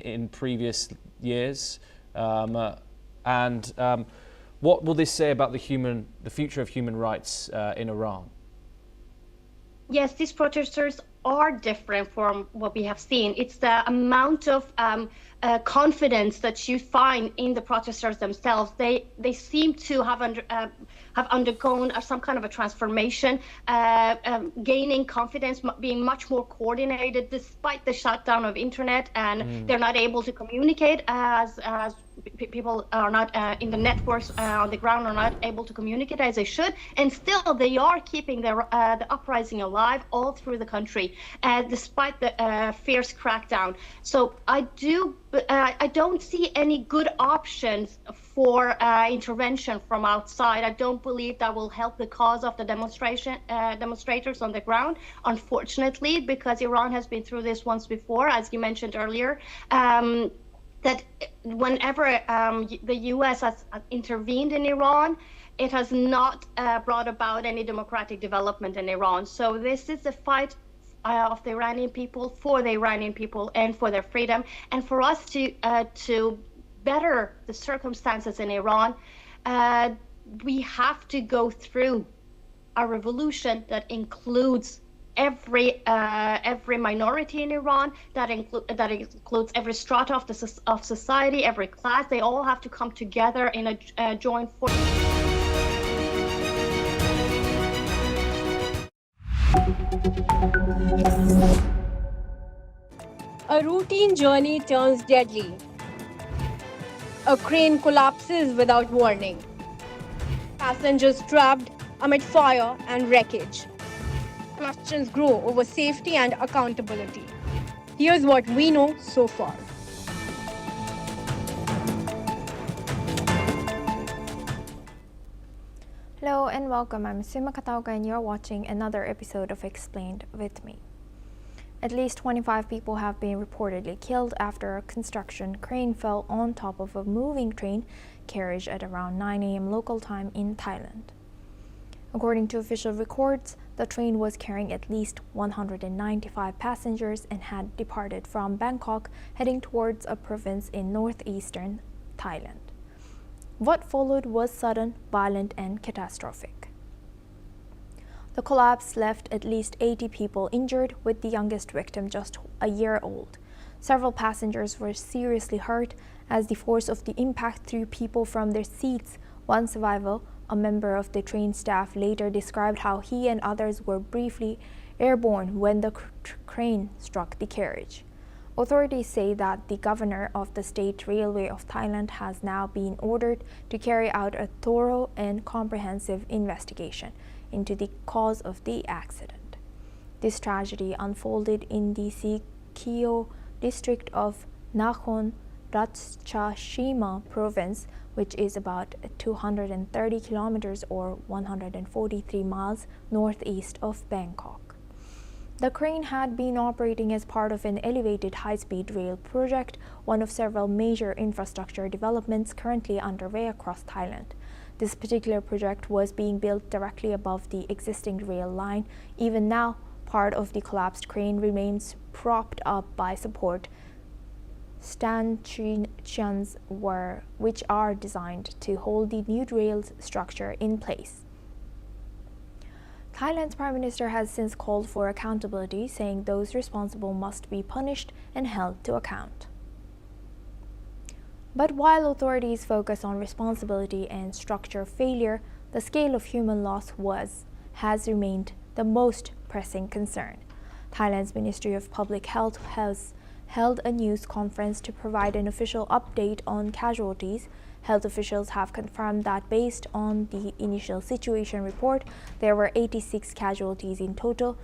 in previous years, and what will this say about the future of human rights in Iran? Yes, these protesters are different from what we have seen. It's the amount of confidence that you find in the protesters themselves. They seem to have undergone some kind of a transformation, gaining confidence, being much more coordinated despite the shutdown of internet, and they're not able to communicate as people are not in the networks on the ground are not able to communicate as they should, and still they are keeping the uprising alive all through the country, despite the fierce crackdown. So I don't see any good options for intervention from outside. I don't believe that will help the cause of the demonstrators on the ground, unfortunately, because Iran has been through this once before, as you mentioned earlier. That whenever the US has intervened in Iran, it has not brought about any democratic development in Iran. So this is a fight of the Iranian people, for the Iranian people, and for their freedom. And for us to better the circumstances in Iran, we have to go through a revolution that includes every minority in Iran, that includes every strata of society, every class. They all have to come together in a joint force. A routine journey turns deadly. A crane collapses without warning. Passengers trapped amid fire and wreckage. Questions grow over safety and accountability. Here's what we know so far. Hello and welcome. I'm Sima Katauga and you're watching another episode of Explained with me. At least 25 people have been reportedly killed after a construction crane fell on top of a moving train carriage at around 9 a.m. local time in Thailand. According to official records, the train was carrying at least 195 passengers and had departed from Bangkok, heading towards a province in northeastern Thailand. What followed was sudden, violent, and catastrophic. The collapse left at least 80 people injured, with the youngest victim just a year old. Several passengers were seriously hurt as the force of the impact threw people from their seats. One survivor, a member of the train staff, later described how he and others were briefly airborne when the crane struck the carriage. Authorities say that the governor of the State Railway of Thailand has now been ordered to carry out a thorough and comprehensive investigation into the cause of the accident. This tragedy unfolded in the Sikeo district of Nakhon Ratchasima province, which is about 230 kilometers or 143 miles northeast of Bangkok. The crane had been operating as part of an elevated high-speed rail project, one of several major infrastructure developments currently underway across Thailand. This particular project was being built directly above the existing rail line. Even now, part of the collapsed crane remains propped up by support stanchions which are designed to hold the new rail structure in place. Thailand's Prime Minister has since called for accountability, saying those responsible must be punished and held to account. But while authorities focus on responsibility and structure failure, the scale of human loss has remained the most pressing concern. Thailand's Ministry of Public Health has held a news conference to provide an official update on casualties. Health officials have confirmed that based on the initial situation report, there were 86 casualties in total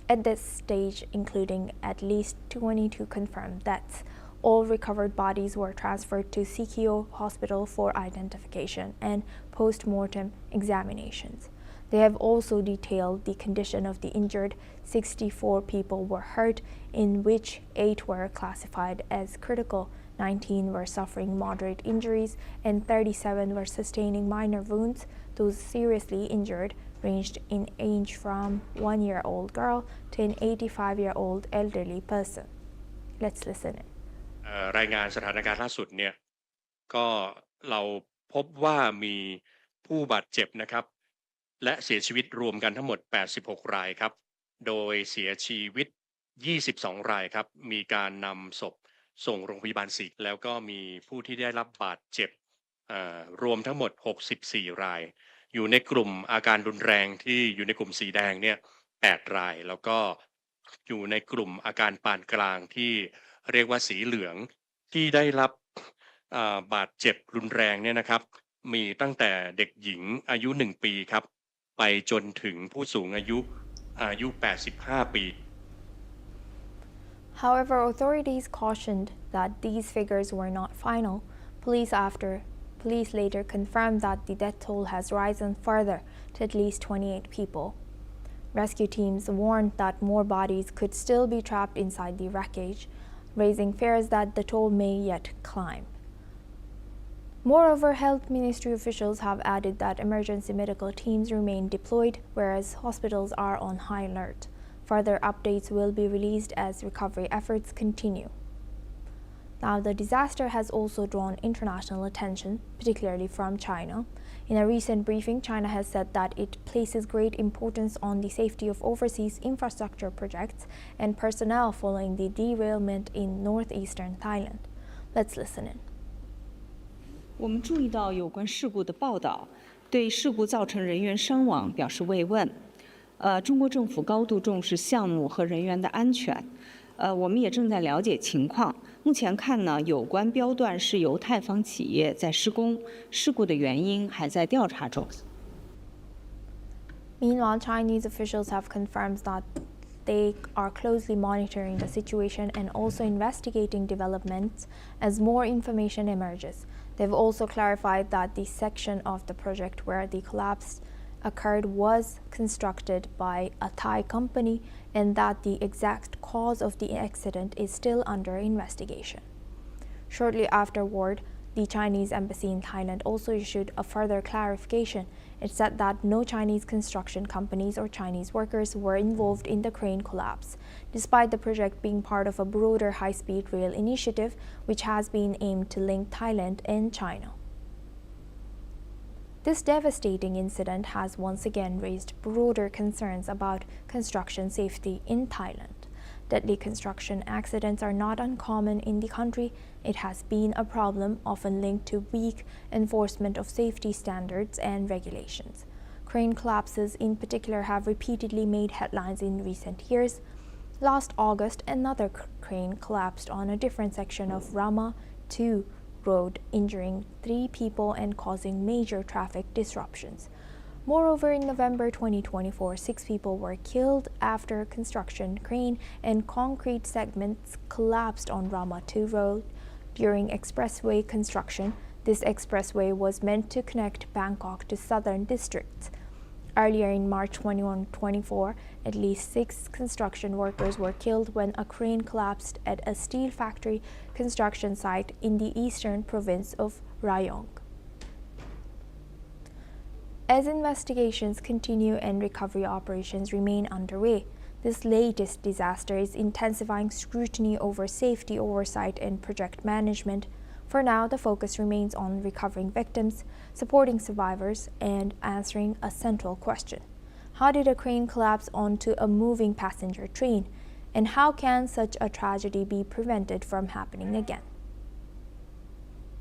at this stage, including at least 22 confirmed deaths. All recovered bodies were transferred to Sikeo Hospital for identification and post-mortem examinations. They have also detailed the condition of the injured. 64 people were hurt, in which 8 were classified as critical, 19 were suffering moderate injuries, and 37 were sustaining minor wounds. Those seriously injured ranged in age from 1-year-old girl to an 85-year-old elderly person. Let's listen in. รายงานสถานการณ์ล่าสุดเนี่ยก็เราพบว่ามีผู้บาดเจ็บนะครับและเสียชีวิตรวมกันทั้งหมด86รายครับโดยเสียชีวิต22รายครับมีการนำศพส่งโรงพยาบาลศิริแล้วก็มีผู้ที่ได้รับบาดเจ็บรวมทั้งหมด64รายอยู่ในกลุ่มอาการรุนแรงที่อยู่ในกลุ่มสีแดงเนี่ย8รายแล้วก็อยู่ในกลุ่มอาการปานกลางที่เรียกว่าสีเหลืองที่ได้รับบาดเจ็บรุนแรงเนี่ยนะครับมีตั้งแต่เด็กหญิงอายุ1ปีครับไปจนถึงผู้สูงอายุ85ปี However, authorities cautioned that these figures were not final. Police later confirmed that the death toll has risen further to at least 28 people. Rescue teams warned that more bodies could still be trapped inside the wreckage, raising fears that the toll may yet climb. Moreover, health ministry officials have added that emergency medical teams remain deployed, whereas hospitals are on high alert. Further updates will be released as recovery efforts continue. Now, the disaster has also drawn international attention, particularly from China. In a recent briefing, China has said that it places great importance on the safety of overseas infrastructure projects and personnel following the derailment in northeastern Thailand. Let's listen in. 我们注意到有关事故的报道，对事故造成人员伤亡表示慰问。中国政府高度重视项目和人员的安全。我们也正在了解情况。目前看呢，有关标段是由泰方企业在施工，事故的原因还在调查中。Meanwhile, Chinese officials have confirmed that they are closely monitoring the situation and also investigating developments as more information emerges. They've also clarified that the section of the project where the collapse occurred was constructed by a Thai company and that the exact cause of the accident is still under investigation. Shortly afterward, the Chinese embassy in Thailand also issued a further clarification. It said that no Chinese construction companies or Chinese workers were involved in the crane collapse, despite the project being part of a broader high-speed rail initiative which has been aimed to link Thailand and China. This devastating incident has once again raised broader concerns about construction safety in Thailand. Deadly construction accidents are not uncommon in the country. It has been a problem often linked to weak enforcement of safety standards and regulations. Crane collapses in particular have repeatedly made headlines in recent years. Last August, another crane collapsed on a different section of Rama 2 road, injuring 3 people and causing major traffic disruptions. Moreover, in November 2024, 6 people were killed after construction crane and concrete segments collapsed on Rama 2 road during expressway construction. This expressway was meant to connect Bangkok to southern districts. Earlier in March 2024, at least 6 construction workers were killed when a crane collapsed at a steel factory construction site in the eastern province of Rayong. As investigations continue and recovery operations remain underway, this latest disaster is intensifying scrutiny over safety oversight and project management. For now, the focus remains on recovering victims, supporting survivors, and answering a central question. How did a crane collapse onto a moving passenger train? And how can such a tragedy be prevented from happening again?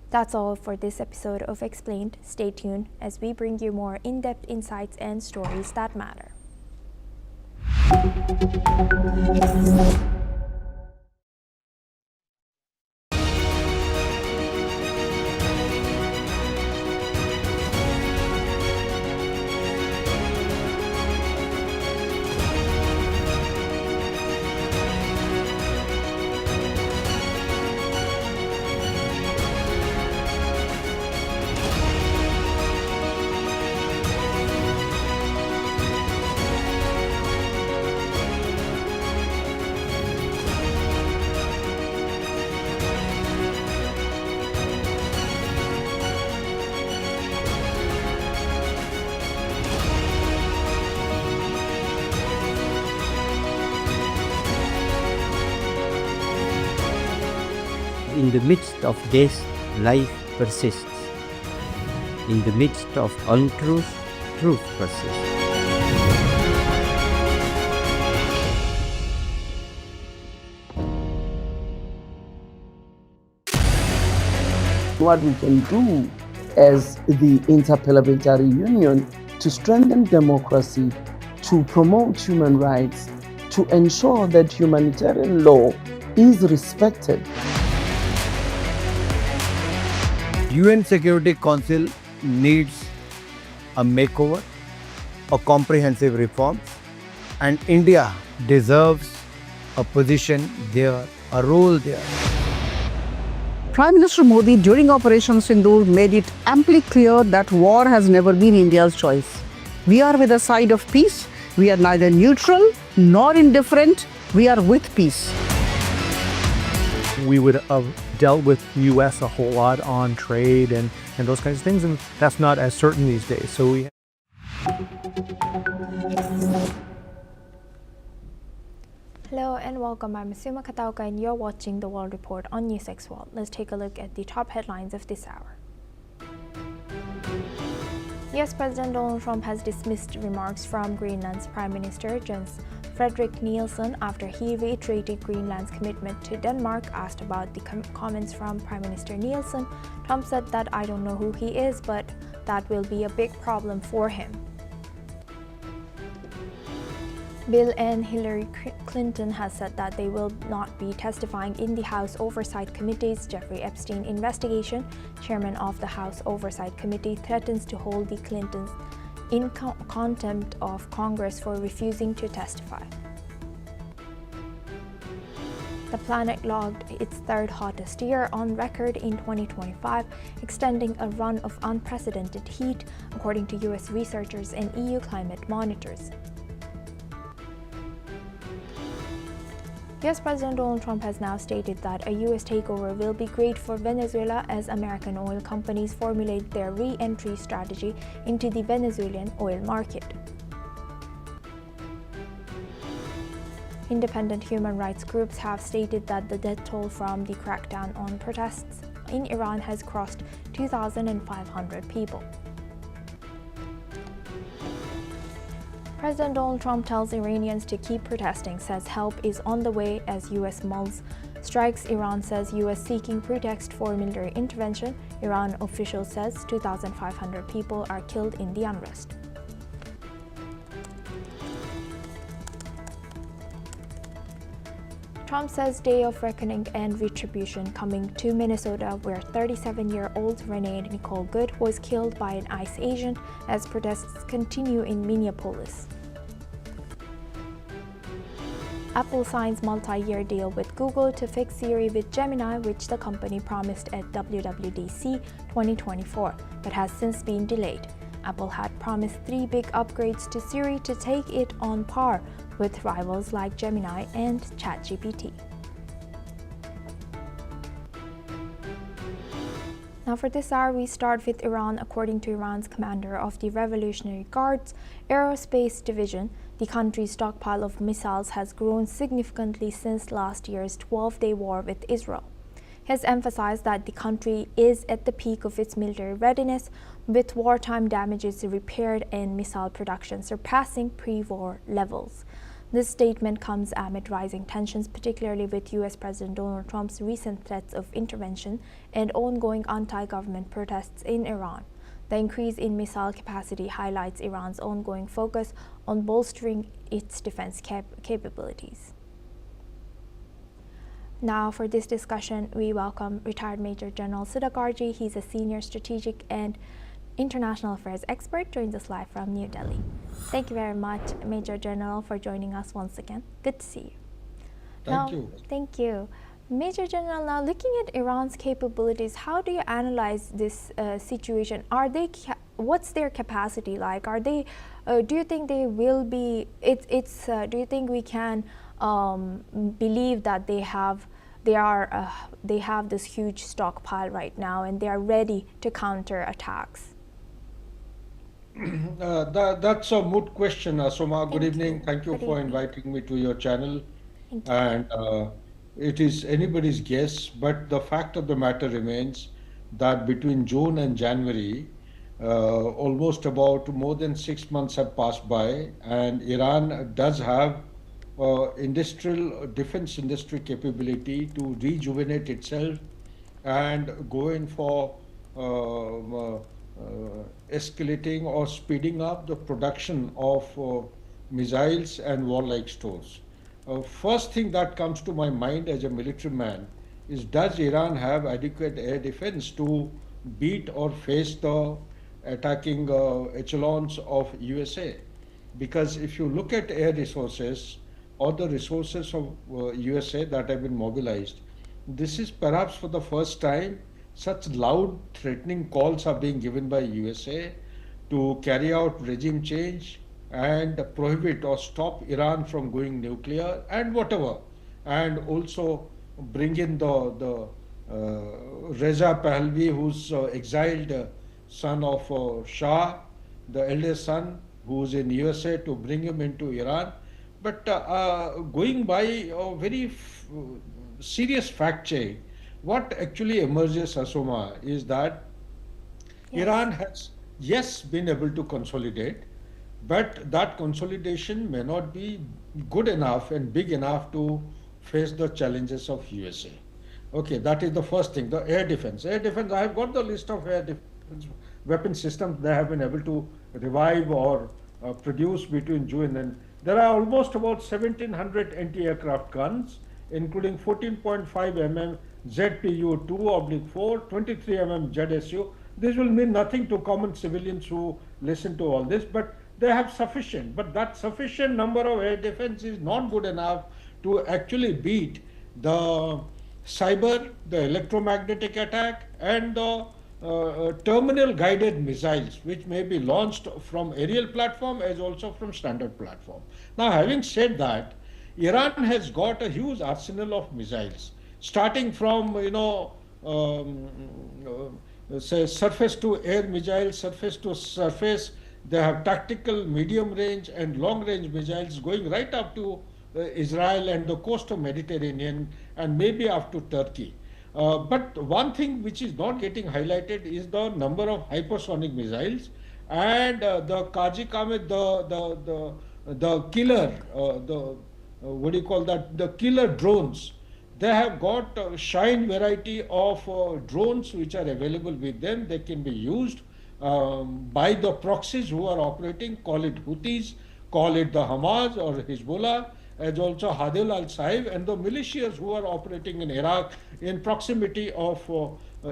That's all for this episode of Explained. Stay tuned as we bring you more in-depth insights and stories that matter. In the midst of death, life persists. In the midst of untruth, truth persists. What we can do as the Interparliamentary Union to strengthen democracy, to promote human rights, to ensure that humanitarian law is respected. UN Security Council needs a makeover, a comprehensive reform, and India deserves a position there, a role there. Prime Minister Modi during Operation Sindoor made it amply clear that war has never been India's choice. We are with the side of peace. We are neither neutral nor indifferent. We are with peace. We would have dealt with US a whole lot on trade and those kinds of things, and that's not as certain these days. So we Hello and welcome. I'm Suma Katauka and you're watching the World Report on NewsX World. Let's take a look at the top headlines of this hour. US President Donald Trump has dismissed remarks from Greenland's Prime Minister Jens Fredrik Nielsen after he reiterated Greenland's commitment to Denmark. Asked about the comments from Prime Minister Nielsen, Trump said that "I don't know who he is, but that will be a big problem for him." Bill and Hillary Clinton has said that they will not be testifying in the House Oversight Committee's Jeffrey Epstein investigation. Chairman of the House Oversight Committee threatens to hold the Clintons in contempt of Congress for refusing to testify. The planet logged its third hottest year on record in 2025, extending a run of unprecedented heat, according to US researchers and EU climate monitors. US President Donald Trump has now stated that a US takeover will be great for Venezuela as American oil companies formulate their re-entry strategy into the Venezuelan oil market. Independent human rights groups have stated that the death toll from the crackdown on protests in Iran has crossed 2,500 people. President Donald Trump tells Iranians to keep protesting, says help is on the way as US mulls strikes. Iran says US seeking pretext for military intervention. Iran official says 2,500 people are killed in the unrest. Trump says day of reckoning and retribution coming to Minnesota, where 37-year-old Renee Nicole Good was killed by an ICE agent as protests continue in Minneapolis. Apple signs multi-year deal with Google to fix Siri with Gemini, which the company promised at WWDC 2024, but has since been delayed. Apple had promised 3 big upgrades to Siri to take it on par with rivals like Gemini and ChatGPT. Now for this hour, we start with Iran. According to Iran's commander of the Revolutionary Guard's Aerospace Division, the country's stockpile of missiles has grown significantly since last year's 12-day war with Israel. He has emphasized that the country is at the peak of its military readiness, with wartime damages repaired and missile production surpassing pre-war levels. This statement comes amid rising tensions, particularly with US President Donald Trump's recent threats of intervention and ongoing anti-government protests in Iran. The increase in missile capacity highlights Iran's ongoing focus on bolstering its defense capabilities. Now, for this discussion, we welcome retired Major General Sudhakarji. He's a senior strategic and international affairs expert, joins us live from New Delhi. Thank you very much, Major General, for joining us once again. Good to see you. Thank you. Thank you. Major General, now looking at Iran's capabilities, how do you analyze this situation? What's their capacity like? Are they? Do you think they will be? Do you think we can believe that they have this huge stockpile right now and they are ready to counter attacks? That's a moot question, Soma. Good evening. Thank you for inviting me to your channel. Thank you. And it is anybody's guess, but the fact of the matter remains that between June and January, almost about more than 6 months have passed by, and Iran does have industrial defense industry capability to rejuvenate itself and go in for escalating or speeding up the production of missiles and warlike stores. First thing that comes to my mind as a military man is, does Iran have adequate air defense to beat or face the attacking echelons of USA? Because if you look at air resources or the resources of USA that have been mobilized, this is perhaps for the first time such loud threatening calls are being given by USA to carry out regime change and prohibit or stop Iran from going nuclear and whatever, and also bring in the Reza Pahlavi, who's exiled son of Shah, the eldest son, who's in USA, to bring him into Iran. But going by a very serious fact check, what actually emerges, Asoma, is that Iran has, yes, been able to consolidate, but that consolidation may not be good enough and big enough to face the challenges of USA. Okay, that is the first thing, the air defense. Air defense, I have got the list of air defense weapon systems they have been able to revive or produce between June and there are almost about 1,700 anti-aircraft guns, including 14.5 mm ZPU-2/4, 23 mm ZSU. This will mean nothing to common civilians who listen to all this, but they have sufficient. But that sufficient number of air defense is not good enough to actually beat the cyber, the electromagnetic attack, and the terminal guided missiles, which may be launched from aerial platform as also from standard platform. Now, having said that, Iran has got a huge arsenal of missiles, starting from, say, surface to air missiles, surface to surface. They have tactical, medium range and long range missiles going right up to Israel and the coast of Mediterranean and maybe up to Turkey. But one thing which is not getting highlighted is the number of hypersonic missiles and the Kaji Kamed, the killer, what do you call that? The killer drones. They have got a Shine variety of drones which are available with them. They can be used by the proxies who are operating, call it Houthis, call it the Hamas or Hezbollah, as also Hadil al-Saib and the militias who are operating in Iraq in proximity of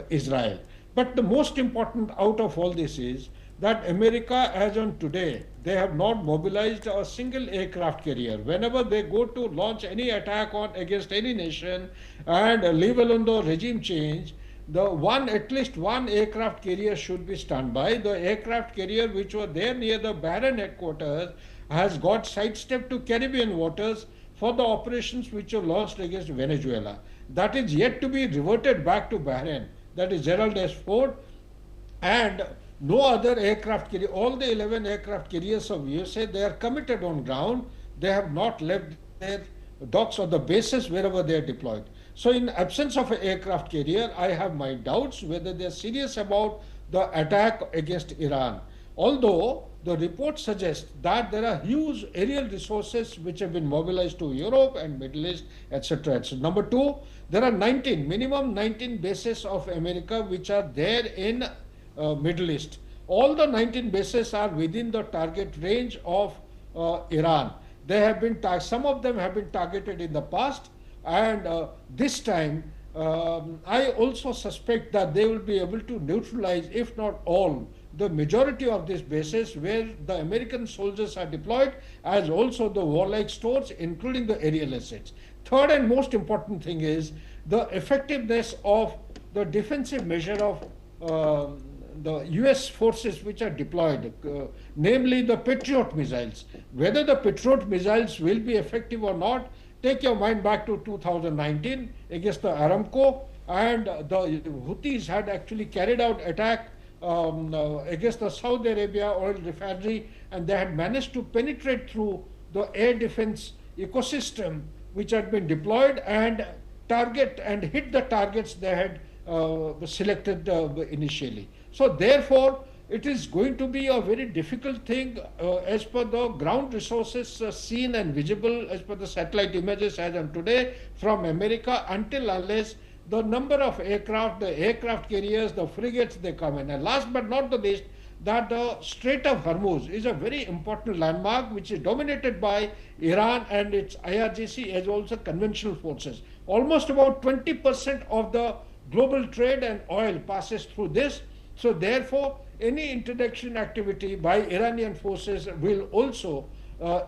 Israel. But the most important out of all this is that America, as on today, they have not mobilized a single aircraft carrier. Whenever they go to launch any attack on against any nation and leave alone the regime change, at least one aircraft carrier should be standby. The aircraft carrier which were there near the Bahrain headquarters has got sidestepped to Caribbean waters for the operations which were launched against Venezuela. That is yet to be reverted back to Bahrain. That is Gerald S. Ford, and no other aircraft carrier. All the 11 aircraft carriers of USA, they are committed on ground. They have not left their docks or the bases wherever they are deployed. So in absence of an aircraft carrier, I have my doubts whether they are serious about the attack against Iran. Although the report suggests that there are huge aerial resources which have been mobilized to Europe and Middle East, etc. etc. Number two, there are minimum 19 bases of America which are there in Middle East. All the 19 bases are within the target range of Iran. They have been some of them have been targeted in the past, and this time I also suspect that they will be able to neutralize, if not all, the majority of these bases where the American soldiers are deployed, as also the warlike stores, including the aerial assets. Third and most important thing is the effectiveness of the defensive measure of the US forces which are deployed, namely the Patriot missiles. Whether the Patriot missiles will be effective or not, take your mind back to 2019 against the Aramco, and the Houthis had actually carried out attack against the Saudi Arabia oil refinery, and they had managed to penetrate through the air defense ecosystem which had been deployed and target and hit the targets they had selected initially. So therefore, it is going to be a very difficult thing as per the ground resources seen and visible as per the satellite images as of today from America, until unless the number of aircraft, the aircraft carriers, the frigates, they come in. And last but not the least, that the Strait of Hormuz is a very important landmark which is dominated by Iran and its IRGC as also conventional forces. Almost about 20% of the global trade and oil passes through this. So therefore, any interdiction activity by Iranian forces will also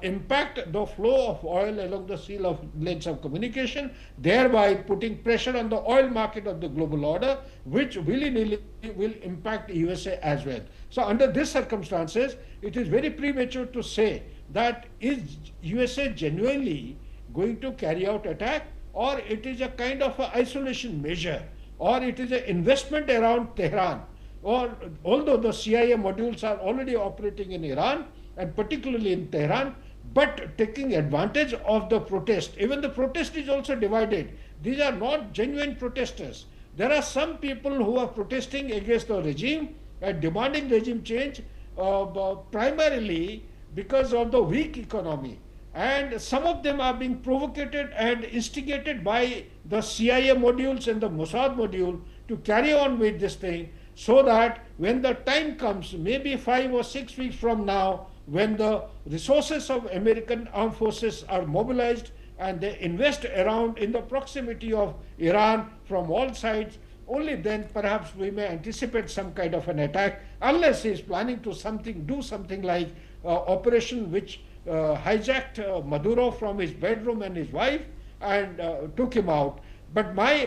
impact the flow of oil along the sea of lanes of communication, thereby putting pressure on the oil market of the global order, which willy-nilly will impact USA as well. So under these circumstances, it is very premature to say that is USA genuinely going to carry out attack, or it is a kind of a isolation measure, or it is an investment around Tehran, or although the CIA modules are already operating in Iran and particularly in Tehran, but taking advantage of the protest. Even the protest is also divided. These are not genuine protesters. There are some people who are protesting against the regime and demanding regime change primarily because of the weak economy. And some of them are being provoked and instigated by the CIA modules and the Mossad module to carry on with this thing, so that when the time comes, maybe 5 or 6 weeks from now, when the resources of American armed forces are mobilized and they invest around in the proximity of Iran from all sides, only then perhaps we may anticipate some kind of an attack, unless he is planning to do something like operation which hijacked Maduro from his bedroom and his wife and took him out. But my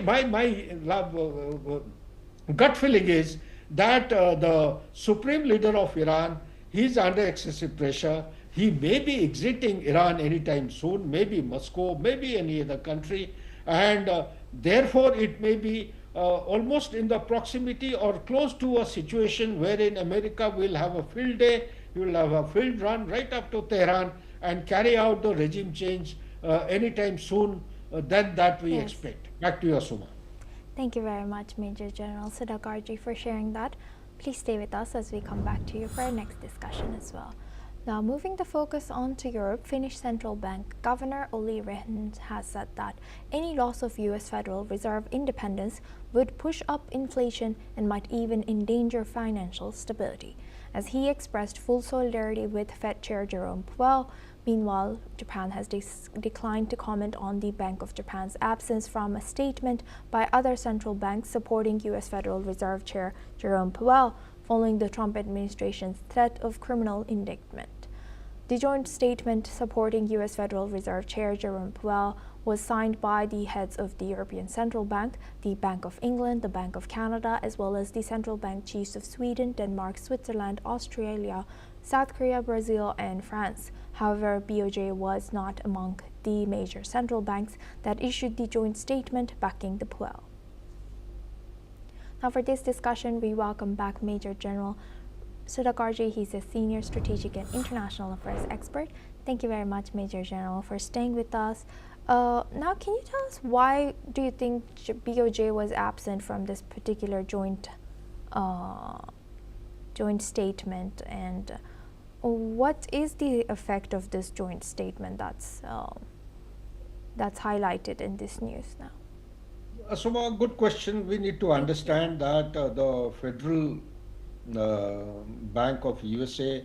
gut feeling is that the supreme leader of Iran, he is under excessive pressure. He may be exiting Iran anytime soon, maybe Moscow, maybe any other country, and therefore it may be almost in the proximity or close to a situation wherein America will have a field day, will have a field run right up to Tehran and carry out the regime change anytime soon than that we expect. Back to you, Asuma. Thank you very much, Major General Sudhakarji, for sharing that. Please stay with us as we come back to you for our next discussion as well. Now, moving the focus on to Europe, Finnish Central Bank Governor Olli Rehn has said that any loss of US Federal Reserve independence would push up inflation and might even endanger financial stability, as he expressed full solidarity with Fed Chair Jerome Powell. Meanwhile, Japan has declined to comment on the Bank of Japan's absence from a statement by other central banks supporting US Federal Reserve Chair Jerome Powell following the Trump administration's threat of criminal indictment. The joint statement supporting US Federal Reserve Chair Jerome Powell was signed by the heads of the European Central Bank, the Bank of England, the Bank of Canada, as well as the central bank chiefs of Sweden, Denmark, Switzerland, Australia, South Korea, Brazil, and France. However, BOJ was not among the major central banks that issued the joint statement backing the Powell. Now, for this discussion, we welcome back Major General Sudhakarji. He's a senior strategic and international affairs expert. Thank you very much, Major General, for staying with us. Now, can you tell us why do you think BOJ was absent from this particular joint statement, and what is the effect of this joint statement that's highlighted in this news now? Asuma, good question. We need to understand that the Federal Bank of USA,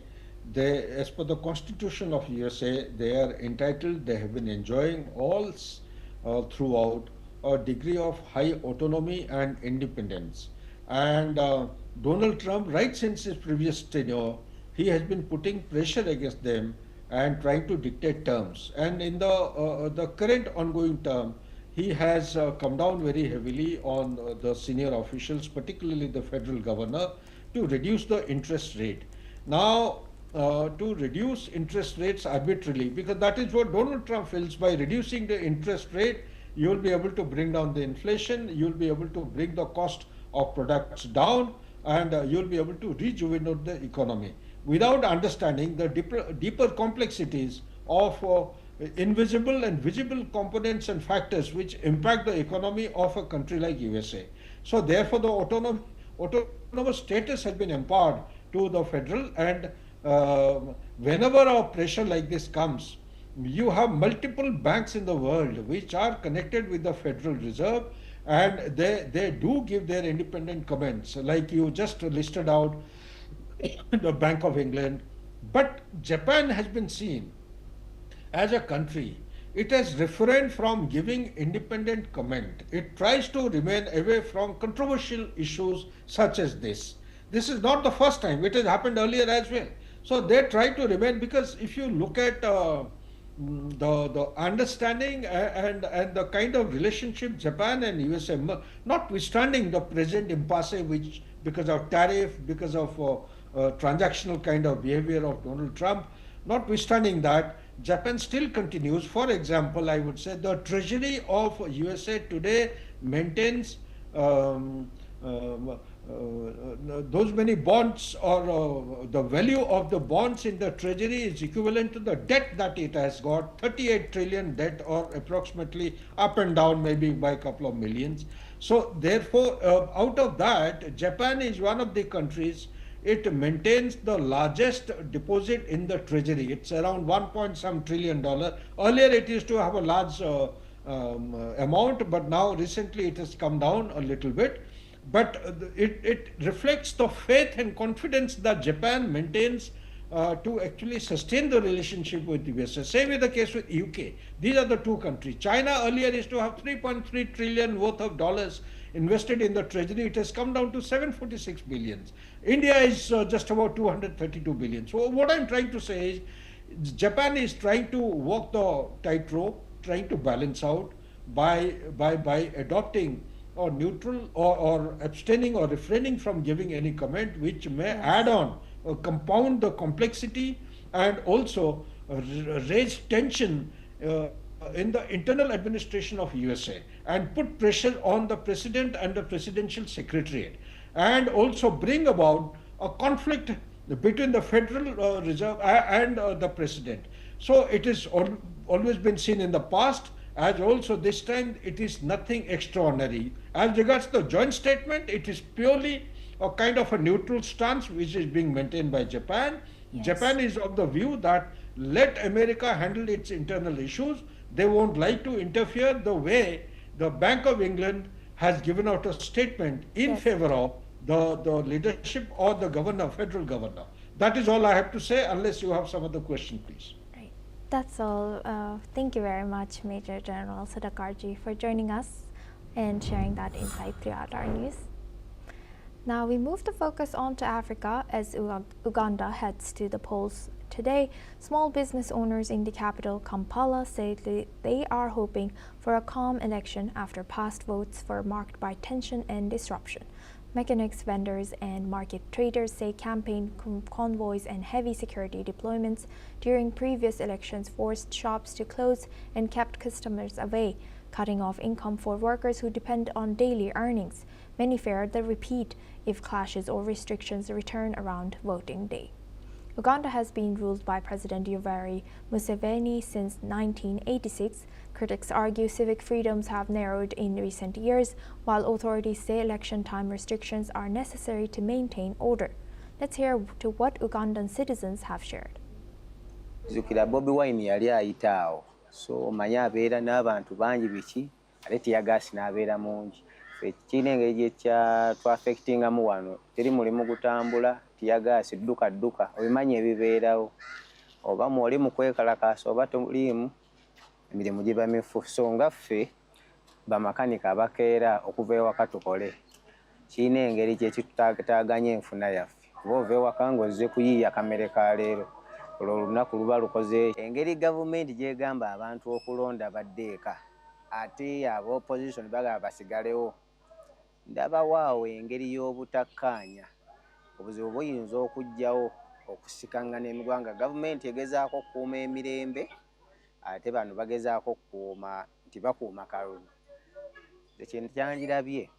they, as per the Constitution of USA, they are entitled, they have been enjoying all throughout a degree of high autonomy and independence. And Donald Trump, right since his previous tenure, he has been putting pressure against them and trying to dictate terms. And in the current ongoing term, he has come down very heavily on the senior officials, particularly the federal governor, to reduce the interest rate. Now, to reduce interest rates arbitrarily, because that is what Donald Trump feels, by reducing the interest rate, you will be able to bring down the inflation, you will be able to bring the cost of products down, and you will be able to rejuvenate the economy, without understanding the deeper complexities of invisible and visible components and factors which impact the economy of a country like USA. So therefore the autonomous status has been empowered to the federal, and whenever a pressure like this comes, you have multiple banks in the world which are connected with the Federal Reserve, and they do give their independent comments, like you just listed out the Bank of England. But Japan has been seen as a country, it has refrained from giving independent comment. It tries to remain away from controversial issues such as this. This is not the first time, it has happened earlier as well. So they try to remain, because if you look at the understanding and the kind of relationship Japan and USA, notwithstanding the present impasse, which because of tariff, because of transactional kind of behavior of Donald Trump, notwithstanding that, Japan still continues. For example, I would say the treasury of USA today maintains those many bonds, or the value of the bonds in the treasury is equivalent to the debt that it has got, 38 trillion debt, or approximately up and down maybe by a couple of millions. So therefore, out of that, Japan is one of the countries. It maintains the largest deposit in the treasury. It's around 1 trillion dollar. Earlier it used to have a large amount, but now recently it has come down a little bit. But it reflects the faith and confidence that Japan maintains to actually sustain the relationship with the USA. Same is the case with UK. These are the two countries. China earlier used to have 3.3 trillion worth of dollars invested in the treasury. It has come down to 746 billions. India is just about 232 billion. So what I'm trying to say is Japan is trying to walk the tightrope, trying to balance out by adopting or neutral or abstaining or refraining from giving any comment which may add on or compound the complexity, and also raise tension in the internal administration of USA, and put pressure on the president and the presidential secretariat, and also bring about a conflict between the Federal Reserve and the president. So it is always been seen in the past, as also this time it is nothing extraordinary. As regards the joint statement, it is purely a kind of a neutral stance which is being maintained by Japan. Yes. Japan is of the view that let America handle its internal issues. They won't like to interfere the way the Bank of England has given out a statement in favor of the leadership or the governor, federal governor. That is all I have to say, unless you have some other question, please. Right. That's all. Thank you very much, Major General Sudhakarji, for joining us and sharing that insight throughout our news. Now we move the focus on to Africa as Uganda heads to the polls today. Small business owners in the capital, Kampala, say they are hoping for a calm election after past votes were marked by tension and disruption. Mechanics vendors and market traders say campaign convoys and heavy security deployments during previous elections forced shops to close and kept customers away, cutting off income for workers who depend on daily earnings. Many fear the repeat if clashes or restrictions return around voting day. Uganda has been ruled by President Yoweri Museveni since 1986. Critics argue civic freedoms have narrowed in recent years, while authorities say election time restrictions are necessary to maintain order. Let's hear to what Ugandan citizens have shared. Zukira Bobi Wine yali ayitaawo, so manya abeera n'abantu bangi biki ate tiyagaasi n'abeera mungi. Ekirina engeri gye twaffectingamu wano teri mulimu gutambula, tiyagaasi dduka obimanyi ebibeerawo, oba mwoli mu kwekalakaasa oba toliimu emirimu giba mifu. So nga ffe bamakanika abakeera okuva ewaka tukole, kirina engeri gye kitutaaganya enfuna yaffe. Kuba ova ewaka ng'ozze kuyiiya kamere ka leero, olwo olunaku luba lukoze. Engeri gavumenti gy'egamba abantu okulonda badde eka, ate aba opposition bagamba basigalewo, ndabawaawo engeri y'obutakkaanya. Obuzibu buyinza okujjawo okusikangana emigwanga. Gavumenti egezaako okukuuma emirembe, ate bano bagezaako okukuuma nti bakuuma kalulu. Ekintu kyangirabye,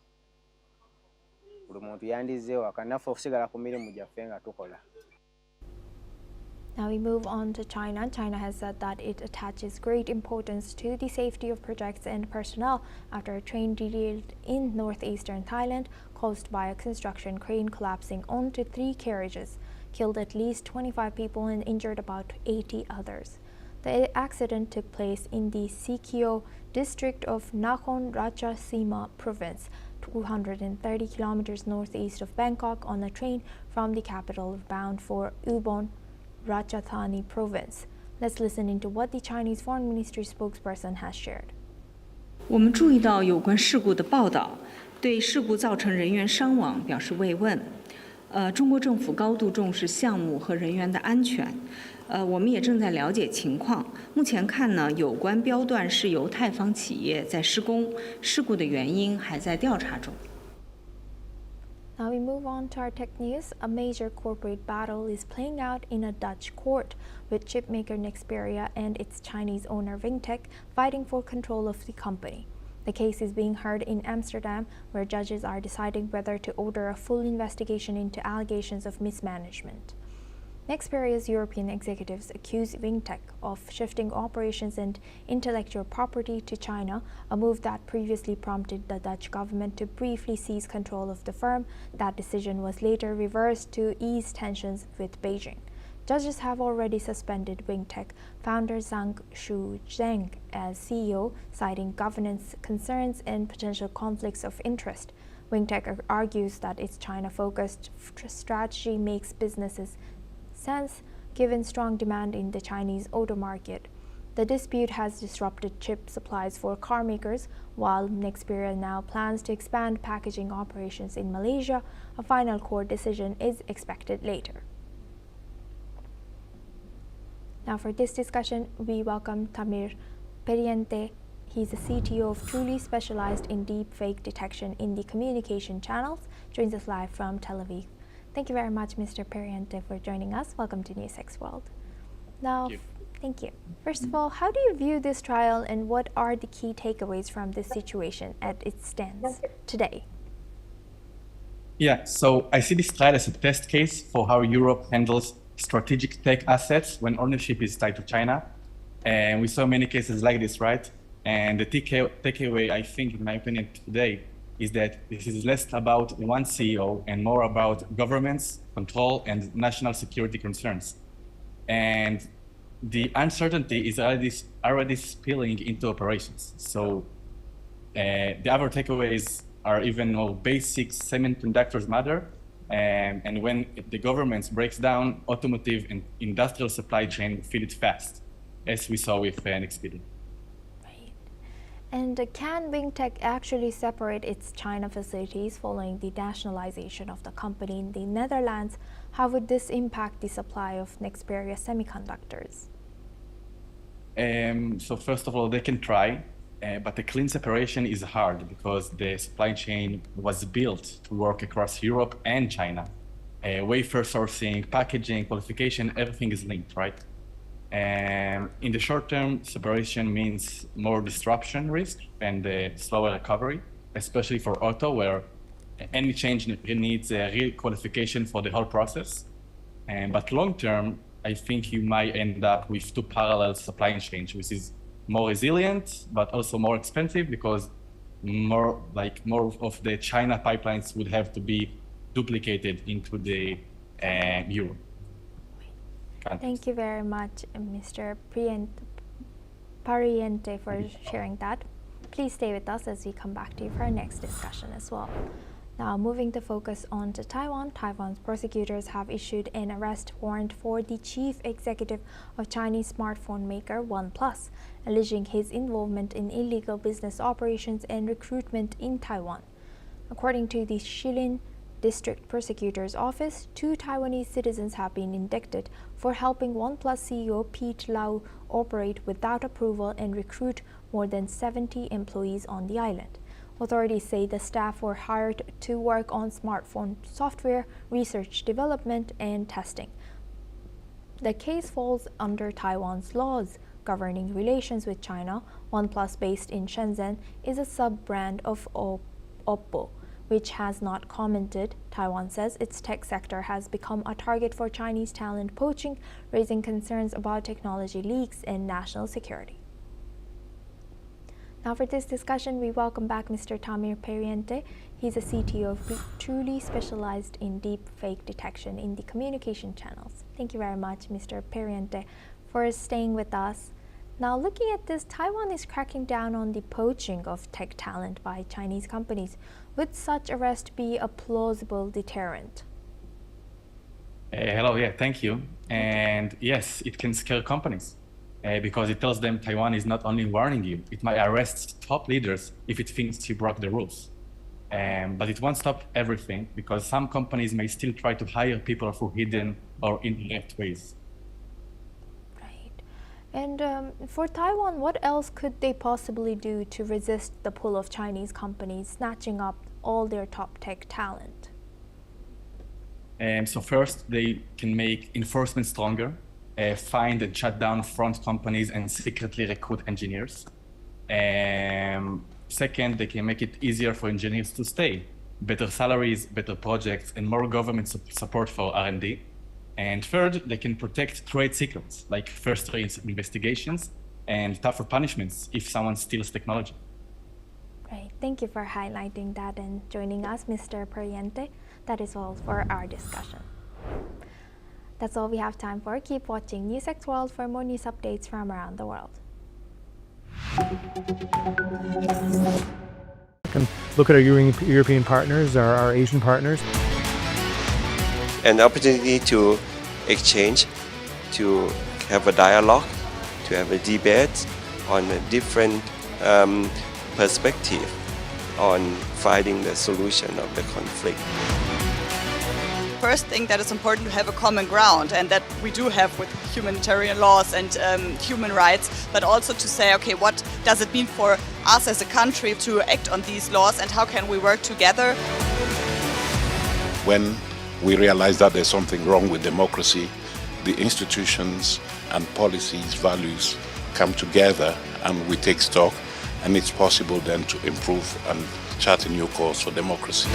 buli muntu yandizze ewaka, naffe okusigala ku mirimu gyaffe nga tukola. Now we move on to China. China has said that it attaches great importance to the safety of projects and personnel after a train derailed in northeastern Thailand caused by a construction crane collapsing onto 3 carriages, killed at least 25 people and injured about 80 others. The accident took place in the Sikyo district of Nakhon Ratchasima province, 230 kilometers northeast of Bangkok, on a train from the capital bound for Ubon Ratchathani province. Let's listen into what the Chinese Foreign Ministry spokesperson has shared. 我们注意到有关事故的报道，对事故造成人员伤亡表示慰问。中国政府高度重视项目和人员的安全。我们也正在了解情况。目前看呢，有关标段是由泰方企业在施工，事故的原因还在调查中。 Now we move on to our tech news. A major corporate battle is playing out in a Dutch court, with chipmaker Nexperia and its Chinese owner Wingtech fighting for control of the company. The case is being heard in Amsterdam, where judges are deciding whether to order a full investigation into allegations of mismanagement. Nexperia's European executives accuse Wingtech of shifting operations and intellectual property to China, a move that previously prompted the Dutch government to briefly seize control of the firm. That decision was later reversed to ease tensions with Beijing. Judges have already suspended Wingtech founder Zhang Shuzheng as CEO, citing governance concerns and potential conflicts of interest. Wingtech argues that its China-focused strategy makes businesses sense given strong demand in the Chinese auto market. The dispute has disrupted chip supplies for car makers, while Nexperia now plans to expand packaging operations in Malaysia. A final court decision is expected later. Now for this discussion, we welcome Tamir Periente. He's the CTO of Truly, specialized in deepfake detection in the communication channels, joins us live from Tel Aviv. Thank you very much, Mr. Periente, for joining us. Welcome to NewsX World. Now, thank you. First of all, how do you view this trial and what are the key takeaways from this situation as it stands today? Yeah, so I see this trial as a test case for how Europe handles strategic tech assets when ownership is tied to China. And we saw many cases like this, right? And the takeaway, I think, in my opinion, today is that this is less about one CEO and more about governments, control, and national security concerns. And the uncertainty is already spilling into operations. So the other takeaways are even more basic. Semiconductors matter. And when the government breaks down, automotive and industrial supply chain feel it fast, as we saw with Nexperia. And can Wingtech actually separate its China facilities following the nationalization of the company in the Netherlands? How would this impact the supply of Nexperia semiconductors? So first of all, they can try, but the clean separation is hard because the supply chain was built to work across Europe and China. Wafer sourcing, packaging, qualification, everything is linked, right? In the short term, separation means more disruption risk and slower recovery, especially for auto, where any change needs a real qualification for the whole process. But long term, I think you might end up with 2 parallel supply chains, which is more resilient, but also more expensive because more of the China pipelines would have to be duplicated into the Europe. Thank you very much, Mr. Pariente, for sharing that. Please stay with us as we come back to you for our next discussion as well. Now, moving the focus on to Taiwan, Taiwan's prosecutors have issued an arrest warrant for the chief executive of Chinese smartphone maker OnePlus, alleging his involvement in illegal business operations and recruitment in Taiwan. According to the Shilin District Prosecutor's Office, 2 Taiwanese citizens have been indicted for helping OnePlus CEO Pete Lau operate without approval and recruit more than 70 employees on the island. Authorities say the staff were hired to work on smartphone software, research development, and testing. The case falls under Taiwan's laws governing relations with China. OnePlus, based in Shenzhen, is a sub-brand of Oppo, which has not commented. Taiwan says its tech sector has become a target for Chinese talent poaching, raising concerns about technology leaks and national security. Now for this discussion, we welcome back Mr. Tamir Periente. He's a CTO truly specialized in deep fake detection in the communication channels. Thank you very much, Mr. Periente, for staying with us. Now looking at this, Taiwan is cracking down on the poaching of tech talent by Chinese companies. Would such arrest be a plausible deterrent? Hello, yeah, thank you. And yes, it can scare companies. Because it tells them Taiwan is not only warning you, it might arrest top leaders if it thinks you broke the rules. But it won't stop everything, because some companies may still try to hire people through hidden or indirect ways. Right. And for Taiwan, what else could they possibly do to resist the pull of Chinese companies snatching up all their top tech talent? So first, they can make enforcement stronger. Find and shut down front companies and secretly recruit engineers. Second, they can make it easier for engineers to stay. Better salaries, better projects, and more government support for R&D. And third, they can protect trade secrets, like first rate investigations and tougher punishments if someone steals technology. Right. Thank you for highlighting that and joining us, Mr. Periente. That is all for our discussion. That's all we have time for. Keep watching NewsX World for more news updates from around the world. And look at our European partners, our Asian partners. An opportunity to exchange, to have a dialogue, to have a debate on a different perspective on finding the solution of the conflict. First thing that is important to have a common ground, and that we do have with humanitarian laws and human rights, but also to say, okay, what does it mean for us as a country to act on these laws and how can we work together? When we realize that there's something wrong with democracy, the institutions and policies, values come together and we take stock, and it's possible then to improve and chart a new course for democracy.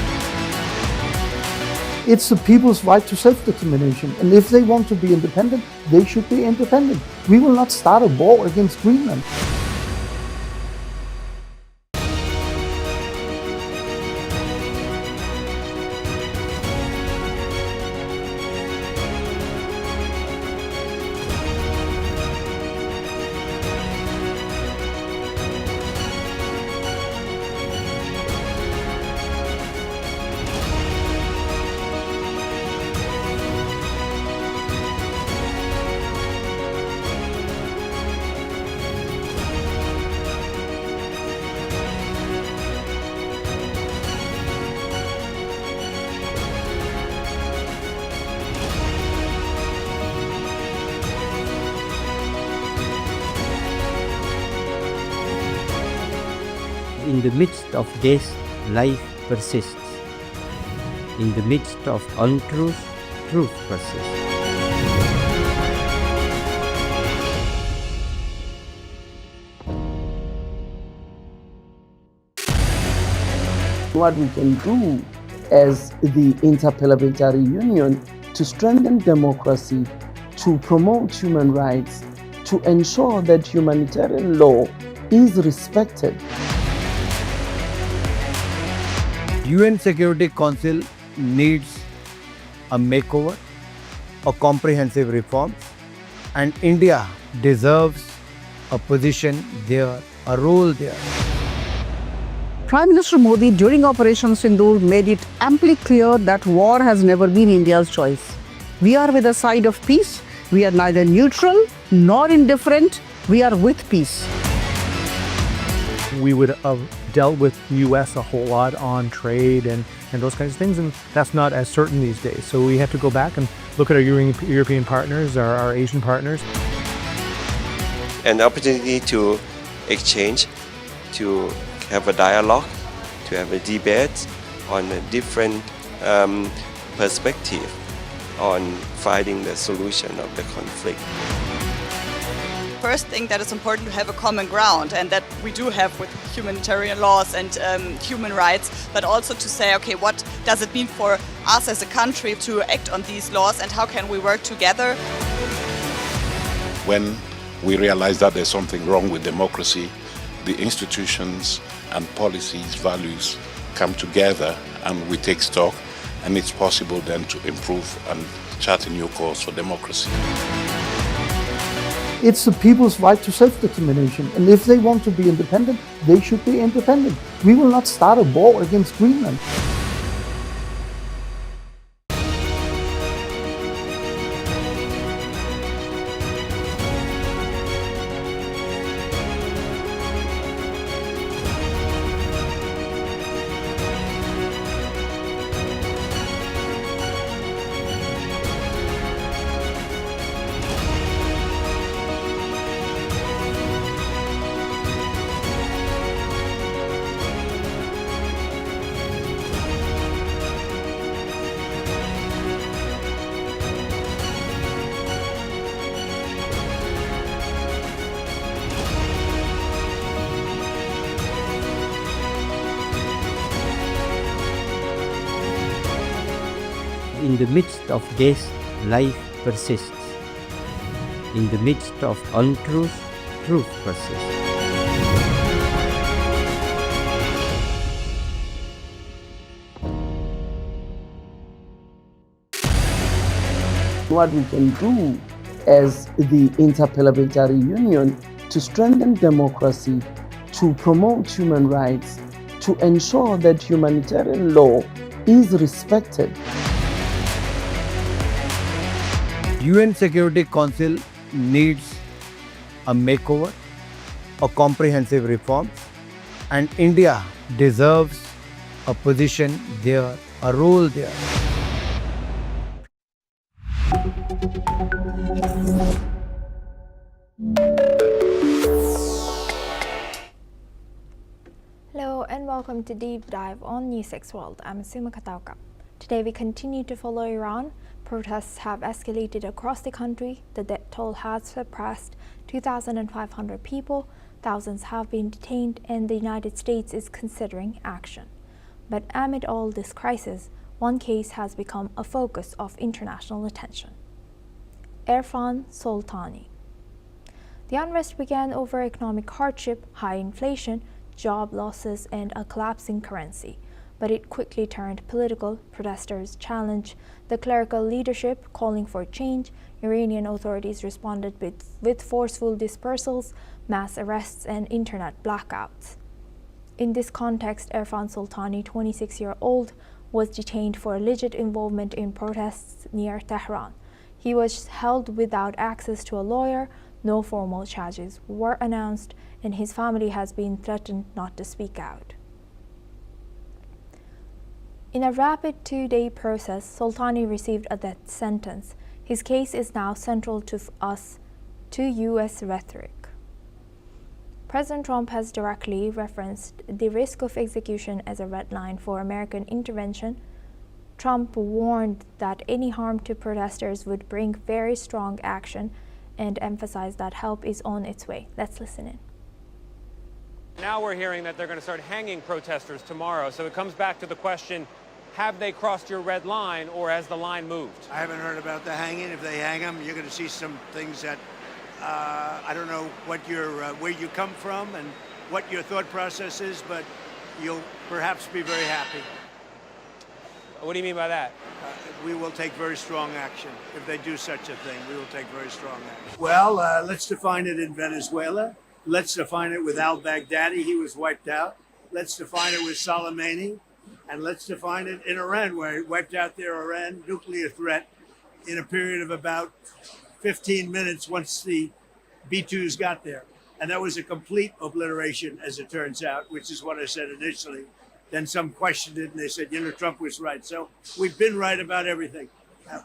It's the people's right to self-determination, and if they want to be independent, they should be independent. We will not start a war against Greenland. In the midst of this, life persists. In the midst of untruth, truth persists. What we can do as the Interparliamentary Union to strengthen democracy, to promote human rights, to ensure that humanitarian law is respected. UN Security Council needs a makeover, a comprehensive reform, and India deserves a position there, a role there. Prime Minister Modi during Operation Sindoor made it amply clear that war has never been India's choice. We are with the side of peace. We are neither neutral nor indifferent. We are with peace. We would have dealt with US a whole lot on trade and those kinds of things, and that's not as certain these days. So we have to go back and look at our European partners, our Asian partners. An opportunity to exchange, to have a dialogue, to have a debate on a different perspective on finding the solution of the conflict. first thing that is important to have a common ground, and that we do have with humanitarian laws and human rights, but also to say, okay, what does it mean for us as a country to act on these laws, and how can we work together? When we realize that there's something wrong with democracy, the institutions and policies, values come together and we take stock, and it's possible then to improve and chart a new course for democracy. It's the people's right to self-determination, and if they want to be independent, they should be independent. We will not start a war against Greenland. In the midst of this, life persists. In the midst of untruth, truth persists. What we can do as the Interparliamentary Union to strengthen democracy, to promote human rights, to ensure that humanitarian law is respected. UN Security Council needs a makeover, a comprehensive reform, and India deserves a position there, a role there. Hello and welcome to Deep Dive on NewsX World. I'm Suma Katauka. Today we continue to follow Iran. Protests have escalated across the country. The death toll has surpassed 2,500 people. Thousands have been detained, and the United States is considering action. But amid all this crisis, one case has become a focus of international attention. Irfan Soltani. The unrest began over economic hardship, high inflation, job losses, and a collapsing currency. But it quickly turned political. Protesters challenged the clerical leadership, calling for change. Iranian authorities responded with forceful dispersals, mass arrests, and internet blackouts. In this context, Irfan Soltani, 26-year-old, was detained for alleged involvement in protests near Tehran. He was held without access to a lawyer. No formal charges were announced, and his family has been threatened not to speak out. In a rapid 2-day process, Soltani received a death sentence. His case is now central to U.S. rhetoric. President Trump has directly referenced the risk of execution as a red line for American intervention. Trump warned that any harm to protesters would bring very strong action and emphasized that help is on its way. Let's listen in. Now we're hearing that they're going to start hanging protesters tomorrow. So it comes back to the question, have they crossed your red line, or has the line moved? I haven't heard about the hanging. If they hang them, you're going to see some things that I don't know what where you come from and what your thought process is, but you'll perhaps be very happy. What do you mean by that? We will take very strong action. If they do such a thing, we will take very strong action. Well, let's define it in Venezuela. Let's define it with al-Baghdadi. He was wiped out. Let's define it with Soleimani. And let's define it in Iran, where it wiped out their Iran nuclear threat in a period of about 15 minutes once the B-2s got there. And that was a complete obliteration, as it turns out, which is what I said initially. Then some questioned it, and they said, Trump was right. So we've been right about everything.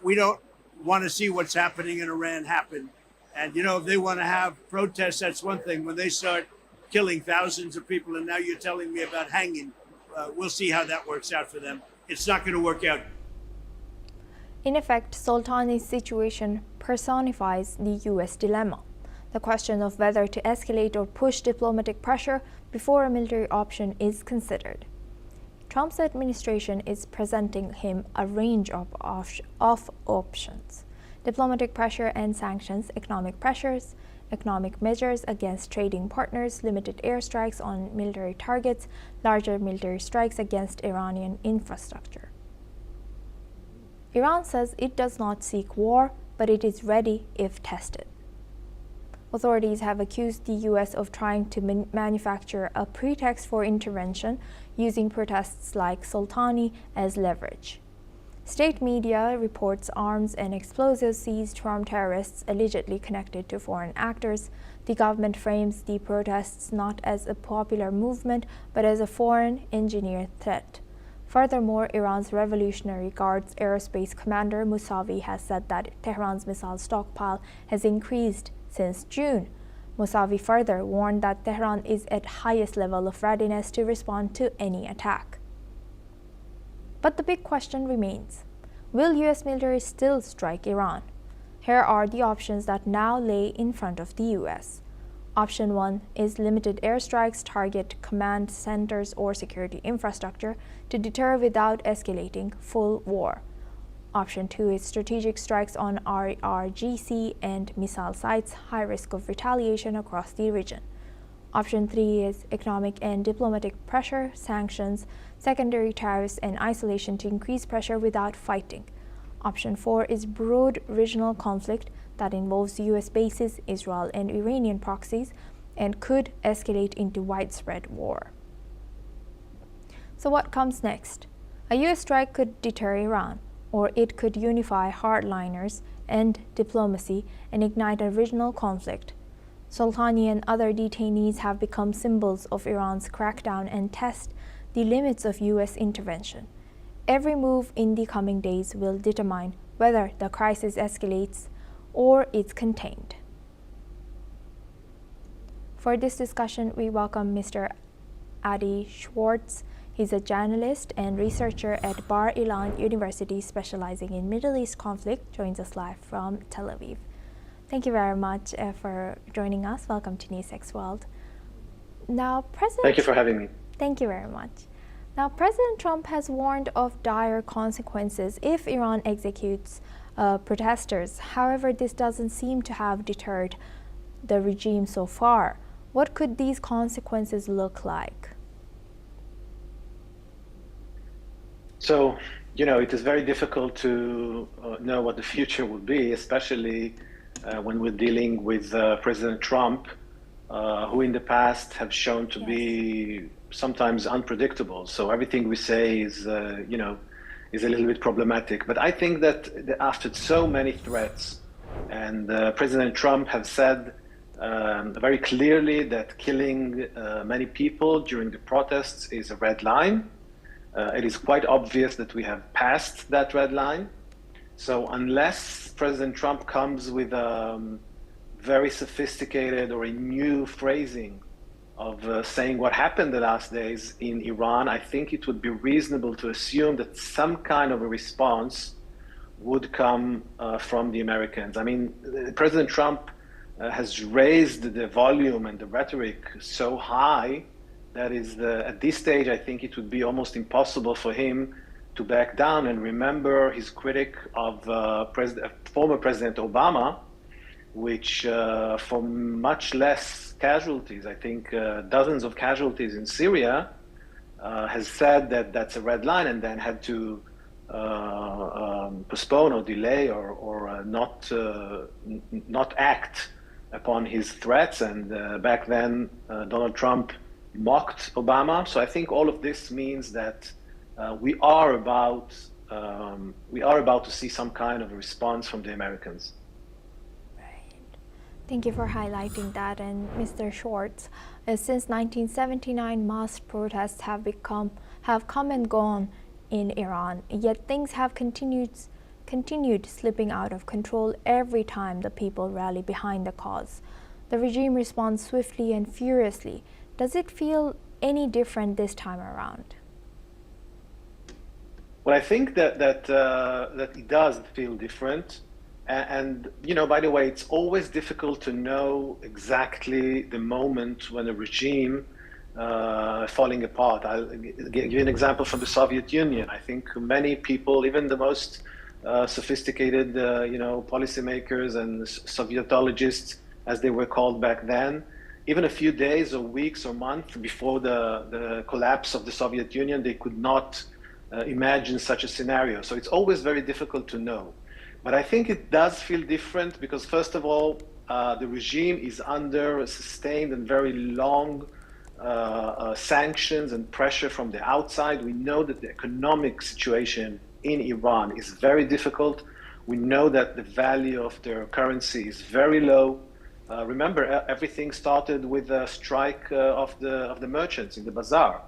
We don't want to see what's happening in Iran happen. And, if they want to have protests, that's one thing. When they start killing thousands of people, and now you're telling me about hanging, we'll see how that works out for them. It's not going to work out. In effect, Soltani's situation personifies the U.S. dilemma. The question of whether to escalate or push diplomatic pressure before a military option is considered. Trump's administration is presenting him a range of options: diplomatic pressure and sanctions, economic pressures, economic measures against trading partners, limited airstrikes on military targets, larger military strikes against Iranian infrastructure. Iran says it does not seek war, but it is ready if tested. Authorities have accused the U.S. of trying to manufacture a pretext for intervention using protests like Sultani as leverage. State media reports arms and explosives seized from terrorists allegedly connected to foreign actors. The government frames the protests not as a popular movement, but as a foreign engineered threat. Furthermore, Iran's Revolutionary Guard's aerospace commander Mousavi has said that Tehran's missile stockpile has increased since June. Mousavi further warned that Tehran is at highest level of readiness to respond to any attack. But the big question remains: will U.S. military still strike Iran? Here are the options that now lay in front of the U.S. Option 1 is limited airstrikes target command centers or security infrastructure to deter without escalating full war. Option 2 is strategic strikes on RRGC and missile sites, high risk of retaliation across the region. Option 3 is economic and diplomatic pressure, sanctions, secondary tariffs, and isolation to increase pressure without fighting. Option 4 is broad regional conflict that involves U.S. bases, Israel, and Iranian proxies, and could escalate into widespread war. So what comes next? A U.S. strike could deter Iran, or it could unify hardliners and diplomacy and ignite a regional conflict. Sultani and other detainees have become symbols of Iran's crackdown and test the limits of U.S. intervention. Every move in the coming days will determine whether the crisis escalates or is contained. For this discussion, we welcome Mr. Adi Schwartz. He's a journalist and researcher at Bar Ilan University specializing in Middle East conflict, joins us live from Tel Aviv. Thank you very much for joining us. Welcome to NewsX World. Now, Thank you for having me. Thank you very much. Now, President Trump has warned of dire consequences if Iran executes protesters. However, this doesn't seem to have deterred the regime so far. What could these consequences look like? So, it is very difficult to know what the future will be, especially when we're dealing with President Trump, who in the past have shown to be sometimes unpredictable. So everything we say is a little bit problematic. But I think that after so many threats, and President Trump has said very clearly that killing many people during the protests is a red line. It is quite obvious that we have passed that red line. So unless President Trump comes with a very sophisticated or a new phrasing of saying what happened the last days in Iran, I think it would be reasonable to assume that some kind of a response would come from the Americans. I mean, President Trump has raised the volume and the rhetoric so high that is at this stage, I think it would be almost impossible for him to back down. And remember his critic of former President Obama, which for much less casualties, I think dozens of casualties in Syria, has said that that's a red line and then had to postpone or delay or not act upon his threats. And back then, Donald Trump mocked Obama. So I think all of this means that we are about to see some kind of a response from the Americans. Thank you for highlighting that. And Mr. Schwartz, since 1979, mass protests have come and gone in Iran, yet things have continued slipping out of control every time the people rally behind the cause. The regime responds swiftly and furiously. Does it feel any different this time around? Well, I think that it does feel different. And by the way, it's always difficult to know exactly the moment when a regime falling apart. I'll give you an example from the Soviet Union. I think many people, even the most sophisticated, policymakers and Sovietologists, as they were called back then, even a few days or weeks or months before the collapse of the Soviet Union, they could not imagine such a scenario. So it's always very difficult to know. But I think it does feel different because, first of all, the regime is under sustained and very long sanctions and pressure from the outside. We know that the economic situation in Iran is very difficult. We know that the value of their currency is very low. Remember, everything started with a strike of the merchants in the bazaar.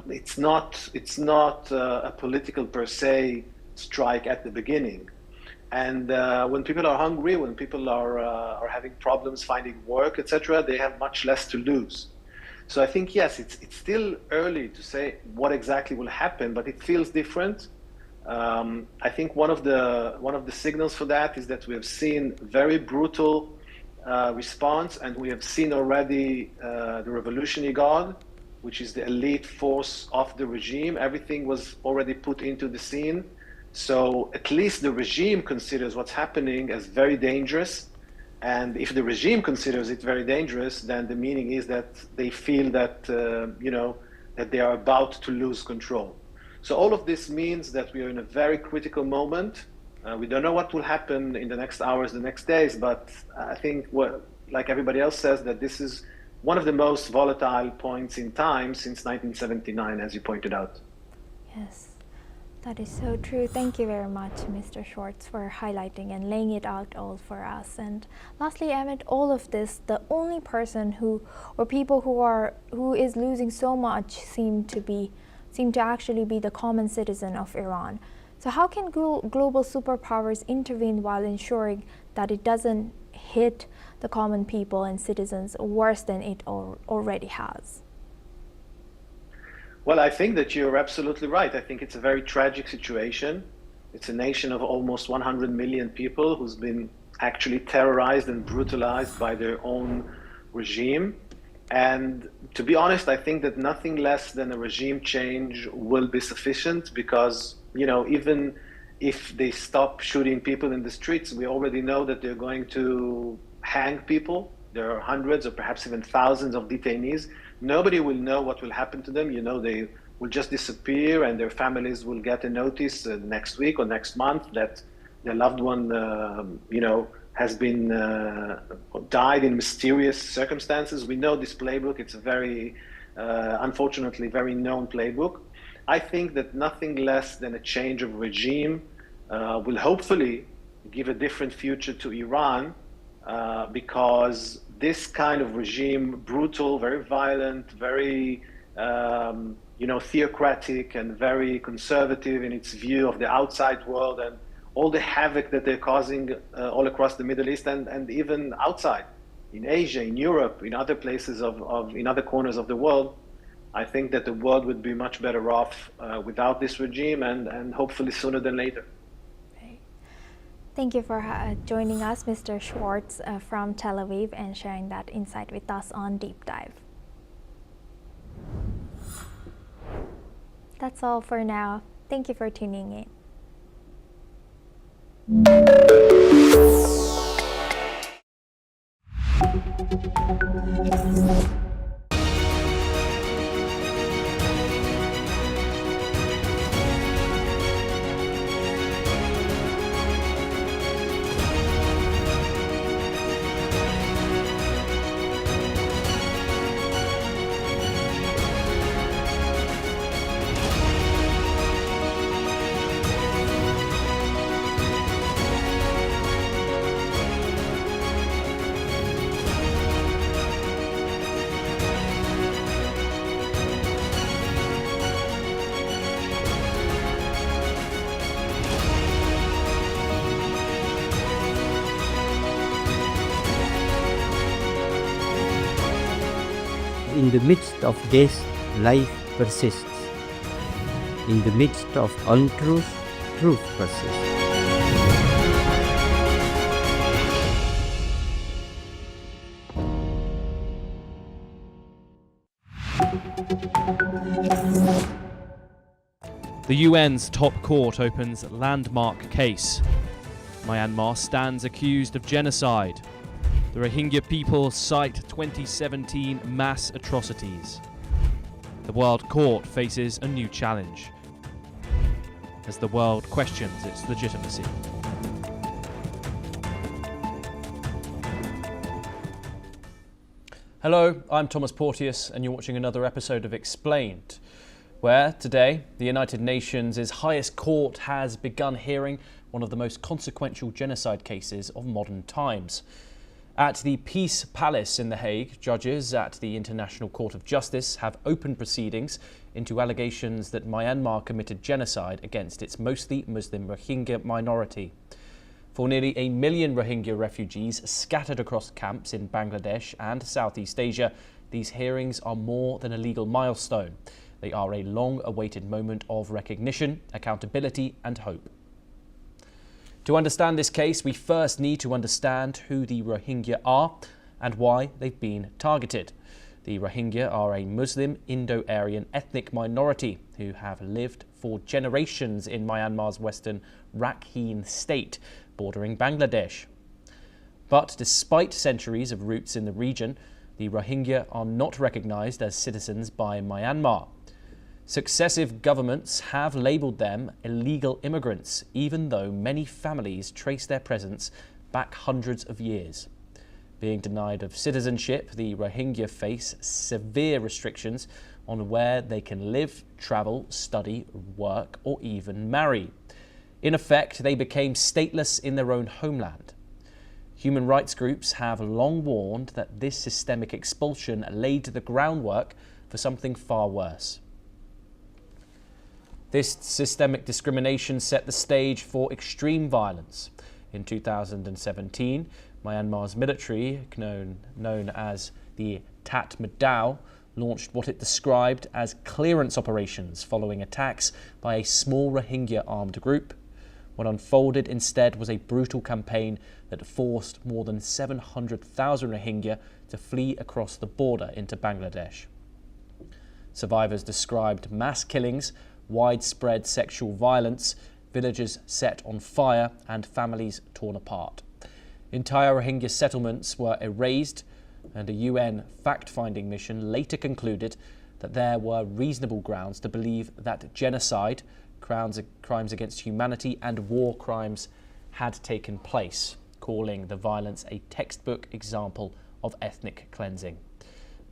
It's not a political per se strike at the beginning. And when people are hungry, when people are having problems finding work, etc., they have much less to lose. So I think, yes, it's still early to say what exactly will happen, but it feels different. I think one of the signals for that is that we have seen very brutal response, and we have seen already the Revolutionary Guard, which is the elite force of the regime. Everything was already put into the scene. So at least the regime considers what's happening as very dangerous. And if the regime considers it very dangerous, then the meaning is that they feel that, that they are about to lose control. So all of this means that we are in a very critical moment. We don't know what will happen in the next hours, the next days, but I think, like everybody else says, that this is one of the most volatile points in time since 1979, as you pointed out. Yes. That is so true. Thank you very much, Mr. Schwartz, for highlighting and laying it out all for us. And lastly, amid all of this, the only person who is losing so much seem to actually be the common citizen of Iran. So how can global superpowers intervene while ensuring that it doesn't hit the common people and citizens worse than it already has? Well, I think that you're absolutely right. I think it's a very tragic situation. It's a nation of almost 100 million people who's been actually terrorized and brutalized by their own regime. And to be honest, I think that nothing less than a regime change will be sufficient because, even if they stop shooting people in the streets, we already know that they're going to hang people. There are hundreds or perhaps even thousands of detainees. Nobody will know what will happen to them. They will just disappear, and their families will get a notice next week or next month that their loved one, has been died in mysterious circumstances. We know this playbook. It's a very, unfortunately, very known playbook. I think that nothing less than a change of regime will hopefully give a different future to Iran. Because this kind of regime, brutal, very violent, very theocratic and very conservative in its view of the outside world and all the havoc that they're causing all across the Middle East and even outside, in Asia, in Europe, in other places in other corners of the world. I think that the world would be much better off without this regime and hopefully sooner than later. Thank you for joining us, Mr. Schwartz from Tel Aviv, and sharing that insight with us on Deep Dive. That's all for now. Thank you for tuning in. In the midst of death, life persists. In the midst of untruth, truth persists. The UN's top court opens landmark case. Myanmar stands accused of genocide. The Rohingya people cite 2017 mass atrocities. The World Court faces a new challenge as the world questions its legitimacy. Hello, I'm Thomas Porteous and you're watching another episode of Explained, where today the United Nations' highest court has begun hearing one of the most consequential genocide cases of modern times. At the Peace Palace in The Hague, judges at the International Court of Justice have opened proceedings into allegations that Myanmar committed genocide against its mostly Muslim Rohingya minority. For nearly 1 million Rohingya refugees scattered across camps in Bangladesh and Southeast Asia, these hearings are more than a legal milestone. They are a long-awaited moment of recognition, accountability and hope. To understand this case, we first need to understand who the Rohingya are and why they've been targeted. The Rohingya are a Muslim Indo-Aryan ethnic minority who have lived for generations in Myanmar's western Rakhine state, bordering Bangladesh. But despite centuries of roots in the region, the Rohingya are not recognised as citizens by Myanmar. Successive governments have labelled them illegal immigrants, even though many families trace their presence back hundreds of years. Being denied of citizenship, the Rohingya face severe restrictions on where they can live, travel, study, work, or even marry. In effect, they became stateless in their own homeland. Human rights groups have long warned that this systemic expulsion laid the groundwork for something far worse. This systemic discrimination set the stage for extreme violence. In 2017, Myanmar's military, known as the Tatmadaw, launched what it described as clearance operations following attacks by a small Rohingya armed group. What unfolded instead was a brutal campaign that forced more than 700,000 Rohingya to flee across the border into Bangladesh. Survivors described mass killings, widespread sexual violence, villages set on fire and families torn apart. Entire Rohingya settlements were erased, and a UN fact-finding mission later concluded that there were reasonable grounds to believe that genocide, crimes against humanity and war crimes had taken place, calling the violence a textbook example of ethnic cleansing.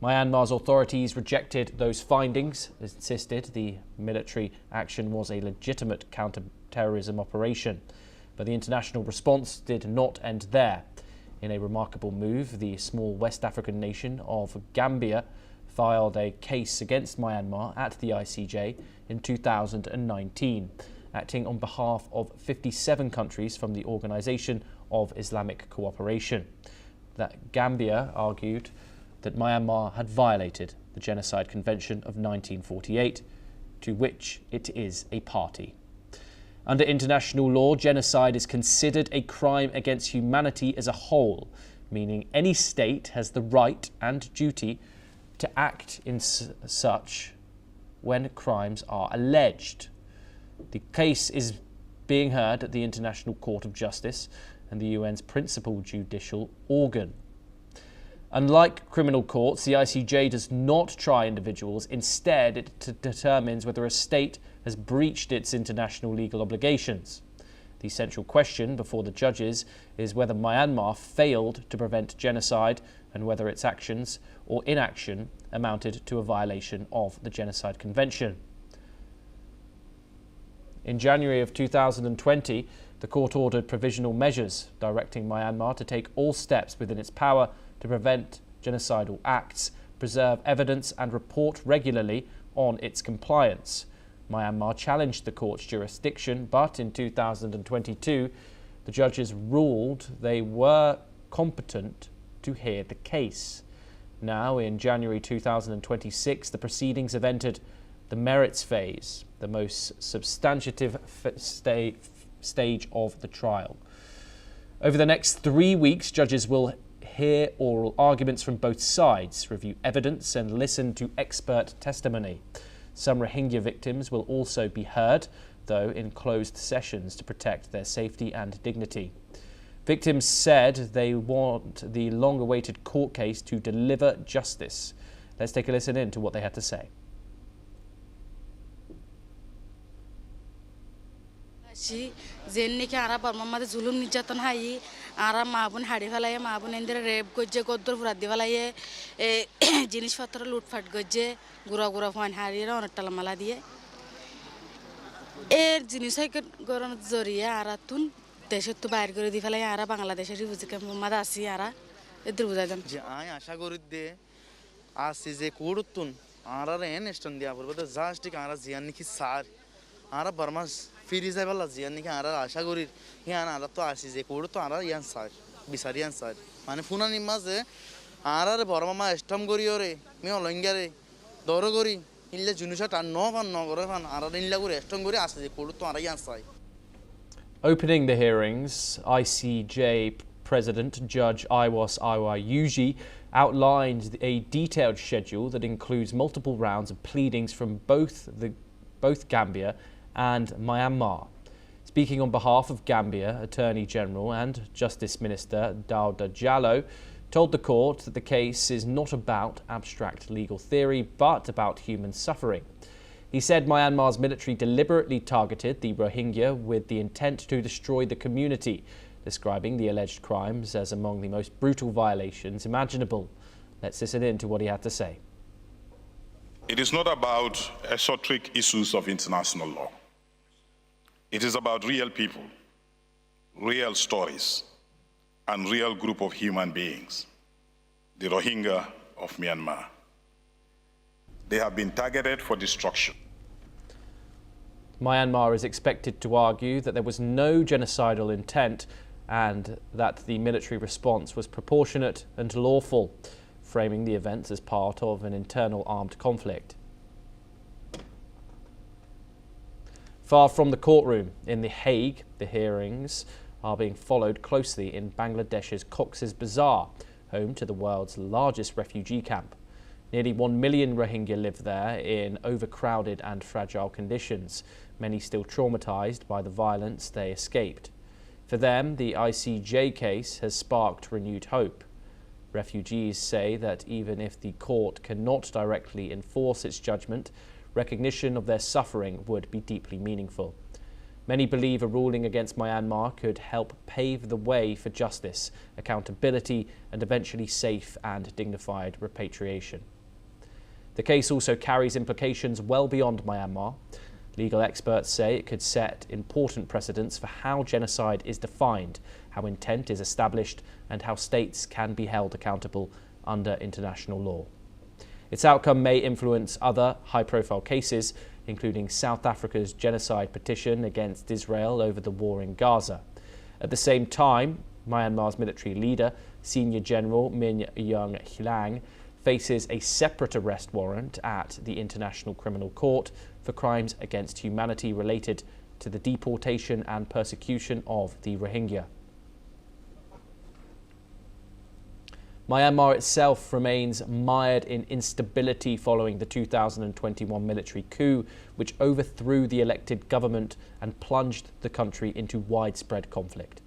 Myanmar's authorities rejected those findings, insisted the military action was a legitimate counter-terrorism operation. But the international response did not end there. In a remarkable move, the small West African nation of Gambia filed a case against Myanmar at the ICJ in 2019, acting on behalf of 57 countries from the Organization of Islamic Cooperation. That Gambia argued that Myanmar had violated the Genocide Convention of 1948, to which it is a party. Under international law, genocide is considered a crime against humanity as a whole, meaning any state has the right and duty to act in such when crimes are alleged. The case is being heard at the International Court of Justice and the UN's principal judicial organ. Unlike criminal courts, the ICJ does not try individuals. Instead, it determines whether a state has breached its international legal obligations. The central question before the judges is whether Myanmar failed to prevent genocide and whether its actions or inaction amounted to a violation of the Genocide Convention. In January of 2020, the court ordered provisional measures directing Myanmar to take all steps within its power to prevent genocidal acts, preserve evidence and report regularly on its compliance. Myanmar challenged the court's jurisdiction, but in 2022, the judges ruled they were competent to hear the case. Now, in January 2026, the proceedings have entered the merits phase, the most substantive stage of the trial. Over the next 3 weeks, judges will hear oral arguments from both sides, review evidence and listen to expert testimony. Some Rohingya victims will also be heard, though in closed sessions to protect their safety and dignity. Victims said they want the long-awaited court case to deliver justice. Let's take a listen in to what they had to say. জেননিকে আরা বর্মামাদে জুলুম নির্যাতন high আরা মাবুন হাড়ি ফেলাইয়ে মাবুন এন্দিরে rape গজ্জে Ghadar ফুরাদি ফেলাইয়ে জিনিসপত্র লুটফাট গজ্জে গুড়া গুড়া fun হারিয়ে অনেক টালামালা দিয়ে এর জিনিস গরম জড়িয়ে আরা তুন দেশের তো বাইর করে দি ফেলাই আরা বাংলাদেশের রিফিউজি ক্যাম্পে আসি আরা এদের বুঝাই দেন যে আই আশা করি দে আসি যে কুড়তুন আরা রেন স্টন দিয়া পড়বে তো জাস্টিক আরা জিয়ান নিকি সার আরা বর্মা ফিরি যাইবালা জিয়ান নিকি আরা আশা করি হিয়ান আরা তো আসি যে কুড়তো আরা ইয়ান সার বিচারিয়ান সার মানে ফুনানি মাঝে আরারে বর্মা স্টম করিও রে মি অলঙ্গারে দর করি ইল্লে জুনুসা টান ন করে ফান আরা ইল্লা করে স্টম করে আসি যে কুড়তো আরা ইয়ান সার Opening the hearings, ICJ President Judge Iwas Iwayuji outlined a detailed schedule that includes multiple rounds of pleadings from both Gambia and Myanmar. Speaking on behalf of Gambia, Attorney General and Justice Minister Dauda Jallow told the court that the case is not about abstract legal theory but about human suffering. He said Myanmar's military deliberately targeted the Rohingya with the intent to destroy the community, describing the alleged crimes as among the most brutal violations imaginable. Let's listen in to what he had to say. It is not about esoteric issues of international law. It is about real people, real stories, and real group of human beings, the Rohingya of Myanmar. They have been targeted for destruction. Myanmar is expected to argue that there was no genocidal intent and that the military response was proportionate and lawful, framing the events as part of an internal armed conflict. Far from the courtroom in The Hague, the hearings are being followed closely in Bangladesh's Cox's Bazar, home to the world's largest refugee camp. Nearly 1 million Rohingya live there in overcrowded and fragile conditions, many still traumatized by the violence they escaped. For them, the ICJ case has sparked renewed hope. Refugees say that even if the court cannot directly enforce its judgment, recognition of their suffering would be deeply meaningful. Many believe a ruling against Myanmar could help pave the way for justice, accountability, and eventually safe and dignified repatriation. The case also carries implications well beyond Myanmar. Legal experts say it could set important precedents for how genocide is defined, how intent is established, and how states can be held accountable under international law. Its outcome may influence other high-profile cases, including South Africa's genocide petition against Israel over the war in Gaza. At the same time, Myanmar's military leader, Senior General Min Aung Hlaing, faces a separate arrest warrant at the International Criminal Court for crimes against humanity related to the deportation and persecution of the Rohingya. Myanmar itself remains mired in instability following the 2021 military coup, which overthrew the elected government and plunged the country into widespread conflict.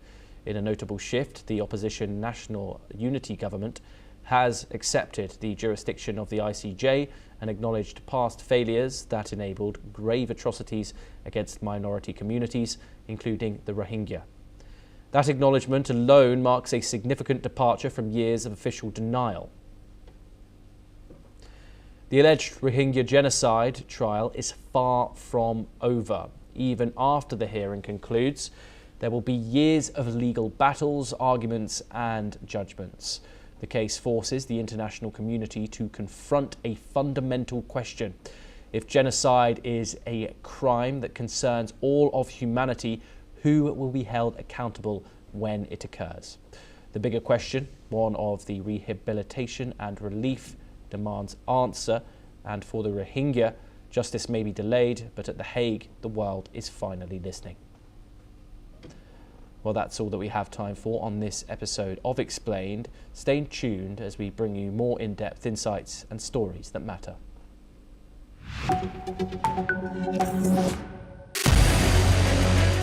In a notable shift, the opposition National Unity Government has accepted the jurisdiction of the ICJ and acknowledged past failures that enabled grave atrocities against minority communities, including the Rohingya. That acknowledgement alone marks a significant departure from years of official denial. The alleged Rohingya genocide trial is far from over. Even after the hearing concludes, there will be years of legal battles, arguments, and judgments. The case forces the international community to confront a fundamental question. If genocide is a crime that concerns all of humanity, who will be held accountable when it occurs? The bigger question, one of the rehabilitation and relief, demands answer, and for the Rohingya, justice may be delayed, but at The Hague, the world is finally listening. Well, that's all that we have time for on this episode of Explained. Stay tuned as we bring you more in-depth insights and stories that matter.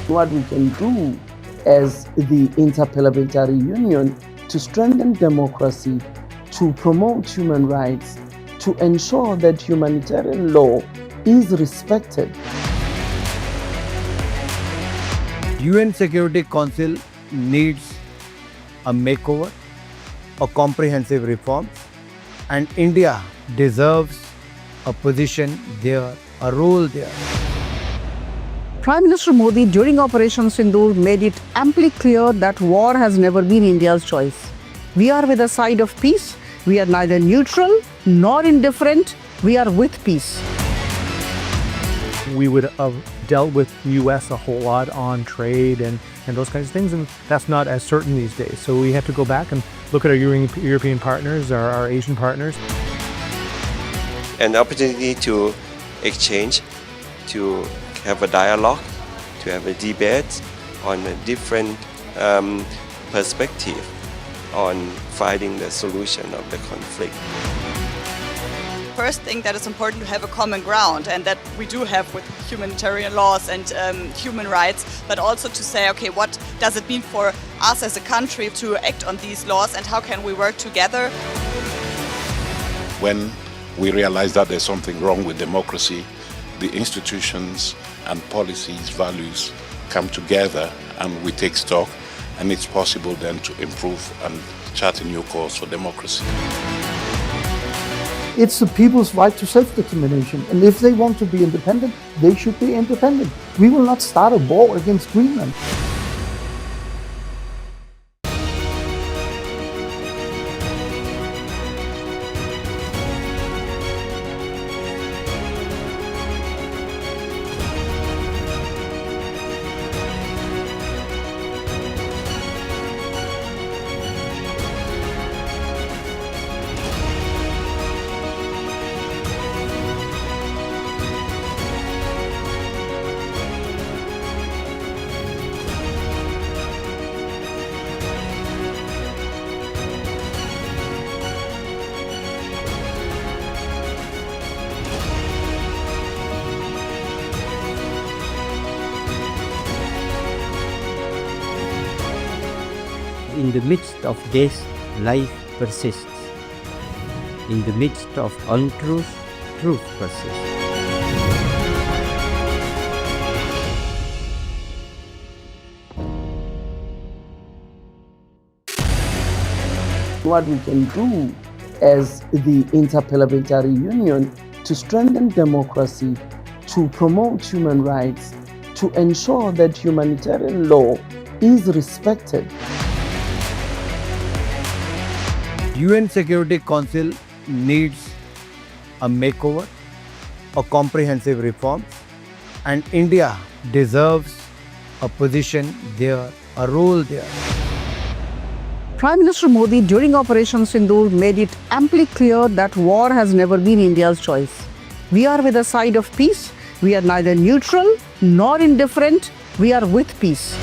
What we can do as the Interparliamentary Union to strengthen democracy, to promote human rights, to ensure that humanitarian law is respected. UN Security Council needs a makeover, a comprehensive reform, and India deserves a position there, a role there. Prime Minister Modi during Operation Sindoor made it amply clear that war has never been India's choice. We are with the side of peace. We are neither neutral nor indifferent. We are with peace. We would have dealt with US a whole lot on trade and those kinds of things, and that's not as certain these days. So we have to go back and look at our European partners, our Asian partners. An opportunity to exchange, to have a dialogue, to have a debate on a different perspective on finding the solution of the conflict. First thing that is important to have a common ground, and that we do have with humanitarian laws and human rights, but also to say, okay, what does it mean for us as a country to act on these laws and how can we work together? When we realize that there's something wrong with democracy, the institutions and policies, values come together and we take stock, and it's possible then to improve and chart a new course for democracy. It's the people's right to self-determination, and if they want to be independent, they should be independent. We will not start a war against Greenland. In the midst of this, life persists. In the midst of untruth, truth persists. What we can do as the Interparliamentary Union to strengthen democracy, to promote human rights, to ensure that humanitarian law is respected. UN Security Council needs a makeover, a comprehensive reform, and India deserves a position there, a role there. Prime Minister Modi during Operation Sindoor made it amply clear that war has never been India's choice. We are with the side of peace. We are neither neutral nor indifferent. We are with peace.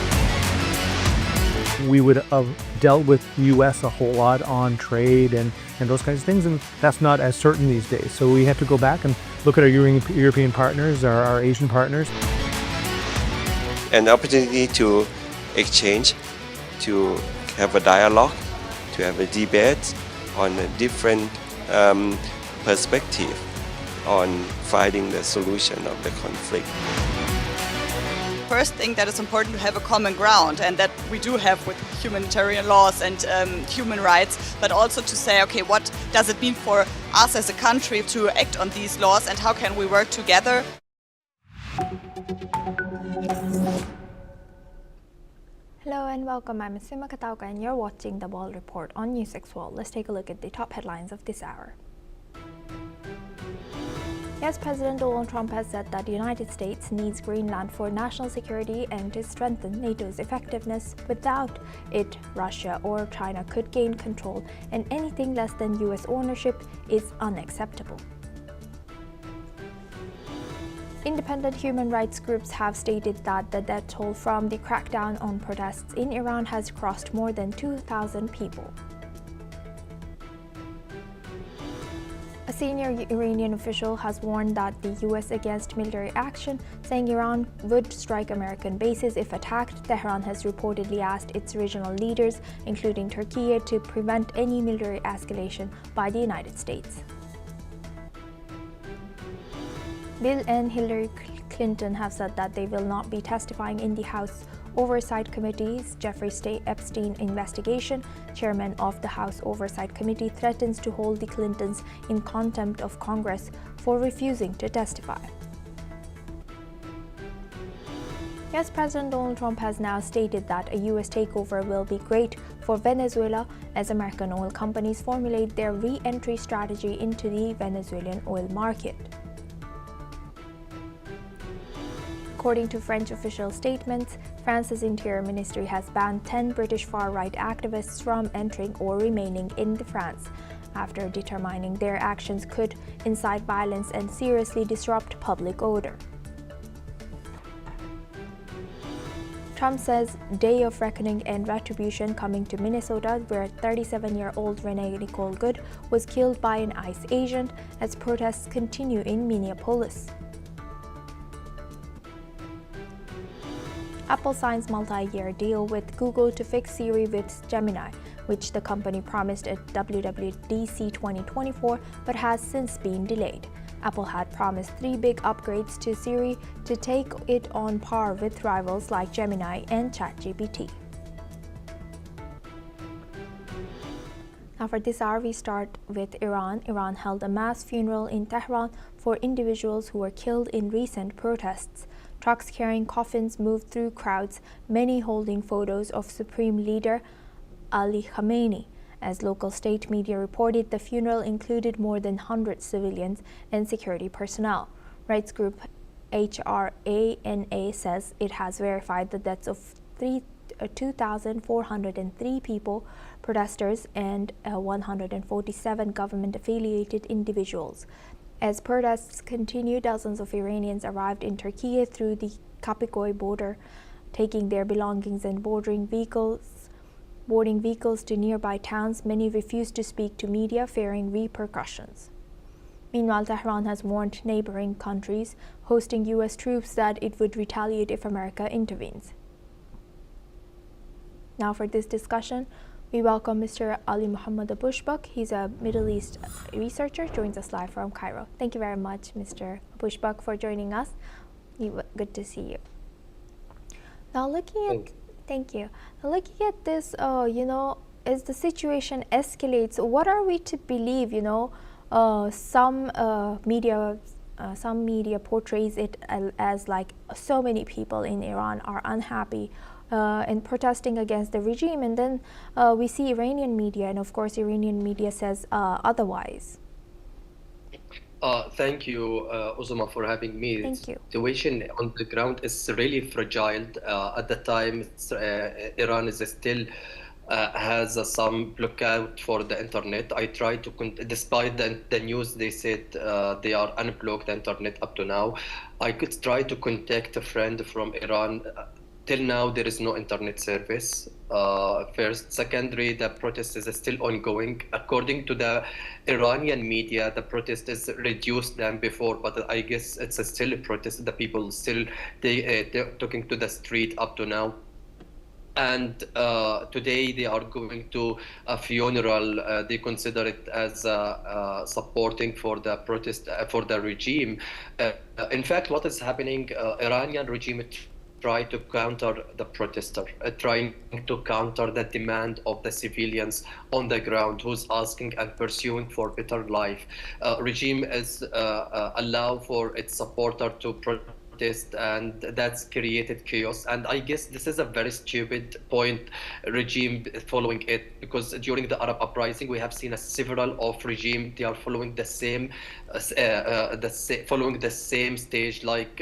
We would have dealt with US a whole lot on trade and those kinds of things, and that's not as certain these days. So we have to go back and look at our European partners, our Asian partners. An opportunity to exchange, to have a dialogue, to have a debate on a different perspective on finding the solution of the conflict. First thing that is important to have a common ground, and that we do have with humanitarian laws and human rights, but also to say, okay, what does it mean for us as a country to act on these laws and how can we work together? Hello and welcome, I'm Suma Katauka and you're watching The World Report on NewsX World. Let's take a look at the top headlines of this hour. US President Donald Trump has said that the United States needs Greenland for national security and to strengthen NATO's effectiveness. Without it, Russia or China could gain control, and anything less than US ownership is unacceptable. Independent human rights groups have stated that the death toll from the crackdown on protests in Iran has crossed more than 2,000 people. A senior Iranian official has warned that the U.S. against military action, saying Iran would strike American bases if attacked. Tehran has reportedly asked its regional leaders, including Turkey, to prevent any military escalation by the United States. Bill and Hillary Clinton have said that they will not be testifying in the House Oversight Committee's Jeffrey Epstein investigation. Chairman of the House Oversight Committee threatens to hold the Clintons in contempt of Congress for refusing to testify. US President Donald Trump has now stated that a US takeover will be great for Venezuela as American oil companies formulate their re-entry strategy into the Venezuelan oil market. According to French official statements, France's Interior Ministry has banned 10 British far-right activists from entering or remaining in France after determining their actions could incite violence and seriously disrupt public order. Trump says day of reckoning and retribution coming to Minnesota, where 37-year-old Renee Nicole Good was killed by an ICE agent as protests continue in Minneapolis. Apple signs multi-year deal with Google to fix Siri with Gemini, which the company promised at WWDC 2024 but has since been delayed. Apple had promised 3 big upgrades to Siri to take it on par with rivals like Gemini and ChatGPT. Now for this hour, we start with Iran. Iran held a mass funeral in Tehran for individuals who were killed in recent protests. Trucks carrying coffins moved through crowds, many holding photos of Supreme Leader Ali Khamenei. As local state media reported, the funeral included more than 100 civilians and security personnel. Rights group HRANA says it has verified the deaths of 2,403 people, protesters, and 147 government-affiliated individuals. As protests continue, dozens of Iranians arrived in Turkey through the Kapikoy border, taking their belongings and boarding vehicles to nearby towns. Many refused to speak to media, fearing repercussions. Meanwhile, Tehran has warned neighboring countries hosting U.S. troops that it would retaliate if America intervenes. Now for this discussion, we welcome Mr. Ali Mohammed Abushbak. He's a Middle East researcher, joins us live from Cairo. Thank you very much, Mr. Abushbak, for joining us. Good to see you. Now thank you. Now looking at this, as the situation escalates, what are we to believe? Some media portrays it as like so many people in Iran are unhappy and protesting against the regime, and then we see Iranian media, and of course Iranian media says otherwise. Thank you, Uzma, for having me. Thank you. The situation on the ground is really fragile. At the time, Iran is still has some blackout for the internet. I tried to, despite the news they said they are unblocked the internet up to now. I could try to contact a friend from Iran. Till now, there is no internet service. First. Secondly, the protest is still ongoing. According to the Iranian media, the protest is reduced than before, but I guess it's still a protest. The people still they're talking to the street up to now. And today they are going to a funeral. They consider it as supporting for the protest for the regime. In fact, what is happening? Iranian regime try to counter the protester, trying to counter the demand of the civilians on the ground who's asking and pursuing for better life. Regime is allow for its supporter to protest, and that's created chaos. And I guess this is a very stupid point, regime following it, because during the Arab uprising we have seen several of regime, they are following the same stage, like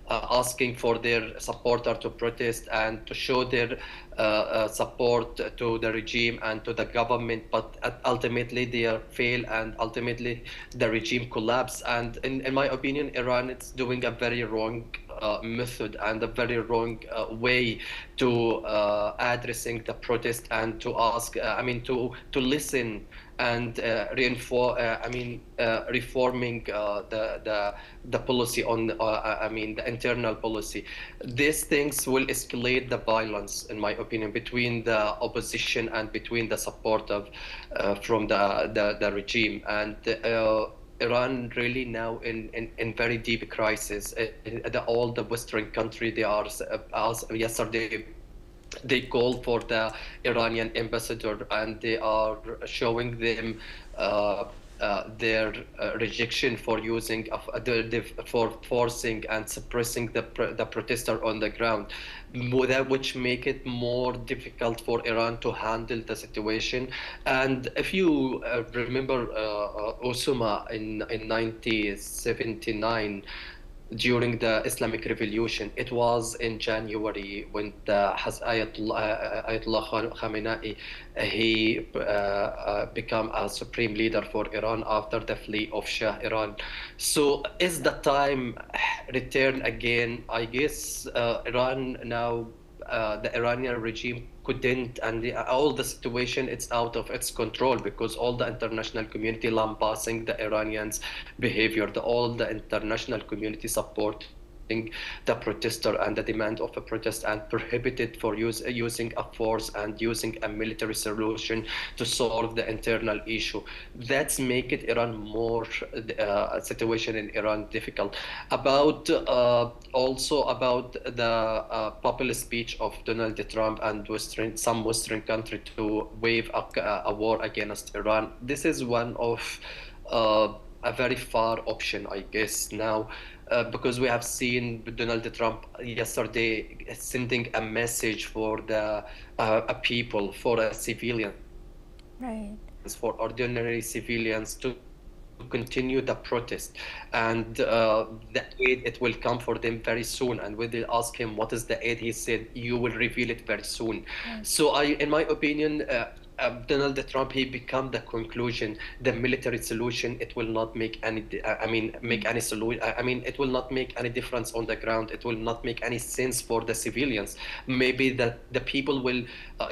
asking for their supporter to protest and to show their support to the regime and to the government, but ultimately they fail, and ultimately the regime collapse. And in my opinion, Iran is doing a very wrong method and a very wrong way to addressing the protest and to ask, to listen and reforming the policy on the internal policy. These things will escalate the violence, in my opinion, between the opposition and between the supportive from the regime. And Iran really now in very deep crisis. All the Western country, they are yesterday they called for the Iranian ambassador, and they are showing them their rejection for using for forcing and suppressing the protester on the ground, which make it more difficult for Iran to handle the situation. And if you remember Osama in 1979, during the Islamic Revolution, it was in January when the Ayatollah Khamenei he became a supreme leader for Iran after the flee of Shah Iran. So is the time return again? I guess Iran now, the Iranian regime couldn't, and all the situation, it's out of its control, because all the international community lambasting the Iranians' behavior, all the international community supporting the protester and the demand of a protest, and prohibited for using a force and using a military solution to solve the internal issue. That's make it Iran more situation in Iran difficult. About also about the populist speech of Donald Trump and some Western country to wage a war against Iran. This is one of a very far option, I guess, now. Because we have seen Donald Trump yesterday sending a message for the people, for civilians, Right. for ordinary civilians to continue the protest, and the aid, it will come for them very soon. And when they ask him what is the aid, he said, "You will reveal it very soon." So in my opinion, Donald Trump, he become the conclusion. The military solution, it will not make any. Make any solution. It will not make any difference on the ground. It will not make any sense for the civilians. Maybe the people will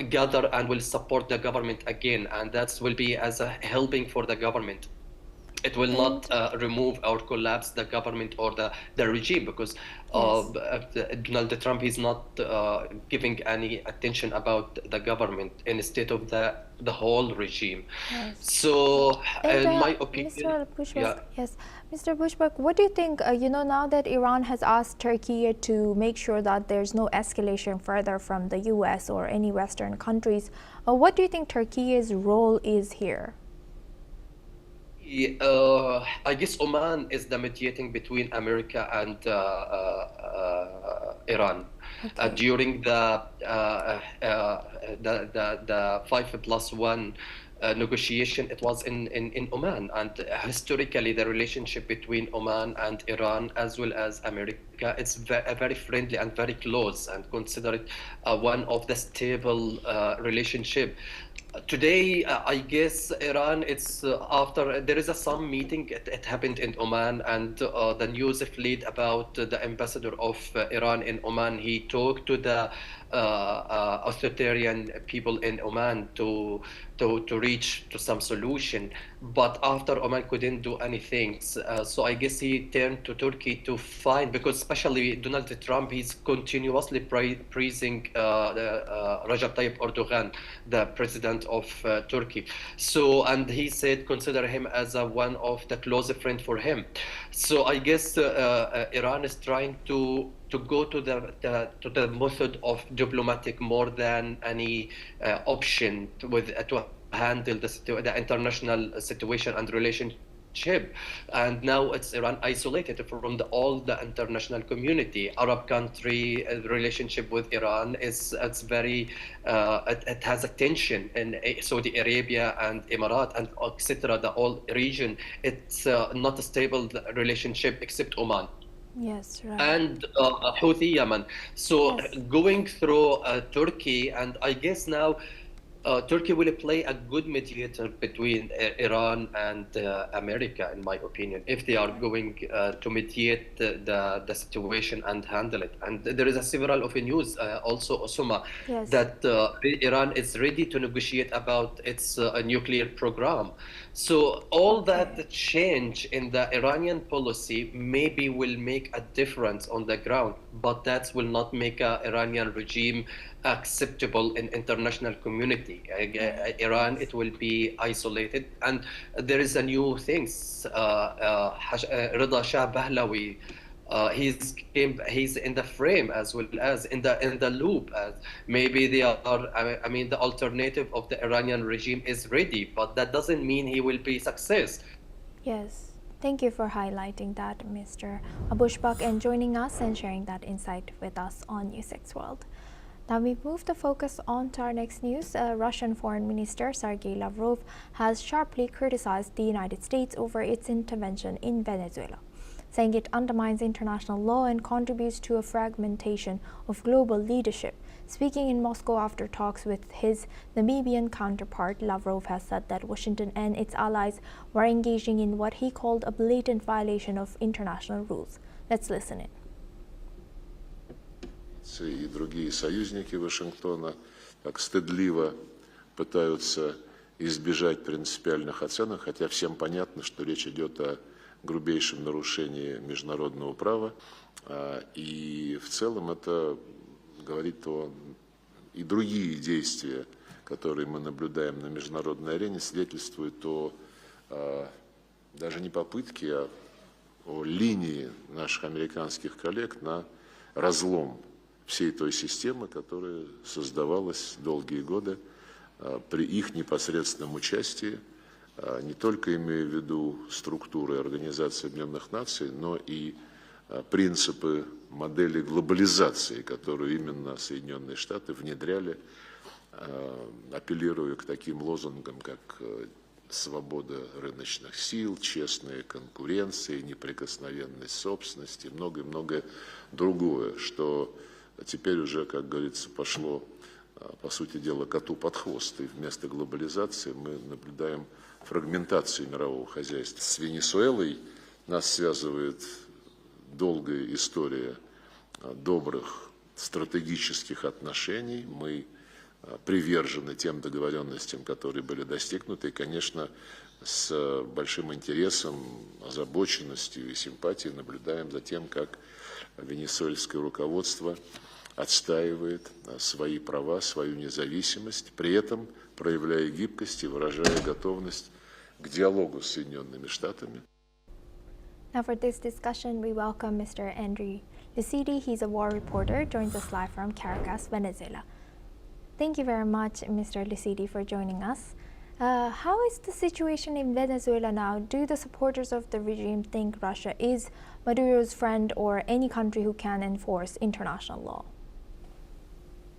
gather and will support the government again, and that will be as a helping for the government. It will not remove or collapse the government or the regime, because Donald Trump is not giving any attention about the government instead of the whole regime. Yes. So, And, in my opinion, Mr. Bushberg, yes, Mr. Bushberg, what do you think? Now that Iran has asked Turkey to make sure that there's no escalation further from the U.S. or any Western countries, what do you think Turkey's role is here? I guess Oman is the mediating between America and Iran. During the 5+1 negotiation, it was in Oman, and historically the relationship between Oman and Iran, as well as America, it's very friendly and very close, and considered one of the stable relationship. Today, I guess Iran, it's after there is some meeting, it happened in Oman, and the news fled about the ambassador of Iran in Oman. He talked to the authoritarian people in Oman to reach to some solution, but after Oman couldn't do anything, so I guess he turned to Turkey to find, because especially Donald Trump, he's continuously praising Recep Tayyip Erdogan, the president of Turkey. So, and he said consider him as one of the closest friend for him. So I guess Iran is trying to go to the method of diplomatic more than any option to handle the international situation and relationship. And now it's Iran isolated from all the international community. Arab country relationship with Iran it's very it has a tension in Saudi Arabia and Emirates and etc. The whole region, it's not a stable relationship except Oman. Yes, right. And Houthi Yemen. So going through Turkey, and I guess now Turkey will play a good mediator between Iran and America, in my opinion, if they are going to mediate the situation and handle it. And there is a several of news also, Osuma, Yes. that Iran is ready to negotiate about its nuclear program. So all that change in the Iranian policy maybe will make a difference on the ground, but that will not make an Iranian regime acceptable in international community. Iran, it will be isolated, and there is a new things. Rida Shah Pahlavi, he's in the frame as well as in the loop. As maybe they are. I mean, the alternative of the Iranian regime is ready, but that doesn't mean he will be success. Yes. Thank you for highlighting that, Mr. Abushbak, and joining us and sharing that insight with us on NewsX World. Now we move the focus on to our next news. Russian Foreign Minister Sergei Lavrov has sharply criticized the United States over its intervention in Venezuela, saying it undermines international law and contributes to a fragmentation of global leadership. Speaking in Moscow after talks with his Namibian counterpart, Lavrov has said that Washington and its allies were engaging in what he called a blatant violation of international rules. Let's listen in. И другие союзники Вашингтона так стыдливо пытаются избежать принципиальных оценок, хотя всем понятно, что речь идет о грубейшем нарушении международного права, и в целом это говорит о и другие действия, которые мы наблюдаем на международной арене, свидетельствуют о даже не попытке, а о линии наших американских коллег на разлом всей той системы, которая создавалась долгие годы при их непосредственном участии, не только имея в виду структуры Организации Объединенных Наций, но и принципы модели глобализации, которую именно Соединенные Штаты внедряли, апеллируя к таким лозунгам, как свобода рыночных сил, честная конкуренция, неприкосновенность собственности и многое-многое другое, что теперь уже, как говорится, пошло, по сути дела, коту под хвост. И вместо глобализации мы наблюдаем фрагментацию мирового хозяйства. С Венесуэлой нас связывает долгая история добрых стратегических отношений. Мы привержены тем договоренностям, которые были достигнуты. И, конечно, с большим интересом, озабоченностью и симпатией наблюдаем за тем, как венесуэльское руководство отстаивает свои права, свою независимость, при этом проявляя гибкость и выражая готовность к диалогу с Соединенными Штатами. Now for this discussion, we welcome Mr. Andrew Lucidi. He's a war reporter, joins us live from Caracas, Venezuela. Thank you very much, Mr. Lucidi, for joining us. How is the situation in Venezuela now? Do the supporters of the regime think Russia is Maduro's friend or any country who can enforce international law?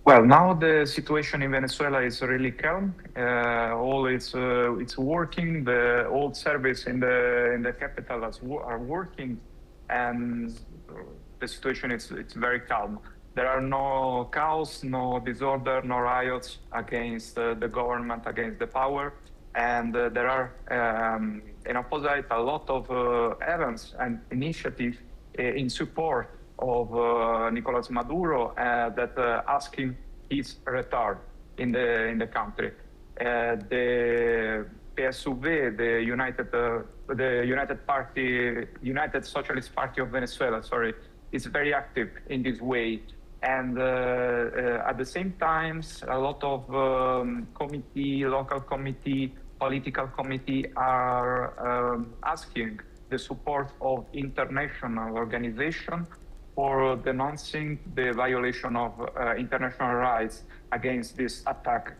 Well, now the situation in Venezuela is really calm. All it's working. The old service in the capital are working, and the situation it's very calm. There are no chaos, no disorder, no riots against the government, against the power, and there are in opposite a lot of events and initiatives in support of Nicolas Maduro that asking his return in the country. The PSUV, the United Socialist Party of Venezuela, is very active in this way. And at the same time, a lot of local committee, political committee are asking the support of international organizations for denouncing the violation of international rights against this attack,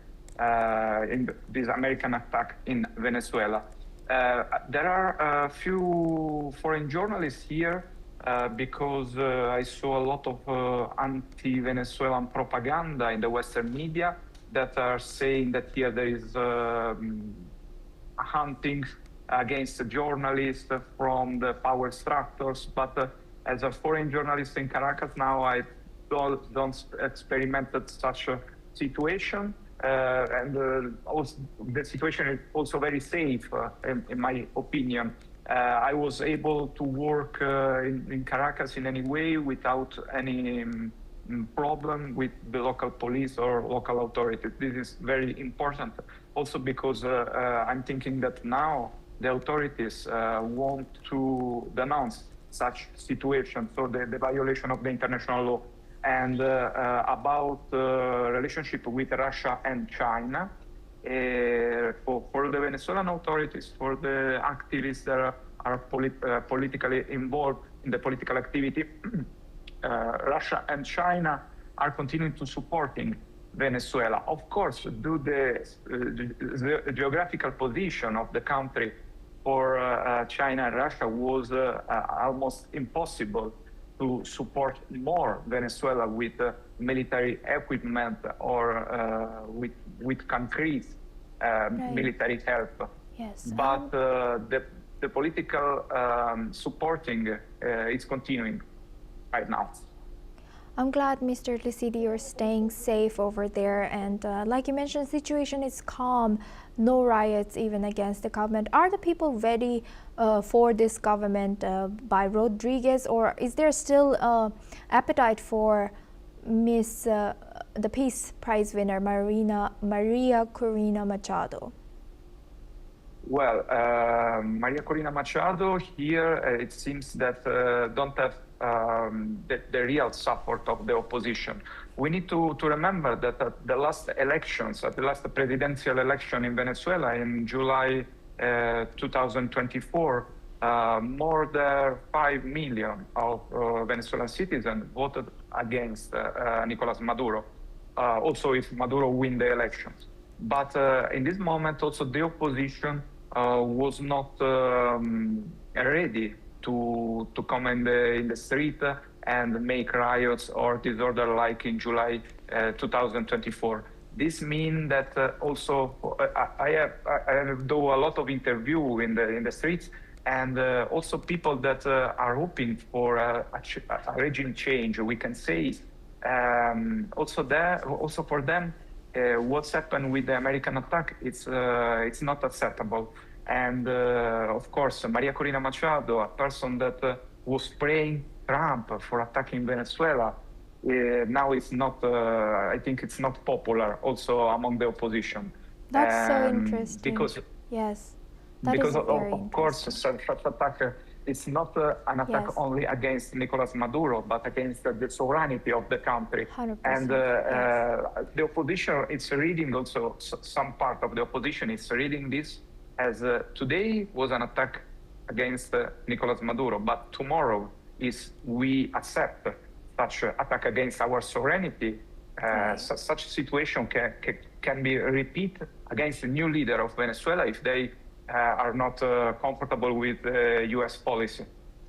in this American attack in Venezuela. There are a few foreign journalists here because I saw a lot of anti-Venezuelan propaganda in the Western media that are saying that here there is hunting against the journalists from the power structures. But as a foreign journalist in Caracas now, I don't experiment such a situation. Also the situation is also very safe, in my opinion. I was able to work in Caracas in any way without any problem with the local police or local authorities. This is very important also because I'm thinking that now the authorities want to denounce such situations, so the violation of the international law. And about relationship with Russia and China, for the Venezuelan authorities, for the activists that are politically involved in the political activity, Russia and China are continuing to supporting Venezuela. Of course, due to the geographical position of the country for China and Russia was almost impossible to support more Venezuela with military equipment or with concrete military help. Yes. But the political supporting is continuing right now. I'm glad, Mr. Licidi, you're staying safe over there. And like you mentioned, the situation is calm, no riots even against the government. Are the people ready for this government by Rodriguez, or is there still appetite for the Peace Prize winner, Maria Corina Machado? Well, Maria Corina Machado here, it seems that don't have the real support of the opposition. We need to remember that at the last elections, at the last presidential election in Venezuela in July 2024, more than 5 million of Venezuelan citizens voted against Nicolas Maduro, also if Maduro win the elections. But in this moment, also the opposition was not ready to come in the street and make riots or disorder like in July 2024. This means that also I have done a lot of interview in the streets, and also people that are hoping for a regime change. We can say also for them, what's happened with the American attack, it's not acceptable. And of course, Maria Corina Machado, a person that was praying Trump for attacking Venezuela, now it's not, I think it's not popular also among the opposition. That's so interesting. Because, yes, because of course, such attack, it's not an attack only against Nicolas Maduro, but against the sovereignty of the country. 100%, and the opposition, it's reading also, some part of the opposition is reading this as today was an attack against Nicolas Maduro, but tomorrow is we accept such attack against our sovereignty. Such situation can be repeated against the new leader of Venezuela if they are not comfortable with U.S. policy.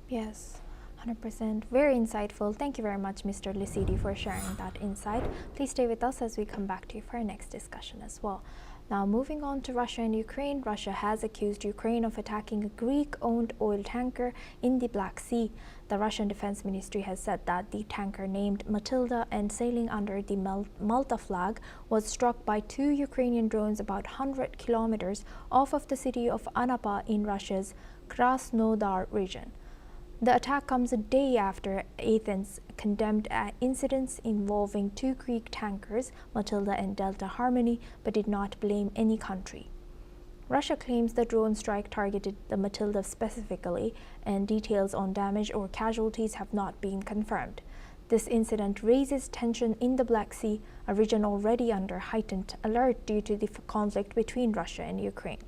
Yes, 100%. Very insightful. Thank you very much, Mr. Licidi, for sharing that insight. Please stay with us as we come back to you for our next discussion as well. Now, moving on to Russia and Ukraine. Russia has accused Ukraine of attacking a Greek-owned oil tanker in the Black Sea. The Russian Defense Ministry has said that the tanker, named Matilda and sailing under the Malta flag, was struck by 2 Ukrainian drones about 100 kilometers off of the city of Anapa in Russia's Krasnodar region. The attack comes a day after Athens condemned incidents involving 2 Greek tankers, Matilda and Delta Harmony, but did not blame any country. Russia claims the drone strike targeted the Matilda specifically, and details on damage or casualties have not been confirmed. This incident raises tension in the Black Sea, a region already under heightened alert due to the conflict between Russia and Ukraine.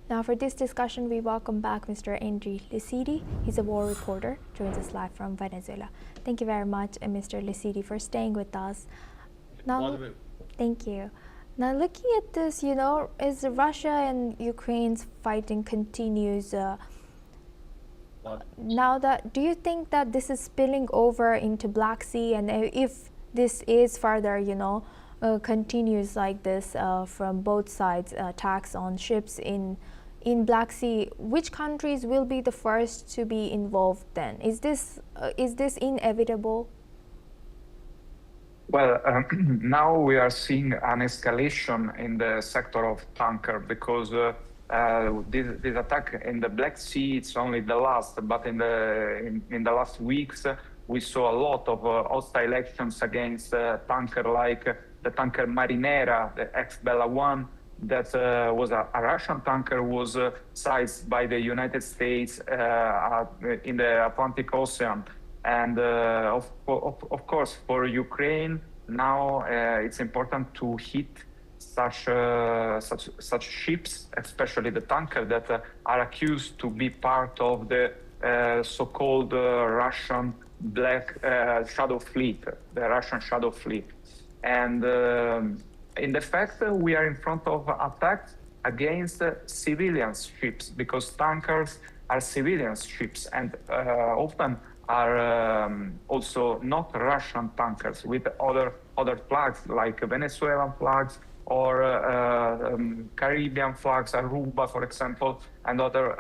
Now, for this discussion, we welcome back Mr. Andriy Licidi. He's a war reporter, joins us live from Venezuela. Thank you very much, Mr. Licidi, for staying with us. Now, thank you. Now, looking at this, as Russia and Ukraine's fighting continues, do you think that this is spilling over into Black Sea, and if this is further, continues like this from both sides, attacks on ships in Black Sea, which countries will be the first to be involved then? Is this inevitable? Well, now we are seeing an escalation in the sector of tanker because this attack in the Black Sea, it's only the last, but in the last weeks, we saw a lot of hostile actions against tanker like the tanker Marinera, the ex-Bella One, that was a Russian tanker, was seized by the United States in the Atlantic Ocean. And of course, for Ukraine, now it's important to hit such ships, especially the tanker that are accused to be part of the so-called Russian Black Shadow Fleet, the Russian Shadow Fleet. And in the fact, we are in front of attacks against civilian ships because tankers are civilian ships and often are also not Russian tankers with other flags like Venezuelan flags or Caribbean flags, Aruba, for example, and other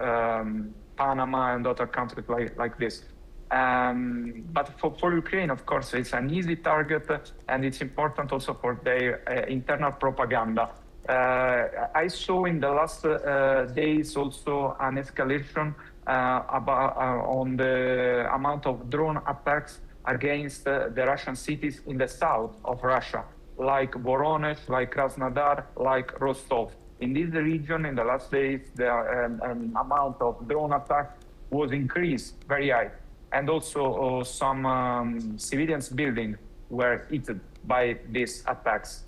Panama and other countries like this. But for Ukraine, of course, it's an easy target, and it's important also for their internal propaganda. I saw in the last days also an escalation on the amount of drone attacks against the Russian cities in the south of Russia, like Voronezh, like Krasnodar, like Rostov. In this region, in the last days, the amount of drone attacks was increased very high. And also some civilians buildings were hit by these attacks.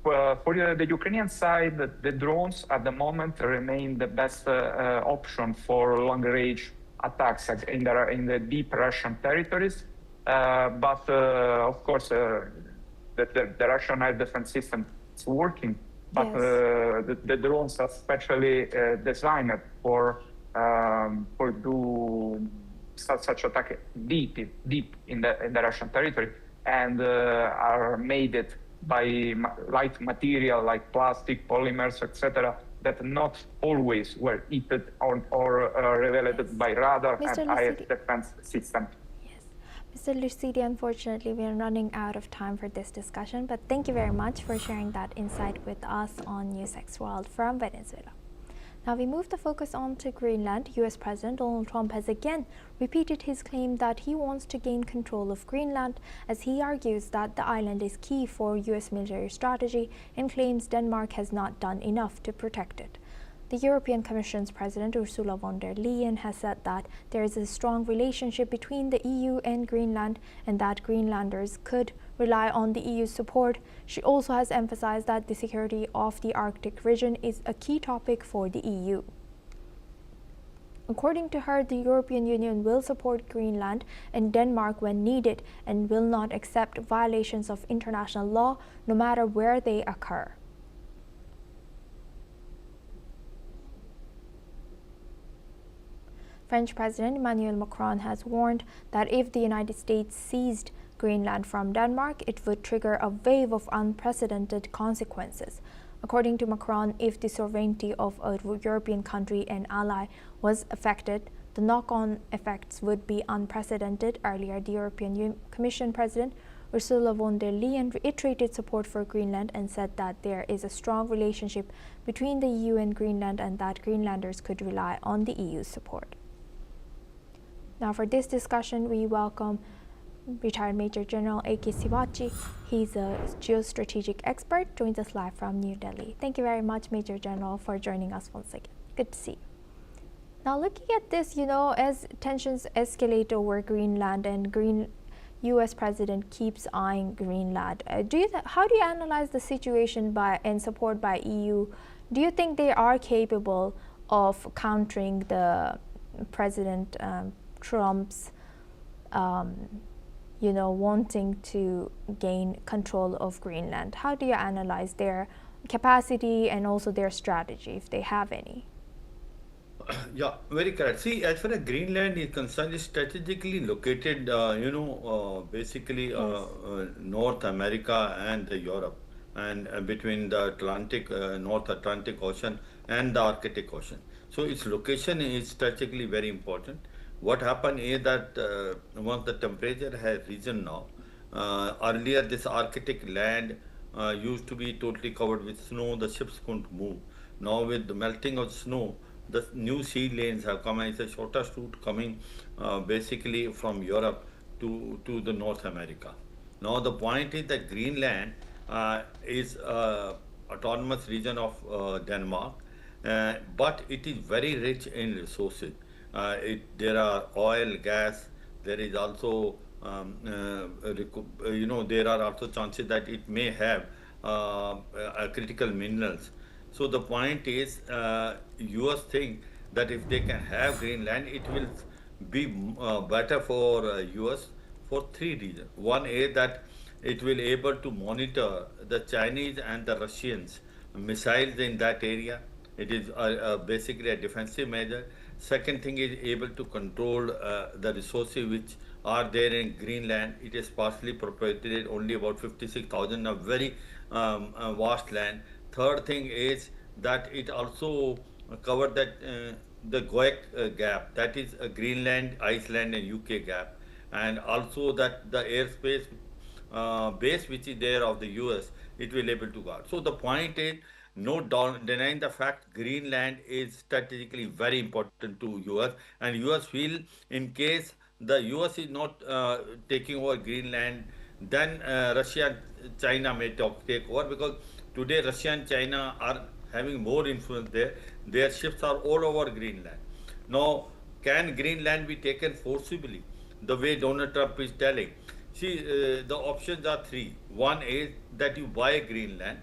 For the Ukrainian side, the drones at the moment remain the best option for long-range attacks in the deep Russian territories. But of course, the Russian air defense system is working. But the drones are specially designed for do such attack deep in the Russian territory, and are made by light material like plastic, polymers, etc., that not always were hit or revealed by radar and air defense system. Mr. Lucidi, unfortunately, we are running out of time for this discussion, but thank you very much for sharing that insight with us on NewsX World from Venezuela. Now we move the focus on to Greenland. US President Donald Trump has again repeated his claim that he wants to gain control of Greenland, as he argues that the island is key for US military strategy and claims Denmark has not done enough to protect it. The European Commission's President Ursula von der Leyen has said that there is a strong relationship between the EU and Greenland and that Greenlanders could rely on the EU's support. She also has emphasized that the security of the Arctic region is a key topic for the EU. According to her, the European Union will support Greenland and Denmark when needed and will not accept violations of international law, no matter where they occur. French President Emmanuel Macron has warned that if the United States seized Greenland from Denmark, it would trigger a wave of unprecedented consequences. According to Macron, if the sovereignty of a European country and ally was affected, the knock-on effects would be unprecedented. Earlier, the European Commission President Ursula von der Leyen reiterated support for Greenland and said that there is a strong relationship between the EU and Greenland and that Greenlanders could rely on the EU's support. Now for this discussion, we welcome retired Major General A.K. Sivachi. He's a geostrategic expert, joins us live from New Delhi. Thank you very much, Major General, for joining us once again. Good to see you. Now looking at this, as tensions escalate over Greenland and U.S. President keeps eyeing Greenland, how do you analyze the situation and support by EU? Do you think they are capable of countering the President Trump's wanting to gain control of Greenland? How do you analyze their capacity and also their strategy, if they have any? Yeah, very correct. See, as far as Greenland is concerned, it's strategically located, basically North America and Europe, and between the Atlantic, North Atlantic Ocean and the Arctic Ocean. So its location is strategically very important. What happened is that once the temperature has risen now, Earlier, this Arctic land used to be totally covered with snow. The ships couldn't move. Now, with the melting of snow, the new sea lanes have come, and it's a shortest route coming basically from Europe to the North America. Now, the point is that Greenland is autonomous region of Denmark, but it is very rich in resources. There are oil, gas. There is also, there are also chances that it may have critical minerals. So the point is, US think that if they can have Greenland, it will be better for US for three reasons. One is that it will able to monitor the Chinese and the Russians missiles in that area. It is basically a defensive measure. Second thing is able to control the resources which are there in Greenland. It is partially proprietary, only about 56,000, a very vast land. Third thing is that it also covered that the GOEC gap, that is Greenland, Iceland, and UK gap, and also that the airspace base which is there of the US, it will able to guard. So the point is, no denying the fact Greenland is strategically very important to US, and US feel in case the US is not taking over Greenland, then Russia and China may take over, because today Russia and China are having more influence there. Their ships are all over Greenland. Now, can Greenland be taken forcibly, the way Donald Trump is telling? See, the options are three. One is that you buy Greenland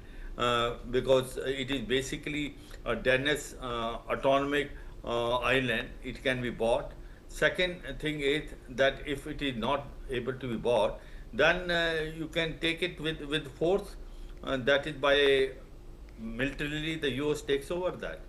because it is basically a Danish autonomic island. It can be bought. Second thing is that if it is not able to be bought, then you can take it with force. That is by militarily the US takes over that.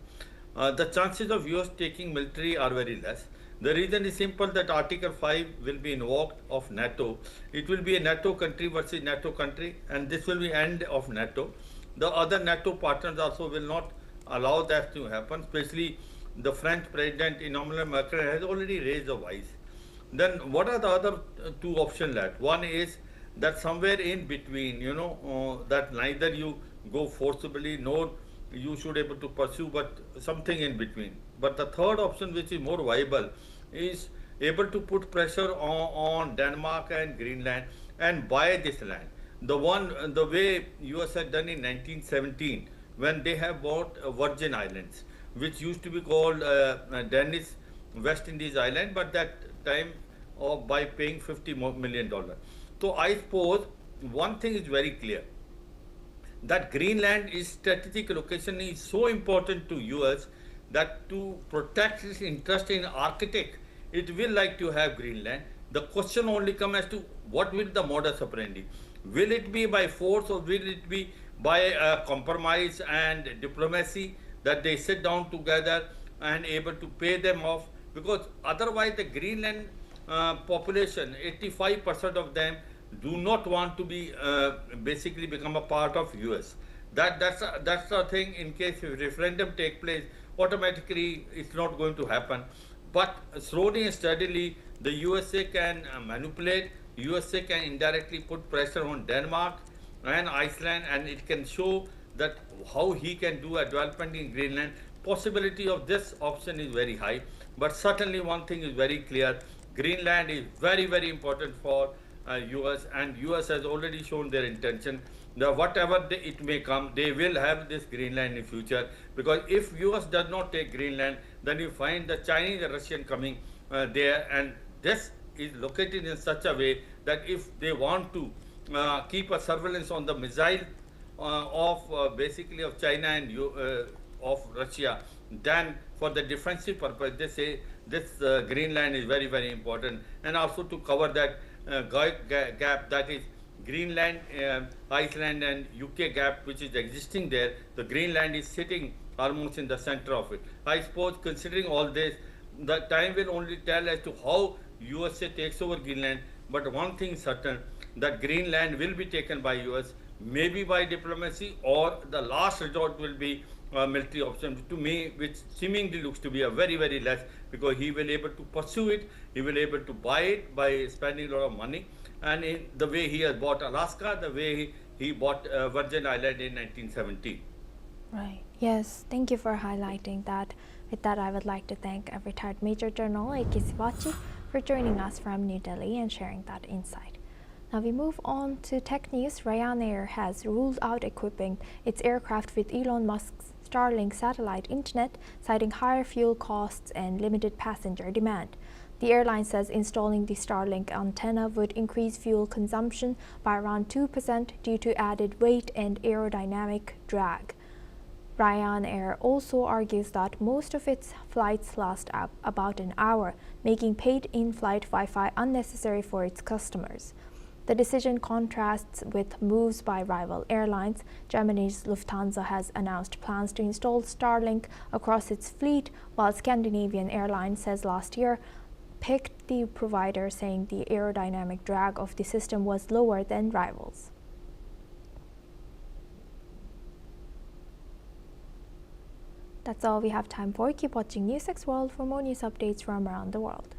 The chances of US taking military are very less. The reason is simple, that Article 5 will be invoked of NATO. It will be a NATO country versus NATO country, and this will be end of NATO. The other NATO partners also will not allow that to happen, especially the French President Emmanuel Macron has already raised a voice. Then what are the other two options left? One is that somewhere in between, that neither you go forcibly nor you should able to pursue, but something in between. But the third option, which is more viable, is able to put pressure on Denmark and Greenland and buy this land. The way US had done in 1917, when they have bought Virgin Islands, which used to be called Danish West Indies Island, but that time by paying $50 million. So I suppose one thing is very clear, that Greenland is strategic location is so important to US that to protect its interest in Arctic, it will like to have Greenland. The question only comes as to what will the modus operandi. Will it be by force, or will it be by compromise and diplomacy, that they sit down together and able to pay them off? Because otherwise the Greenland population, 85% of them do not want to be basically become a part of US. That's the thing. In case if referendum take place, automatically it's not going to happen. But slowly and steadily, the USA can manipulate. USA can indirectly put pressure on Denmark and Iceland, and it can show that how he can do a development in Greenland. Possibility of this option is very high. But certainly one thing is very clear: Greenland is very, very important for US, and US has already shown their intention that whatever it may come, they will have this Greenland in future. Because if US does not take Greenland, then you find the Chinese and Russian coming there, and this is located in such a way that if they want to keep a surveillance on the missile of basically of China and of Russia, then for the defensive purpose, they say this Greenland is very, very important, and also to cover that gap, that is Greenland, Iceland and UK gap, which is existing there. The Greenland is sitting almost in the center of it. I suppose, considering all this, the time will only tell as to how USA takes over Greenland. But one thing is certain, that Greenland will be taken by US, maybe by diplomacy, or the last resort will be military option, to me, which seemingly looks to be a very, very less, because he will able to pursue it, he will able to buy it by spending a lot of money, and in the way he has bought Alaska, the way he bought Virgin Island in 1917. Right. Yes, thank you for highlighting that. With that, I would like to thank retired Major General A.K. Sivachi for joining us from New Delhi and sharing that insight. Now we move on to tech news. Ryanair has ruled out equipping its aircraft with Elon Musk's Starlink satellite internet, citing higher fuel costs and limited passenger demand. The airline says installing the Starlink antenna would increase fuel consumption by around 2% due to added weight and aerodynamic drag. Ryanair also argues that most of its flights last about an hour, making paid in-flight Wi-Fi unnecessary for its customers. The decision contrasts with moves by rival airlines. Germany's Lufthansa has announced plans to install Starlink across its fleet, while Scandinavian Airlines says last year picked the provider, saying the aerodynamic drag of the system was lower than rivals. That's all we have time for. Keep watching NewsX World for more news updates from around the world.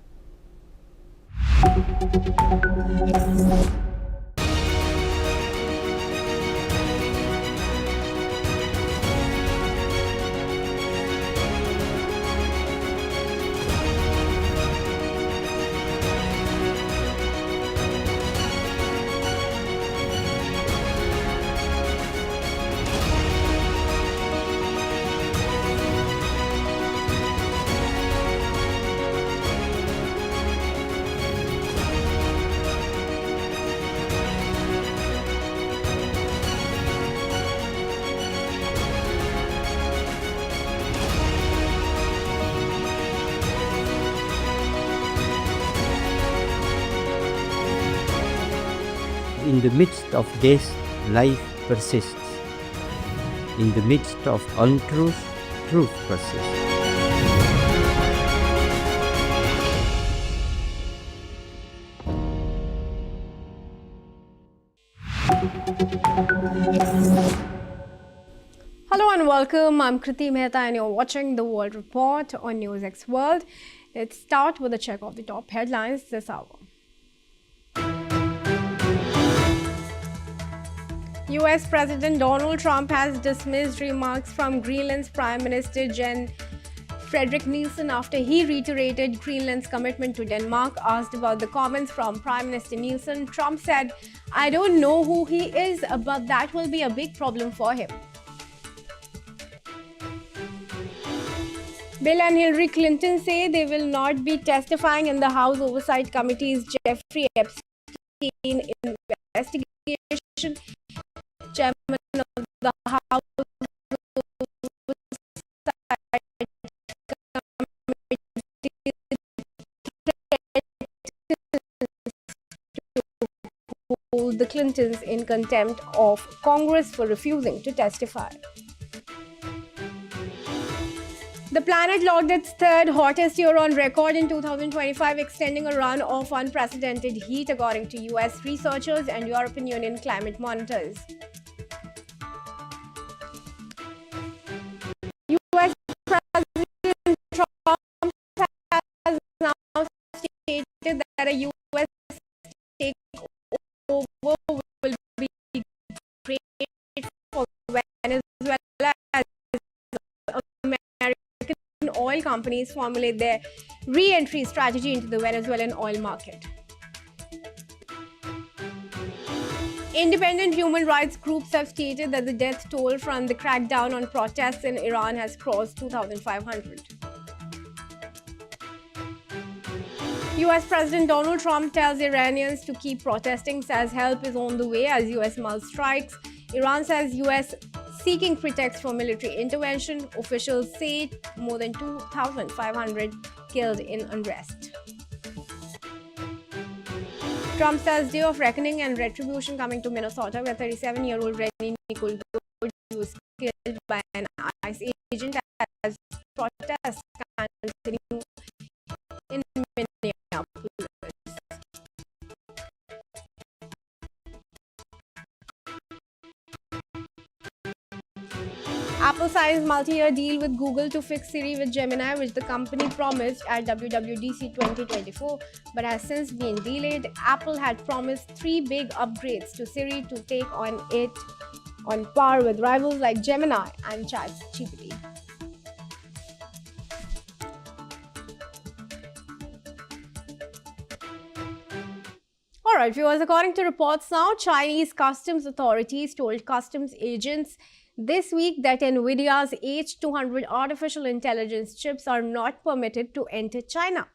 In the midst of this, life persists. In the midst of untruth, truth persists. Hello and welcome. I'm Kriti Mehta and you're watching the World Report on NewsX World. Let's start with a check of the top headlines this hour. US President Donald Trump has dismissed remarks from Greenland's Prime Minister Jen Fredrik Nielsen after he reiterated Greenland's commitment to Denmark. Asked about the comments from Prime Minister Nielsen, Trump said, "I don't know who he is, but that will be a big problem for him." Bill and Hillary Clinton say they will not be testifying in the House Oversight Committee's Jeffrey Epstein investigation. Chairman of the House hold the Clintons in contempt of Congress for refusing to testify. The planet logged its third hottest year on record in 2025, extending a run of unprecedented heat, according to US researchers and European Union climate monitors. US President Trump has now stated that a US takeover will be great for Venezuela as American oil companies formulate their re-entry strategy into the Venezuelan oil market. Independent human rights groups have stated that the death toll from the crackdown on protests in Iran has crossed 2,500. US President Donald Trump tells Iranians to keep protesting, says help is on the way as US multi strikes. Iran says US seeking pretext for military intervention. Officials say more than 2,500 killed in unrest. Trump says day of reckoning and retribution coming to Minnesota, where 37-year-old Rennie Nicole was killed by an ICE agent as protests continue in Minneapolis. Apple signs multi-year deal with Google to fix Siri with Gemini, which the company promised at WWDC 2024, but has since been delayed. Apple had promised 3 big upgrades to Siri to take on it on par with rivals like Gemini and ChatGPT. Alright, viewers, according to reports now, Chinese customs authorities told customs agents this week that NVIDIA's H200 artificial intelligence chips are not permitted to enter China.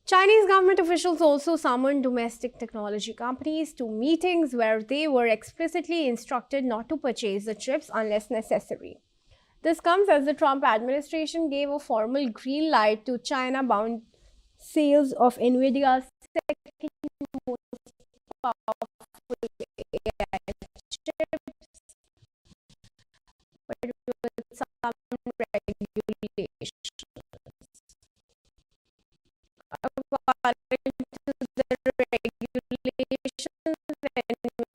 Chinese government officials also summoned domestic technology companies to meetings where they were explicitly instructed not to purchase the chips unless necessary. This comes as the Trump administration gave a formal green light to China-bound sales of NVIDIA's second most powerful AI chips, but with some regulations. According to the regulations,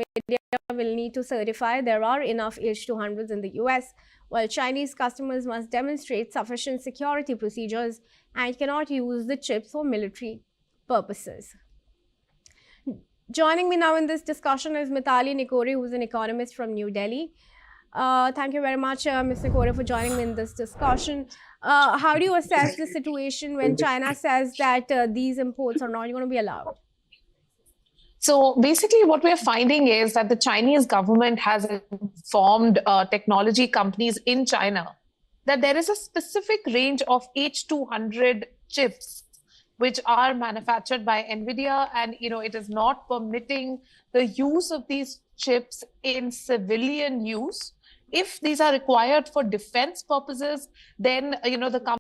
NVIDIA will need to certify there are enough H200s in the US, while Chinese customers must demonstrate sufficient security procedures and cannot use the chips for military purposes. Joining me now in this discussion is Mithali Nikori, who is an economist from New Delhi. Thank you very much, Ms. Nikori, for joining me in this discussion. How do you assess the situation when China says that these imports are not going to be allowed? So basically what we're finding is that the Chinese government has informed technology companies in China that there is a specific range of H200 chips which are manufactured by NVIDIA, and it is not permitting the use of these chips in civilian use. If these are required for defense purposes, then the company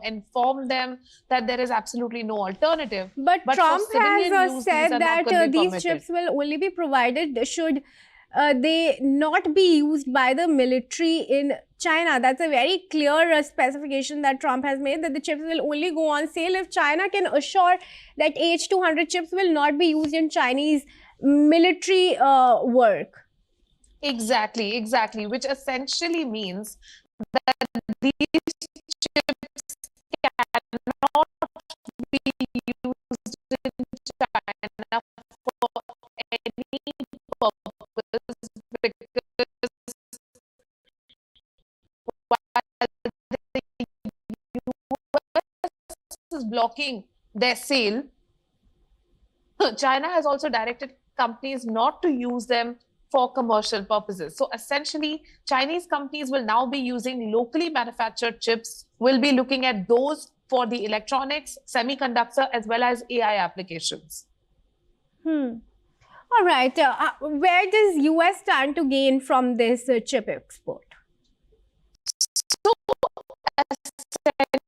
inform them that there is absolutely no alternative. But Trump has said that these chips will only be provided should they not be used by the military in China. That's a very clear specification that Trump has made, that the chips will only go on sale if China can assure that H200 chips will not be used in Chinese military work. Exactly, which essentially means that these chips cannot be used in China for any purpose, because while the US is blocking their sale, China has also directed companies not to use them for commercial purposes. So essentially, Chinese companies will now be using locally manufactured chips, will be looking at those for the electronics, semiconductor, as well as AI applications. All right. Where does US stand to gain from this chip export? So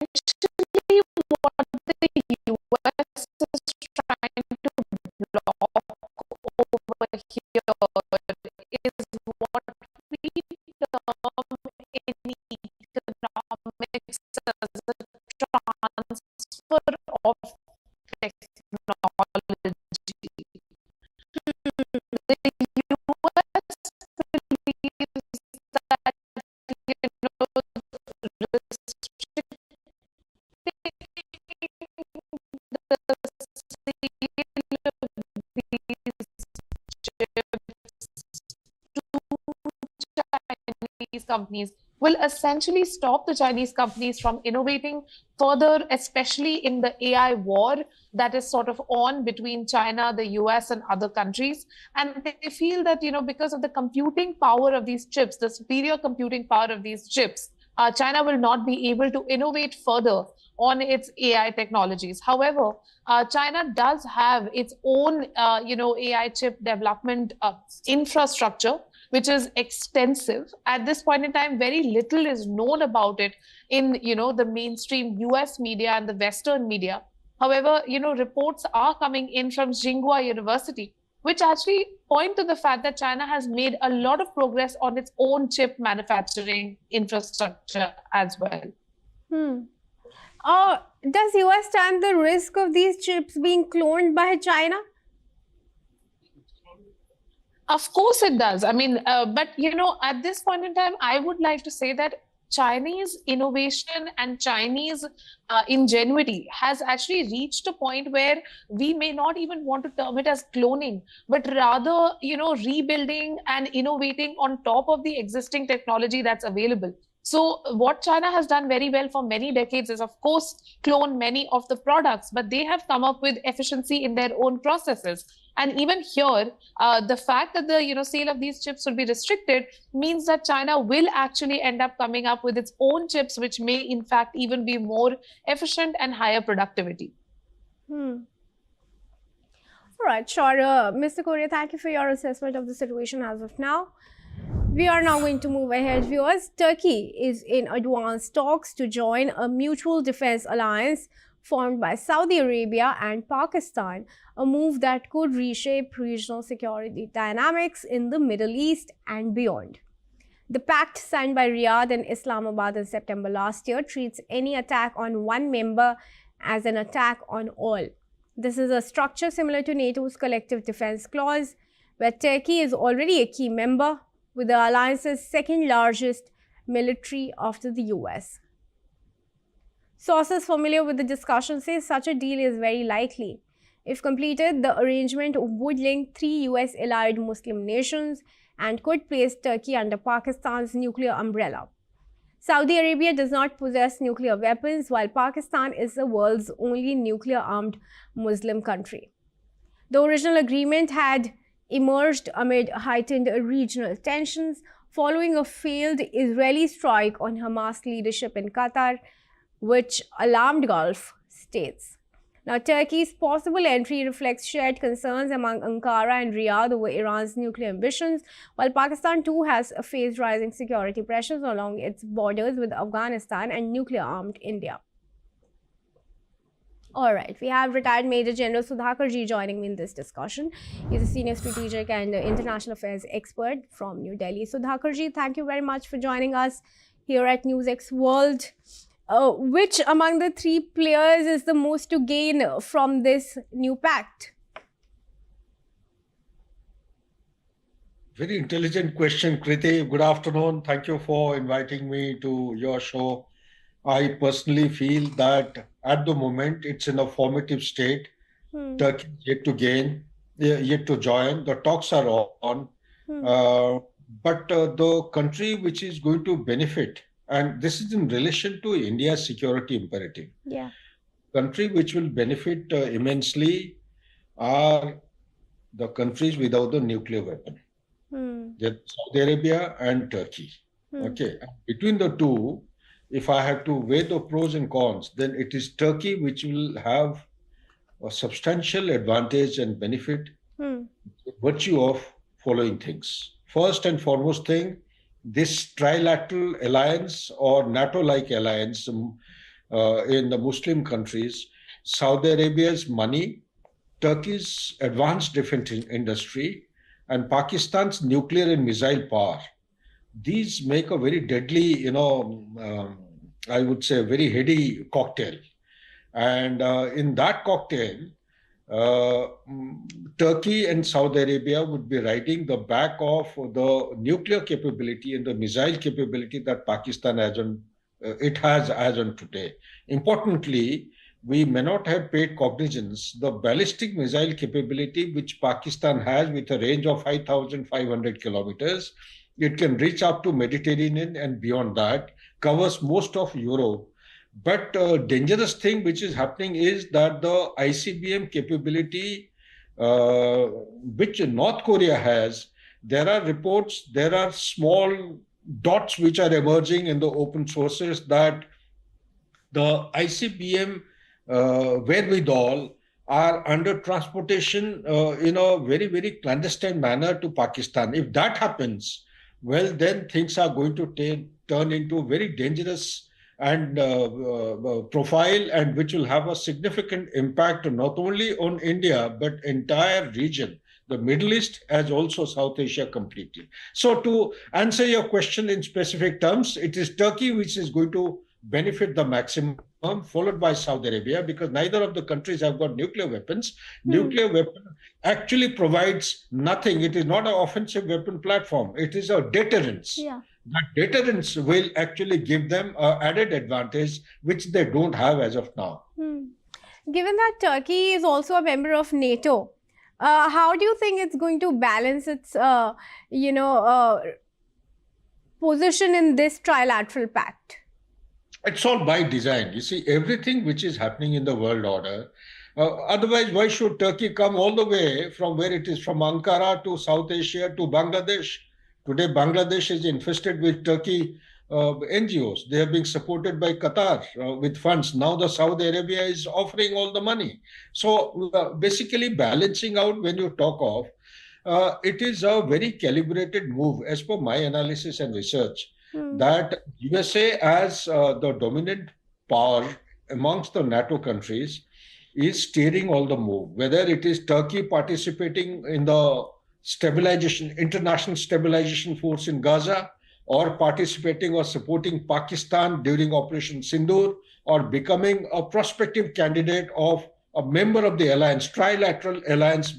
essentially, what the US is trying to block over here is what we term in economics as a transfer of technology. The US believes that Chinese companies will essentially stop the Chinese companies from innovating further, especially in the AI war that is sort of on between China, the US, and other countries. And they feel that, because of the computing power of these chips, the superior computing power of these chips, China will not be able to innovate further on its AI technologies. However, China does have its own, AI chip development infrastructure, which is extensive. At this point in time, very little is known about it in, the mainstream US media and the Western media. However, reports are coming in from Tsinghua University which actually point to the fact that China has made a lot of progress on its own chip manufacturing infrastructure as well. Does US stand the risk of these chips being cloned by China? Of course it does. I mean, but at this point in time, I would like to say that Chinese innovation and Chinese ingenuity has actually reached a point where we may not even want to term it as cloning, but rather, rebuilding and innovating on top of the existing technology that's available. So what China has done very well for many decades is, of course, clone many of the products, but they have come up with efficiency in their own processes. And even here, the fact that the sale of these chips will be restricted means that China will actually end up coming up with its own chips, which may in fact even be more efficient and higher productivity. All right, sure. Mr. Korea, thank you for your assessment of the situation as of now. We are now going to move ahead, viewers. Turkey is in advanced talks to join a mutual defense alliance formed by Saudi Arabia and Pakistan, a move that could reshape regional security dynamics in the Middle East and beyond. The pact signed by Riyadh and Islamabad in September last year treats any attack on one member as an attack on all. This is a structure similar to NATO's collective defense clause, where Turkey is already a key member, with the alliance's second largest military after the US. Sources familiar with the discussion say such a deal is very likely. If completed, the arrangement would link 3 US allied Muslim nations and could place Turkey under Pakistan's nuclear umbrella. Saudi Arabia does not possess nuclear weapons, while Pakistan is the world's only nuclear-armed Muslim country. The original agreement had emerged amid heightened regional tensions following a failed Israeli strike on Hamas leadership in Qatar, which alarmed Gulf states. Now, Turkey's possible entry reflects shared concerns among Ankara and Riyadh over Iran's nuclear ambitions, while Pakistan too has faced rising security pressures along its borders with Afghanistan and nuclear-armed India. All right, we have retired Major General Sudhakarji joining me in this discussion. He's a senior strategic and international affairs expert from New Delhi. Sudhakarji, thank you very much for joining us here at NewsX World. Which among the 3 players is the most to gain from this new pact? Very intelligent question, Kriti. Good afternoon. Thank you for inviting me to your show. I personally feel that at the moment it's in a formative state. Turkey yet to gain, yet to join. The talks are on. But the country which is going to benefit, and this is in relation to India's security imperative. Country which will benefit immensely are the countries without the nuclear weapon. They're Saudi Arabia and Turkey. Okay. Between the two, if I have to weigh the pros and cons, then it is Turkey which will have a substantial advantage and benefit virtue of following things. First and foremost thing, this trilateral alliance or NATO-like alliance in the Muslim countries, Saudi Arabia's money, Turkey's advanced defense industry, and Pakistan's nuclear and missile power. These make a very deadly, I would say, a very heady cocktail. And in that cocktail, Turkey and Saudi Arabia would be riding the back of the nuclear capability and the missile capability that Pakistan has as on today. Importantly, we may not have paid cognizance the ballistic missile capability which Pakistan has with a range of 5,500 kilometers. It can reach up to Mediterranean and beyond that, covers most of Europe. But dangerous thing which is happening is that the ICBM capability which North Korea has, there are reports, there are small dots which are emerging in the open sources that the ICBM wherewithal are under transportation in a very, very clandestine manner to Pakistan. If that happens, well, then things are going to turn into very dangerous and profile, and which will have a significant impact not only on India, but entire region, the Middle East as also South Asia completely. So to answer your question in specific terms, it is Turkey which is going to benefit the maximum, followed by Saudi Arabia, because neither of the countries have got nuclear weapons. Nuclear weapon actually provides nothing. It is not an offensive weapon platform. It is a deterrence. Yeah. That deterrence will actually give them an added advantage, which they don't have as of now. Given that Turkey is also a member of NATO, how do you think it's going to balance its, position in this trilateral pact? It's all by design. You see, everything which is happening in the world order, otherwise, why should Turkey come all the way from where it is, from Ankara to South Asia to Bangladesh? Today, Bangladesh is infested with Turkey NGOs. They are being supported by Qatar with funds. Now the Saudi Arabia is offering all the money. So basically balancing out, when you talk of, it is a very calibrated move as per my analysis and research, that USA as the dominant power amongst the NATO countries is steering all the move, whether it is Turkey participating in the international stabilization force in Gaza, or participating or supporting Pakistan during Operation Sindoor, or becoming a prospective candidate of a member of the alliance, trilateral alliance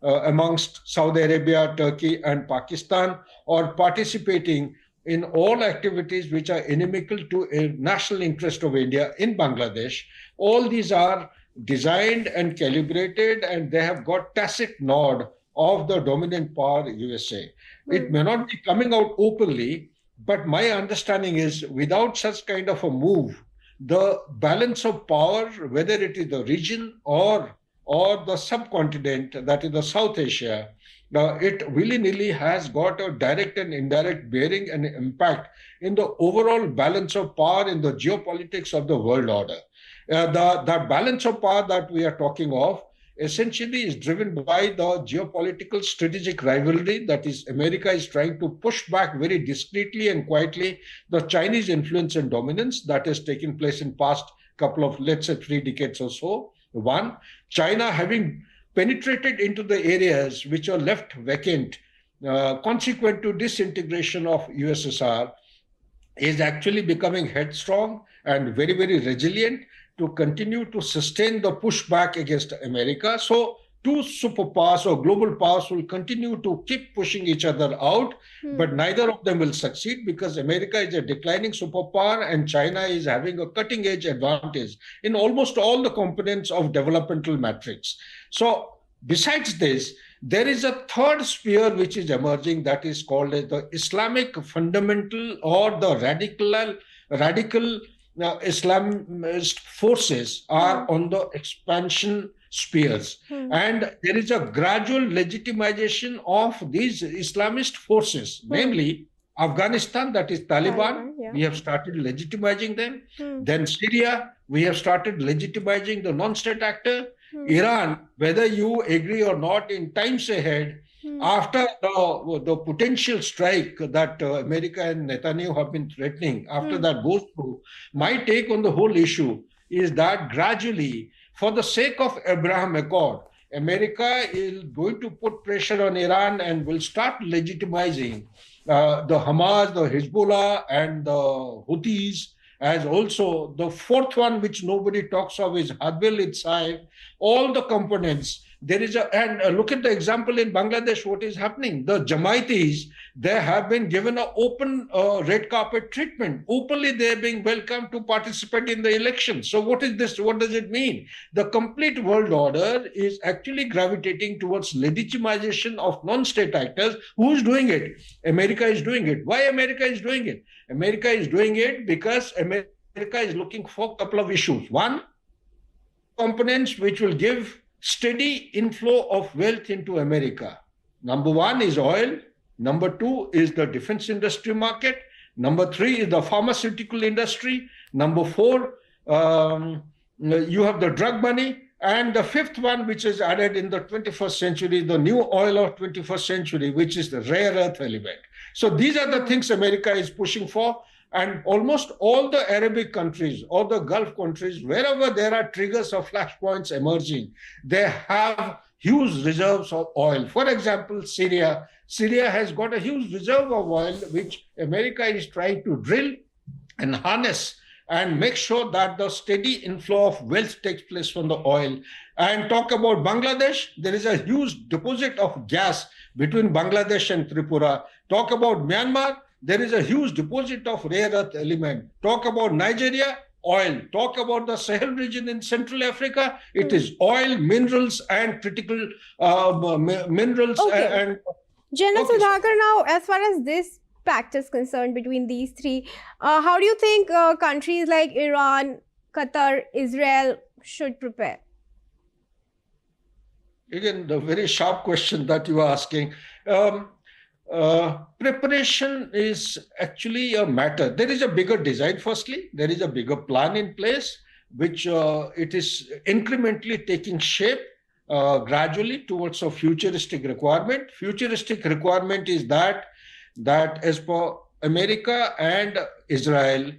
amongst Saudi Arabia, Turkey, and Pakistan, or participating in all activities which are inimical to a national interest of India in Bangladesh. All these are designed and calibrated, and they have got tacit nod of the dominant power, USA. It may not be coming out openly, but my understanding is without such kind of a move, the balance of power, whether it is the region or the subcontinent, that is the South Asia, it willy-nilly has got a direct and indirect bearing and impact in the overall balance of power in the geopolitics of the world order. The balance of power that we are talking of essentially is driven by the geopolitical strategic rivalry, that is, America is trying to push back very discreetly and quietly the Chinese influence and dominance that has taken place in past couple of, let's say, 3 decades or so. One, China having penetrated into the areas which are left vacant consequent to disintegration of USSR, is actually becoming headstrong and very, very resilient to continue to sustain the pushback against America. So two superpowers or global powers will continue to keep pushing each other out, but neither of them will succeed, because America is a declining superpower and China is having a cutting edge advantage in almost all the components of developmental matrix. So besides this, there is a third sphere which is emerging, that is called the Islamic fundamental or the radical Islamist forces are on the expansion spheres. And there is a gradual legitimization of these Islamist forces, namely Afghanistan, that is Taliban, we have started legitimizing them. Then Syria, we have started legitimizing the non-state actor. Iran, whether you agree or not, in times ahead, after the potential strike that America and Netanyahu have been threatening, after that goes through, my take on the whole issue is that gradually, for the sake of Abraham Accord, America is going to put pressure on Iran and will start legitimizing the Hamas, the Hezbollah, and the Houthis, as also the fourth one, which nobody talks of, is Hadbil Itsaif. All the components. There is and look at the example in Bangladesh, what is happening. The Jamaitis, they have been given an open red carpet treatment. Openly, they are being welcomed to participate in the election. So what is this? What does it mean? The complete world order is actually gravitating towards legitimization of non-state actors. Who's doing it? America is doing it. Why America is doing it? America is doing it because America is looking for a couple of issues. One, components which will give steady inflow of wealth into America. Number one is oil. Number two is the defense industry market. Number three is the pharmaceutical industry. Number four, you have the drug money. And the fifth one, which is added in the 21st century, the new oil of 21st century, which is the rare earth element. So these are the things America is pushing for. And almost all the Arabic countries or the Gulf countries, wherever there are triggers or flashpoints emerging, they have huge reserves of oil. For example, Syria. Syria has got a huge reserve of oil, which America is trying to drill and harness and make sure that the steady inflow of wealth takes place from the oil. And talk about Bangladesh, there is a huge deposit of gas between Bangladesh and Tripura. Talk about Myanmar, there is a huge deposit of rare earth element. Talk about Nigeria, oil. Talk about the Sahel region in Central Africa, it is oil, minerals, and critical minerals. Okay. General Sudhakar, now, as far as this pact is concerned between these three, how do you think countries like Iran, Qatar, Israel should prepare? Again, the very sharp question that you are asking. Preparation is actually a matter. There is a bigger design, firstly. There is a bigger plan in place, which it is incrementally taking shape gradually towards a futuristic requirement. Futuristic requirement is that as per America and Israel,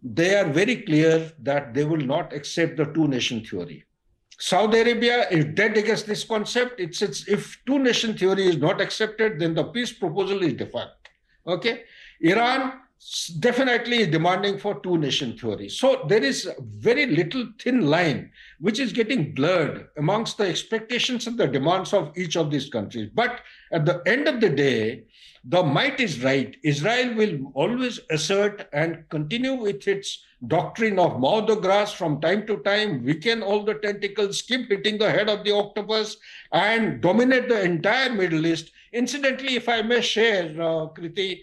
they are very clear that they will not accept the two-nation theory. Saudi Arabia is dead against this concept. It says if two-nation theory is not accepted, then the peace proposal is defunct. Okay? Iran definitely is demanding for two-nation theory. So there is very little thin line which is getting blurred amongst the expectations and the demands of each of these countries. But at the end of the day, the might is right. Israel will always assert and continue with its doctrine of mow the grass from time to time, weaken all the tentacles, keep hitting the head of the octopus, and dominate the entire Middle East. Incidentally, if I may share, Kriti,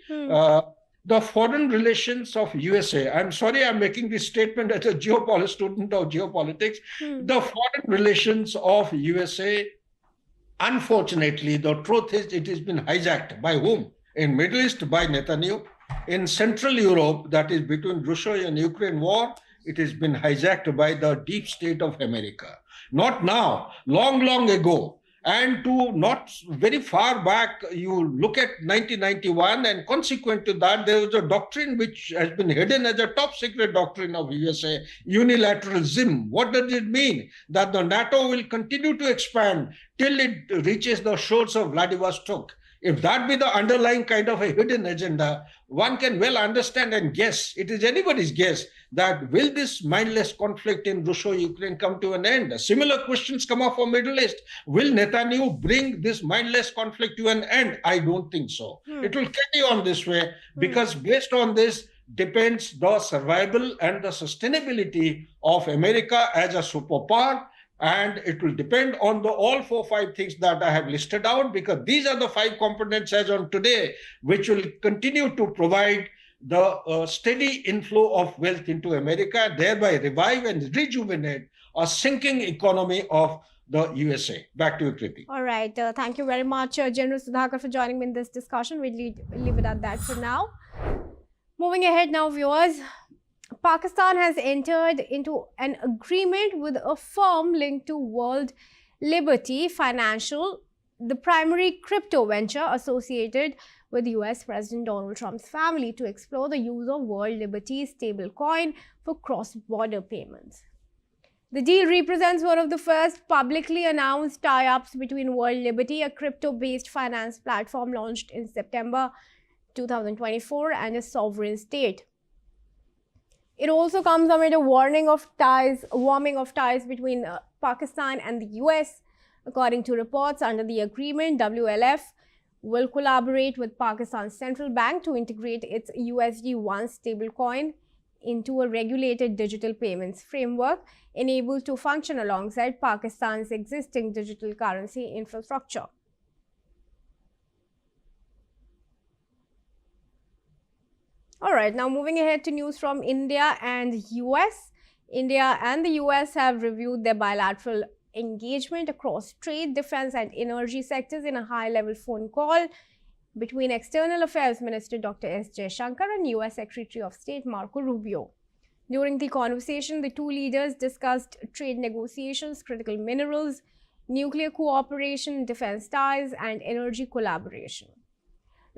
the foreign relations of USA, I'm sorry I'm making this statement as a student of geopolitics, the foreign relations of USA, unfortunately, the truth is it has been hijacked. By whom? In Middle East, by Netanyahu. In Central Europe, that is between Russia and Ukraine war, it has been hijacked by the deep state of America. Not now, long, long ago. And to not very far back, you look at 1991, and consequent to that, there was a doctrine which has been hidden as a top secret doctrine of USA, unilateralism. What does it mean? That the NATO will continue to expand till it reaches the shores of Vladivostok. If that be the underlying kind of a hidden agenda, one can well understand and guess, it is anybody's guess, that will this mindless conflict in Russia-Ukraine come to an end? Similar questions come up for Middle East. Will Netanyahu bring this mindless conflict to an end? I don't think so. It will carry on this way because based on this depends the survival and the sustainability of America as a superpower. And it will depend on the all 4 or 5 things that I have listed out, because these are the 5 components as on today, which will continue to provide the steady inflow of wealth into America, thereby revive and rejuvenate a sinking economy of the USA. Back to you, Kriti. All right. Thank you very much, General Sudhakar, for joining me in this discussion. We'll leave it at that for now. Moving ahead now, viewers. Pakistan has entered into an agreement with a firm linked to World Liberty Financial, the primary crypto venture associated with US President Donald Trump's family, to explore the use of World Liberty's stablecoin for cross-border payments. The deal represents one of the first publicly announced tie-ups between World Liberty, a crypto-based finance platform launched in September 2024, and a sovereign state. It also comes amid a warming of ties between Pakistan and the US. According to reports, under the agreement, WLF will collaborate with Pakistan's central bank to integrate its USD1 stablecoin into a regulated digital payments framework, enabled to function alongside Pakistan's existing digital currency infrastructure. All right, now moving ahead to news from India and US. India and the US have reviewed their bilateral engagement across trade, defense, and energy sectors in a high-level phone call between External Affairs Minister Dr. S. Jaishankar and US Secretary of State Marco Rubio. During the conversation, the two leaders discussed trade negotiations, critical minerals, nuclear cooperation, defense ties, and energy collaboration.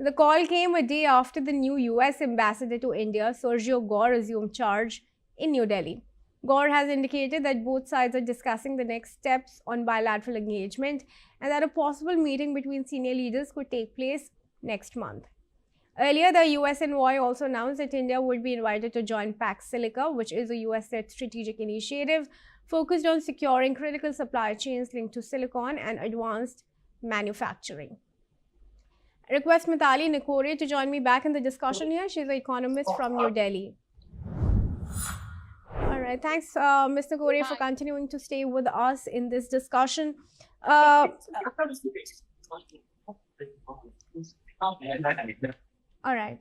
The call came a day after the new US ambassador to India, Sergio Gore, assumed charge in New Delhi. Gore has indicated that both sides are discussing the next steps on bilateral engagement and that a possible meeting between senior leaders could take place next month. Earlier, the US envoy also announced that India would be invited to join Pax Silica, which is a US-led strategic initiative focused on securing critical supply chains linked to silicon and advanced manufacturing. I request Mithali Nikore to join me back in the discussion here. She's an economist from New Delhi. All right, thanks, Ms. Nikore, for continuing to stay with us in this discussion. All right.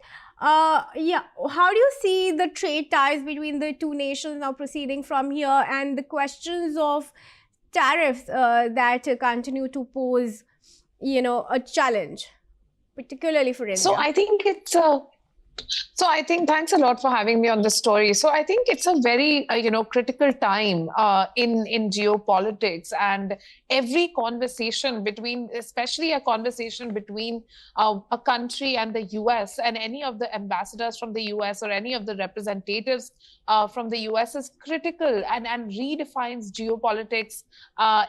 Yeah. How do you see the trade ties between the two nations now proceeding from here, and the questions of tariffs that continue to pose, a challenge, particularly for India? So I think it's thanks a lot for having me on this story. So I think it's a very, critical time in geopolitics, and every conversation especially a conversation between a country and the US, and any of the ambassadors from the US or any of the representatives from the US is critical and redefines geopolitics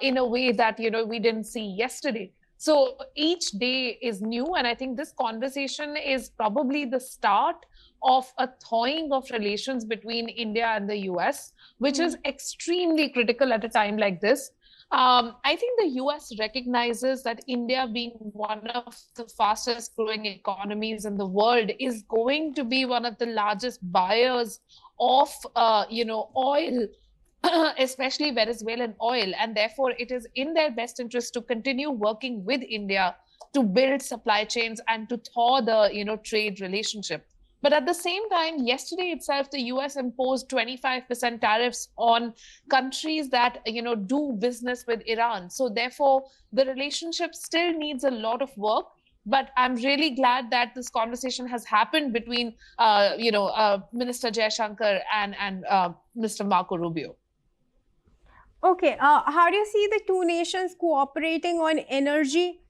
in a way that, we didn't see yesterday. So each day is new, and I think this conversation is probably the start of a thawing of relations between India and the US, which is extremely critical at a time like this. I think the US recognizes that India, being one of the fastest growing economies in the world, is going to be one of the largest buyers of, oil, especially Venezuelan oil, and therefore it is in their best interest to continue working with India to build supply chains and to thaw the trade relationship. But at the same time, yesterday itself, the US imposed 25% tariffs on countries that do business with Iran. So therefore, the relationship still needs a lot of work. But I'm really glad that this conversation has happened between Minister Jaishankar and Mr. Marco Rubio. Okay, how do you see the two nations cooperating on energy?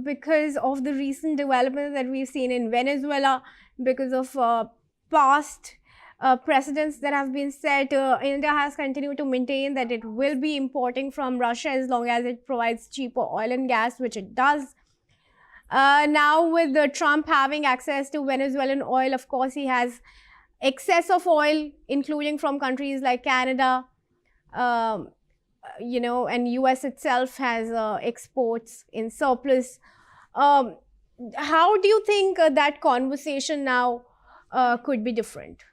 Because of the recent developments that we've seen in Venezuela, because of past precedents that have been set, India has continued to maintain that it will be importing from Russia as long as it provides cheaper oil and gas, which it does. Now, with Trump having access to Venezuelan oil, of course, he has excess of oil, including from countries like Canada, and US itself has exports in surplus. How do you think that conversation now could be different?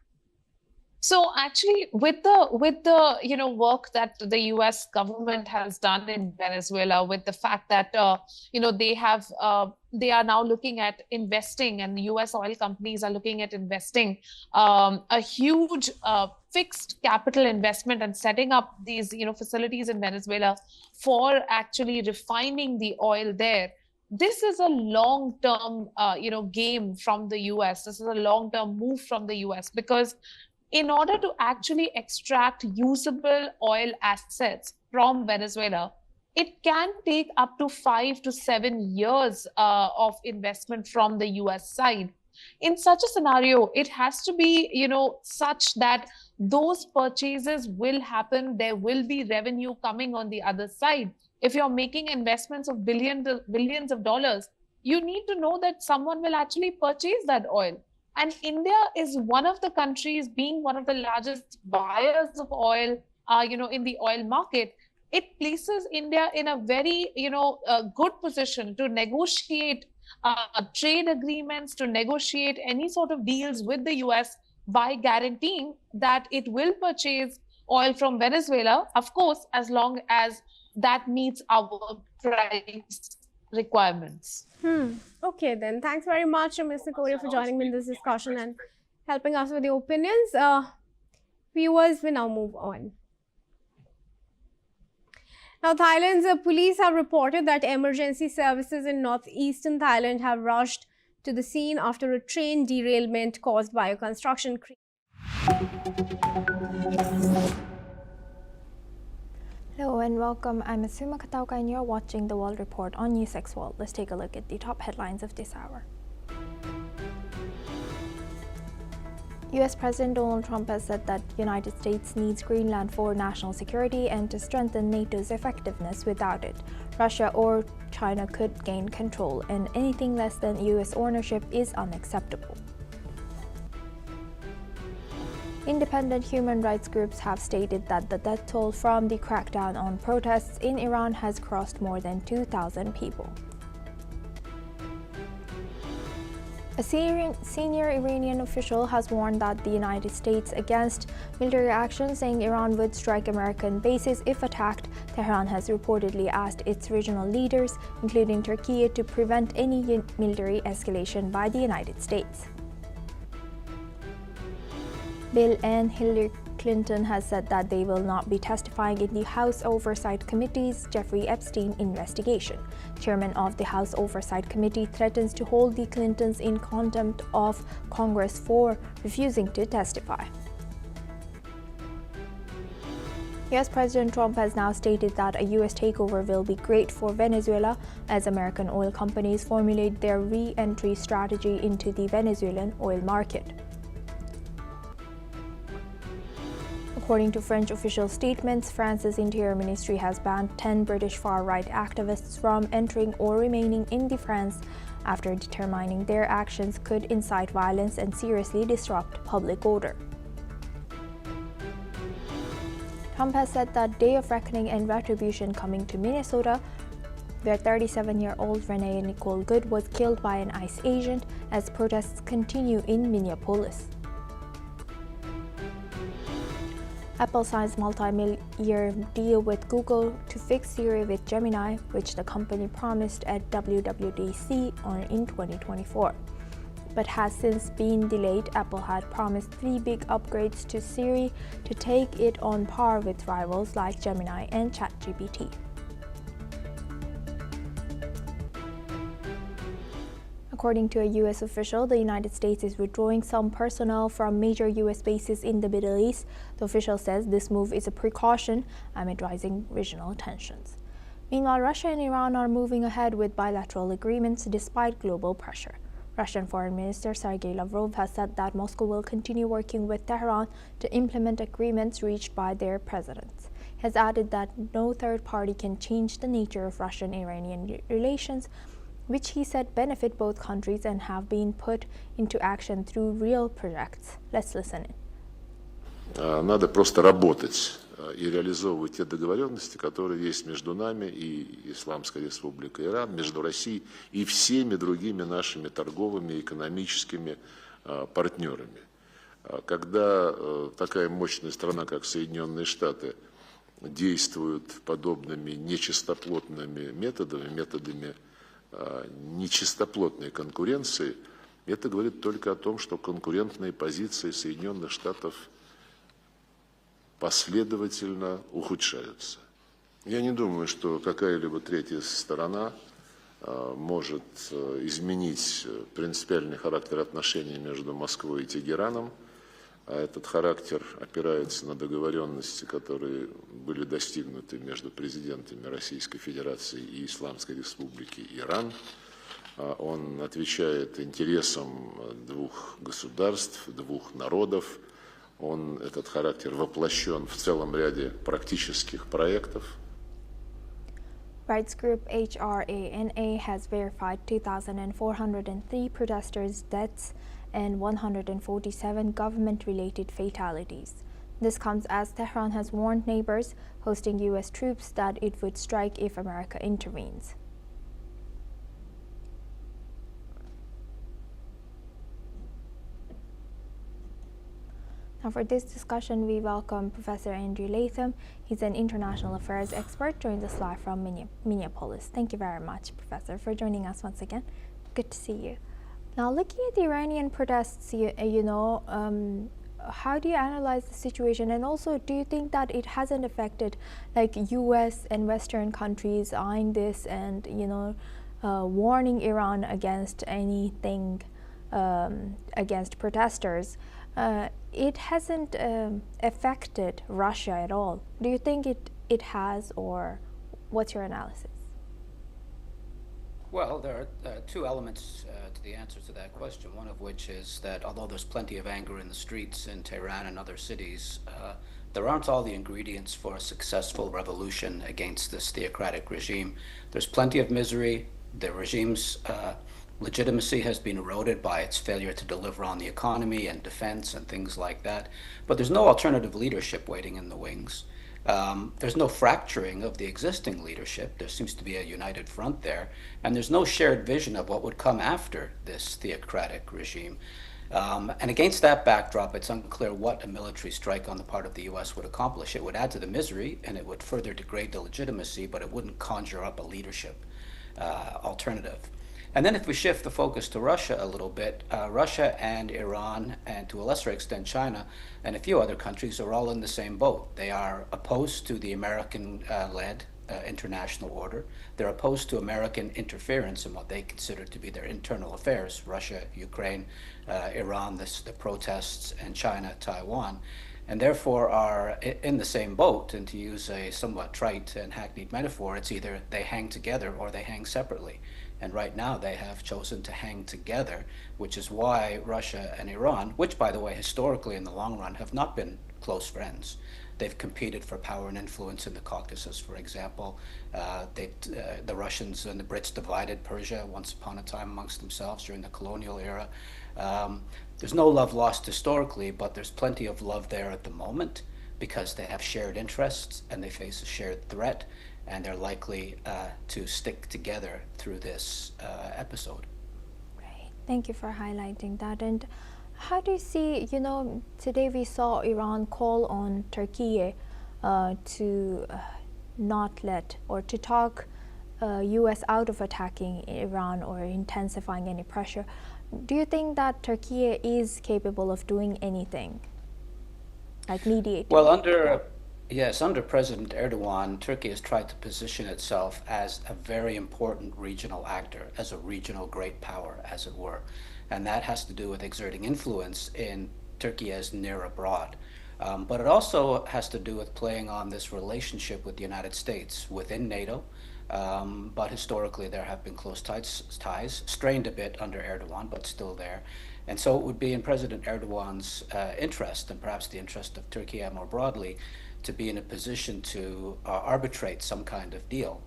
So actually, with the work that the U.S. government has done in Venezuela, with the fact that they are now looking at investing, and the U.S. oil companies are looking at investing a huge fixed capital investment and setting up these facilities in Venezuela for actually refining the oil there. This is a long-term game from the U.S. This is a long-term move from the U.S. because in order to actually extract usable oil assets from Venezuela, it can take up to 5 to 7 years of investment from the US side. In such a scenario, it has to be, such that those purchases will happen. There will be revenue coming on the other side. If you're making investments of billions of dollars, you need to know that someone will actually purchase that oil. And India is one of the countries, being one of the largest buyers of oil, in the oil market. It places India in a very, good position to negotiate trade agreements, to negotiate any sort of deals with the US by guaranteeing that it will purchase oil from Venezuela, of course, as long as that meets our price requirements. Okay, then. Thanks very much, Ms. Nikore, for joining me in this discussion and helping us with your opinions. Viewers, we now move on. Now, Thailand's police have reported that emergency services in northeastern Thailand have rushed to the scene after a train derailment caused by a construction crane. Hello and welcome. I'm Asuma Katauka and you're watching the World Report on NewsX World. Let's take a look at the top headlines of this hour. US President Donald Trump has said that the United States needs Greenland for national security and to strengthen NATO's effectiveness. Without it, Russia or China could gain control, and anything less than US ownership is unacceptable. Independent human rights groups have stated that the death toll from the crackdown on protests in Iran has crossed more than 2,000 people. A senior Iranian official has warned that the United States against military action, saying Iran would strike American bases if attacked. Tehran has reportedly asked its regional leaders, including Turkey, to prevent any military escalation by the United States. Bill and Hillary Clinton has said that they will not be testifying in the House Oversight Committee's Jeffrey Epstein investigation. Chairman of the House Oversight Committee threatens to hold the Clintons in contempt of Congress for refusing to testify. US President Trump has now stated that a US takeover will be great for Venezuela as American oil companies formulate their re-entry strategy into the Venezuelan oil market. According to French official statements, France's Interior Ministry has banned 10 British far-right activists from entering or remaining in France after determining their actions could incite violence and seriously disrupt public order. Trump has said that day of reckoning and retribution coming to Minnesota, where 37-year-old Renee Nicole Good was killed by an ICE agent as protests continue in Minneapolis. Apple signs multi-year deal with Google to fix Siri with Gemini, which the company promised at WWDC in 2024. But has since been delayed. Apple had promised 3 big upgrades to Siri to take it on par with rivals like Gemini and ChatGPT. According to a U.S. official, the United States is withdrawing some personnel from major U.S. bases in the Middle East. The official says this move is a precaution amid rising regional tensions. Meanwhile, Russia and Iran are moving ahead with bilateral agreements despite global pressure. Russian Foreign Minister Sergei Lavrov has said that Moscow will continue working with Tehran to implement agreements reached by their presidents. He has added that no third party can change the nature of Russian-Iranian relations, which he said benefit both countries and have been put into action through real projects. Let's listen in. Надо просто работать и реализовывать те договоренности, которые есть между нами и Исламской Республикой Иран, между Россией и всеми другими нашими торговыми и экономическими партнерами. Когда такая мощная страна, как Соединенные Штаты, действует подобными нечистоплотными методами нечистоплотной конкуренции, это говорит только о том, что конкурентные позиции Соединенных Штатов последовательно ухудшаются. Я не думаю, что какая-либо третья сторона может изменить принципиальный характер отношений между Москвой и Тегераном. А этот характер опирается на договоренности, которые были достигнуты между президентами Российской Федерации и Исламской Республики Иран. Он отвечает интересам двух государств, двух народов. Этот характер воплощен в целом ряде практических проектов. Rights group HRANA has verified 2,403 protesters' deaths and 147 government-related fatalities. This comes as Tehran has warned neighbors hosting U.S. troops that it would strike if America intervenes. Now for this discussion, we welcome Professor Andrew Latham. He's an international affairs expert, joins us live from Minneapolis. Thank you very much, Professor, for joining us once again. Good to see you. Now, looking at the Iranian protests, how do you analyze the situation? And also, do you think that it hasn't affected like US and Western countries eyeing this and, warning Iran against anything, against protesters? It hasn't affected Russia at all. Do you think it has, or what's your analysis? Well, there are two elements to the answer to that question, one of which is that although there's plenty of anger in the streets in Tehran and other cities, there aren't all the ingredients for a successful revolution against this theocratic regime. There's plenty of misery. The regime's legitimacy has been eroded by its failure to deliver on the economy and defense and things like that. But there's no alternative leadership waiting in the wings. There's no fracturing of the existing leadership. There seems to be a united front there. And there's no shared vision of what would come after this theocratic regime. And against that backdrop, it's unclear what a military strike on the part of the U.S. would accomplish. It would add to the misery, and it would further degrade the legitimacy, but it wouldn't conjure up a leadership alternative. And then if we shift the focus to Russia a little bit, Russia and Iran, and to a lesser extent China, and a few other countries are all in the same boat. They are opposed to the American-led international order. They're opposed to American interference in what they consider to be their internal affairs, Russia, Ukraine, Iran, the protests, and China, Taiwan, and therefore are in the same boat. And to use a somewhat trite and hackneyed metaphor, it's either they hang together or they hang separately. And right now they have chosen to hang together, which is why Russia and Iran, which by the way historically in the long run have not been close friends. They've competed for power and influence in the Caucasus, for example. The Russians and the Brits divided Persia once upon a time amongst themselves during the colonial era. There's no love lost historically, but there's plenty of love there at the moment because they have shared interests and they face a shared threat, and they're likely to stick together through this episode. Right. Thank you for highlighting that. And how do you see, today we saw Iran call on Turkey to not let, or to talk U.S. out of attacking Iran or intensifying any pressure. Do you think that Turkey is capable of doing anything, like mediating? Well, under President Erdogan, Turkey has tried to position itself as a very important regional actor, as a regional great power, as it were. And that has to do with exerting influence in Turkey as near abroad. But it also has to do with playing on this relationship with the United States within NATO. But historically there have been close ties, strained a bit under Erdogan, but still there. And so it would be in President Erdogan's interest, and perhaps the interest of Turkey more broadly, to be in a position to arbitrate some kind of deal.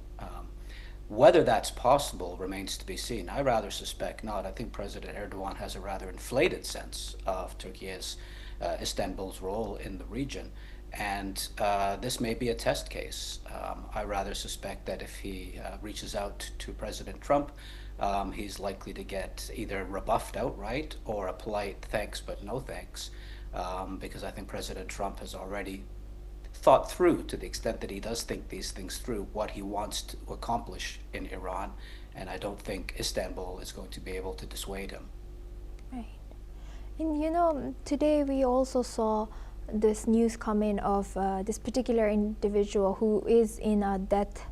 Whether that's possible remains to be seen. I rather suspect not. I think President Erdogan has a rather inflated sense of Turkey's Istanbul's role in the region. And this may be a test case. I rather suspect that if he reaches out to President Trump, he's likely to get either rebuffed outright or a polite thanks but no thanks, because I think President Trump has already thought through, to the extent that he does think these things through, what he wants to accomplish in Iran, and I don't think Istanbul is going to be able to dissuade him. Right. And today we also saw this news come in of this particular individual who is in a death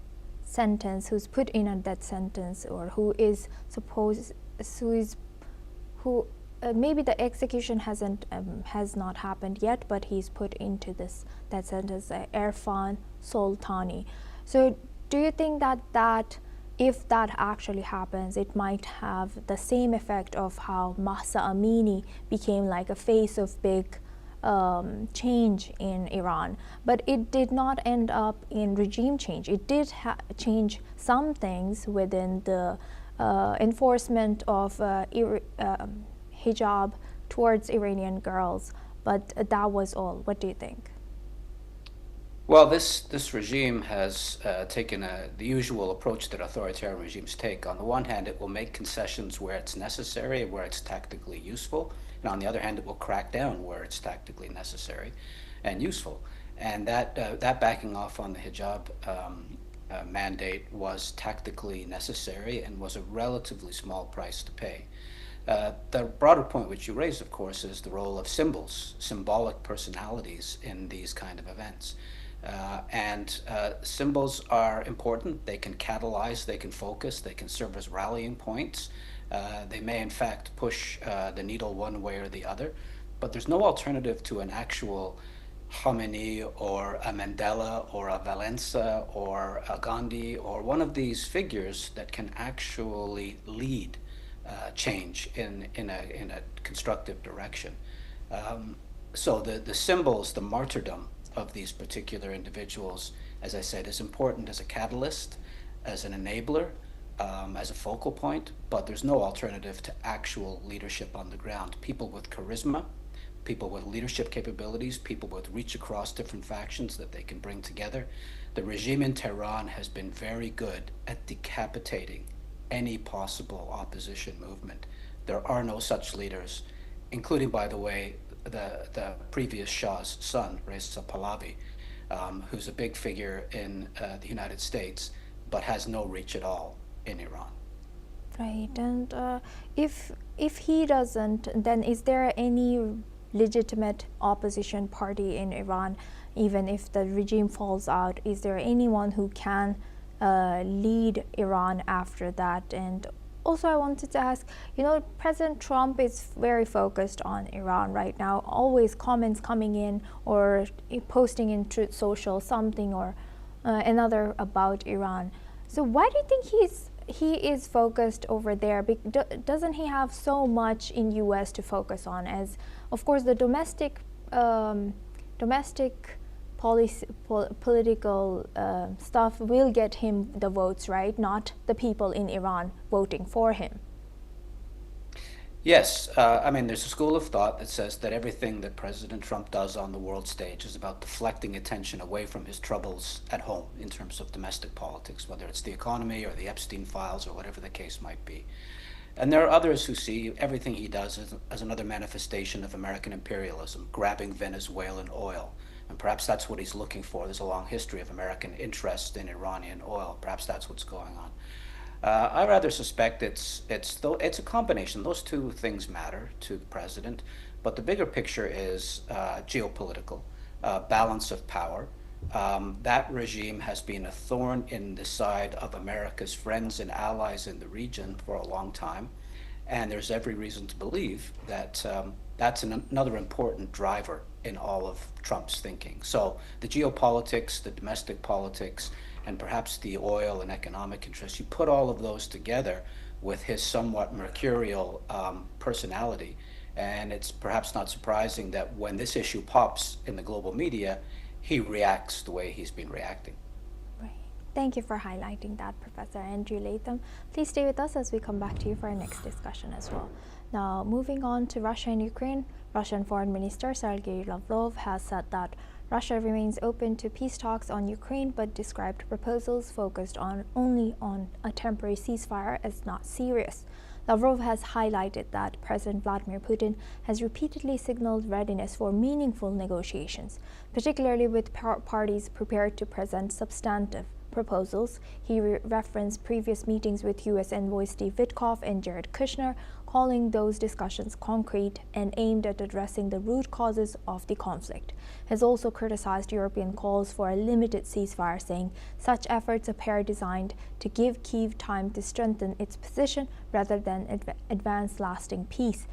sentence, who's put in a death sentence, or maybe the execution has not happened yet, but he's put into this death sentence, Irfan Soltani. So do you think that if that actually happens, it might have the same effect of how Mahsa Amini became like a face of big change in Iran, but it did not end up in regime change. It did change some things within the enforcement of hijab towards Iranian girls, but that was all. What do you think? Well, this regime has taken the usual approach that authoritarian regimes take. On the one hand, it will make concessions where it's necessary, where it's tactically useful, and on the other hand, it will crack down where it's tactically necessary and useful. And that backing off on the hijab mandate was tactically necessary and was a relatively small price to pay. The broader point which you raised, of course, is the role of symbols, symbolic personalities in these kind of events. Symbols are important. They can catalyze, they can focus, they can serve as rallying points. They may, in fact, push the needle one way or the other. But there's no alternative to an actual Khomeini or a Mandela or a Valença or a Gandhi or one of these figures that can actually lead change in a constructive direction. So the symbols, the martyrdom of these particular individuals, as I said, is important as a catalyst, as an enabler, as a focal point, but there's no alternative to actual leadership on the ground. People with charisma, people with leadership capabilities, people with reach across different factions that they can bring together. The regime in Tehran has been very good at decapitating any possible opposition movement. There are no such leaders, including, by the way, the previous Shah's son, Reza Pahlavi, who's a big figure in the United States, but has no reach at all in Iran. Right, and if he doesn't, then is there any legitimate opposition party in Iran, even if the regime falls out? Is there anyone who can lead Iran after that? And also I wanted to ask, President Trump is very focused on Iran right now, always comments coming in or posting in Truth Social something or another about Iran. So why do you think he is focused over there? Doesn't he have so much in U.S. to focus on? As of course the domestic political stuff will get him the votes, right? Not the people in Iran voting for him. Yes, I mean, there's a school of thought that says that everything that President Trump does on the world stage is about deflecting attention away from his troubles at home in terms of domestic politics, whether it's the economy or the Epstein files or whatever the case might be. And there are others who see everything he does as another manifestation of American imperialism, grabbing Venezuelan oil. And perhaps that's what he's looking for. There's a long history of American interest in Iranian oil. Perhaps that's what's going on. I rather suspect it's a combination. Those two things matter to the president, but the bigger picture is geopolitical, balance of power. That regime has been a thorn in the side of America's friends and allies in the region for a long time, and there's every reason to believe that that's another important driver in all of Trump's thinking. So the geopolitics, the domestic politics, and perhaps the oil and economic interests, you put all of those together with his somewhat mercurial personality, and it's perhaps not surprising that when this issue pops in the global media, he reacts the way he's been reacting. Right. Thank you for highlighting that, Professor Andrew Latham. Please stay with us as we come back to you for our next discussion as well. Now, moving on to Russia and Ukraine, Russian Foreign Minister Sergei Lavrov has said that Russia remains open to peace talks on Ukraine, but described proposals focused only on a temporary ceasefire as not serious. Lavrov has highlighted that President Vladimir Putin has repeatedly signaled readiness for meaningful negotiations, particularly with parties prepared to present substantive proposals. He referenced previous meetings with U.S. envoys Steve Witkoff and Jared Kushner, calling those discussions concrete and aimed at addressing the root causes of the conflict. He has also criticized European calls for a limited ceasefire, saying such efforts appear designed to give Kyiv time to strengthen its position rather than advance lasting peace.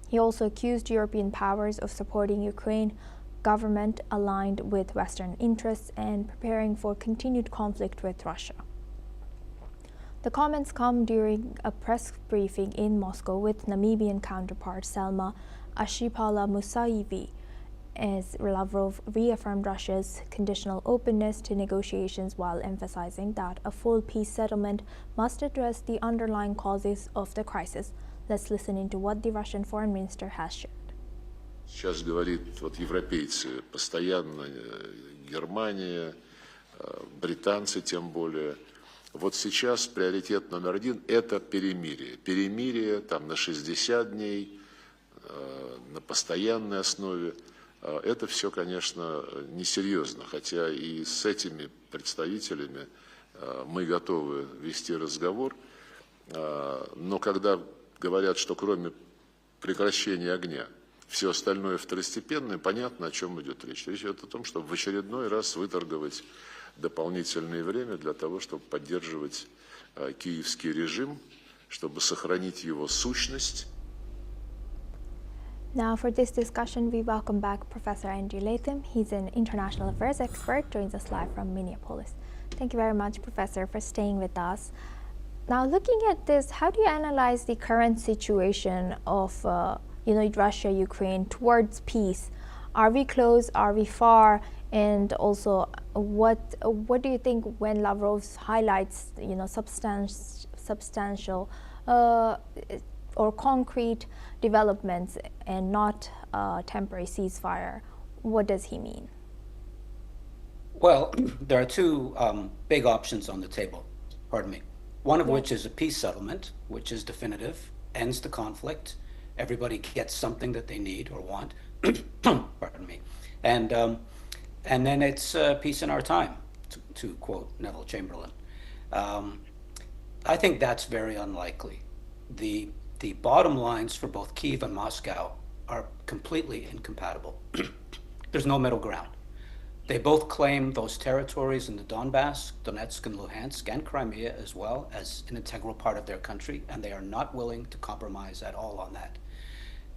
He also accused European powers of supporting Ukraine government aligned with Western interests and preparing for continued conflict with Russia. The comments come during a press briefing in Moscow with Namibian counterpart Selma Ashipala Musaivi, as Lavrov reaffirmed Russia's conditional openness to negotiations while emphasizing that a full peace settlement must address the underlying causes of the crisis. Let's listen into what the Russian foreign minister has shared. Сейчас говорит европейцы постоянно, Германия, британцы тем более. Вот сейчас приоритет номер один – это перемирие. Перемирие там на 60 дней, на постоянной основе. Это все, конечно, несерьезно, хотя и с этими представителями мы готовы вести разговор. Но когда говорят, что кроме прекращения огня, все остальное второстепенное, понятно, о чем идет речь. Речь идет о том, чтобы в очередной раз выторговать дополнительное время для того, чтобы поддерживать киевский режим, чтобы сохранить его сущность. Now, for this discussion, we welcome back Professor Andrew Latham. He's an international affairs expert, joins us live from Minneapolis. Thank you very much, Professor, for staying with us. Now, looking at this, how do you analyze the current situation of Russia, Ukraine towards peace? Are we close? Are we far? And also, what do you think when Lavrov highlights substantial or concrete developments and not temporary ceasefire? What does he mean? Well, there are two big options on the table, pardon me. One of which is a peace settlement, which is definitive, ends the conflict, everybody gets something that they need or want, pardon me, and then it's peace in our time, to quote Neville Chamberlain. I think that's very unlikely. The bottom lines for both Kyiv and Moscow are completely incompatible. There's no middle ground. They both claim those territories in the Donbass, Donetsk and Luhansk, and Crimea as well as an integral part of their country, and they are not willing to compromise at all on that.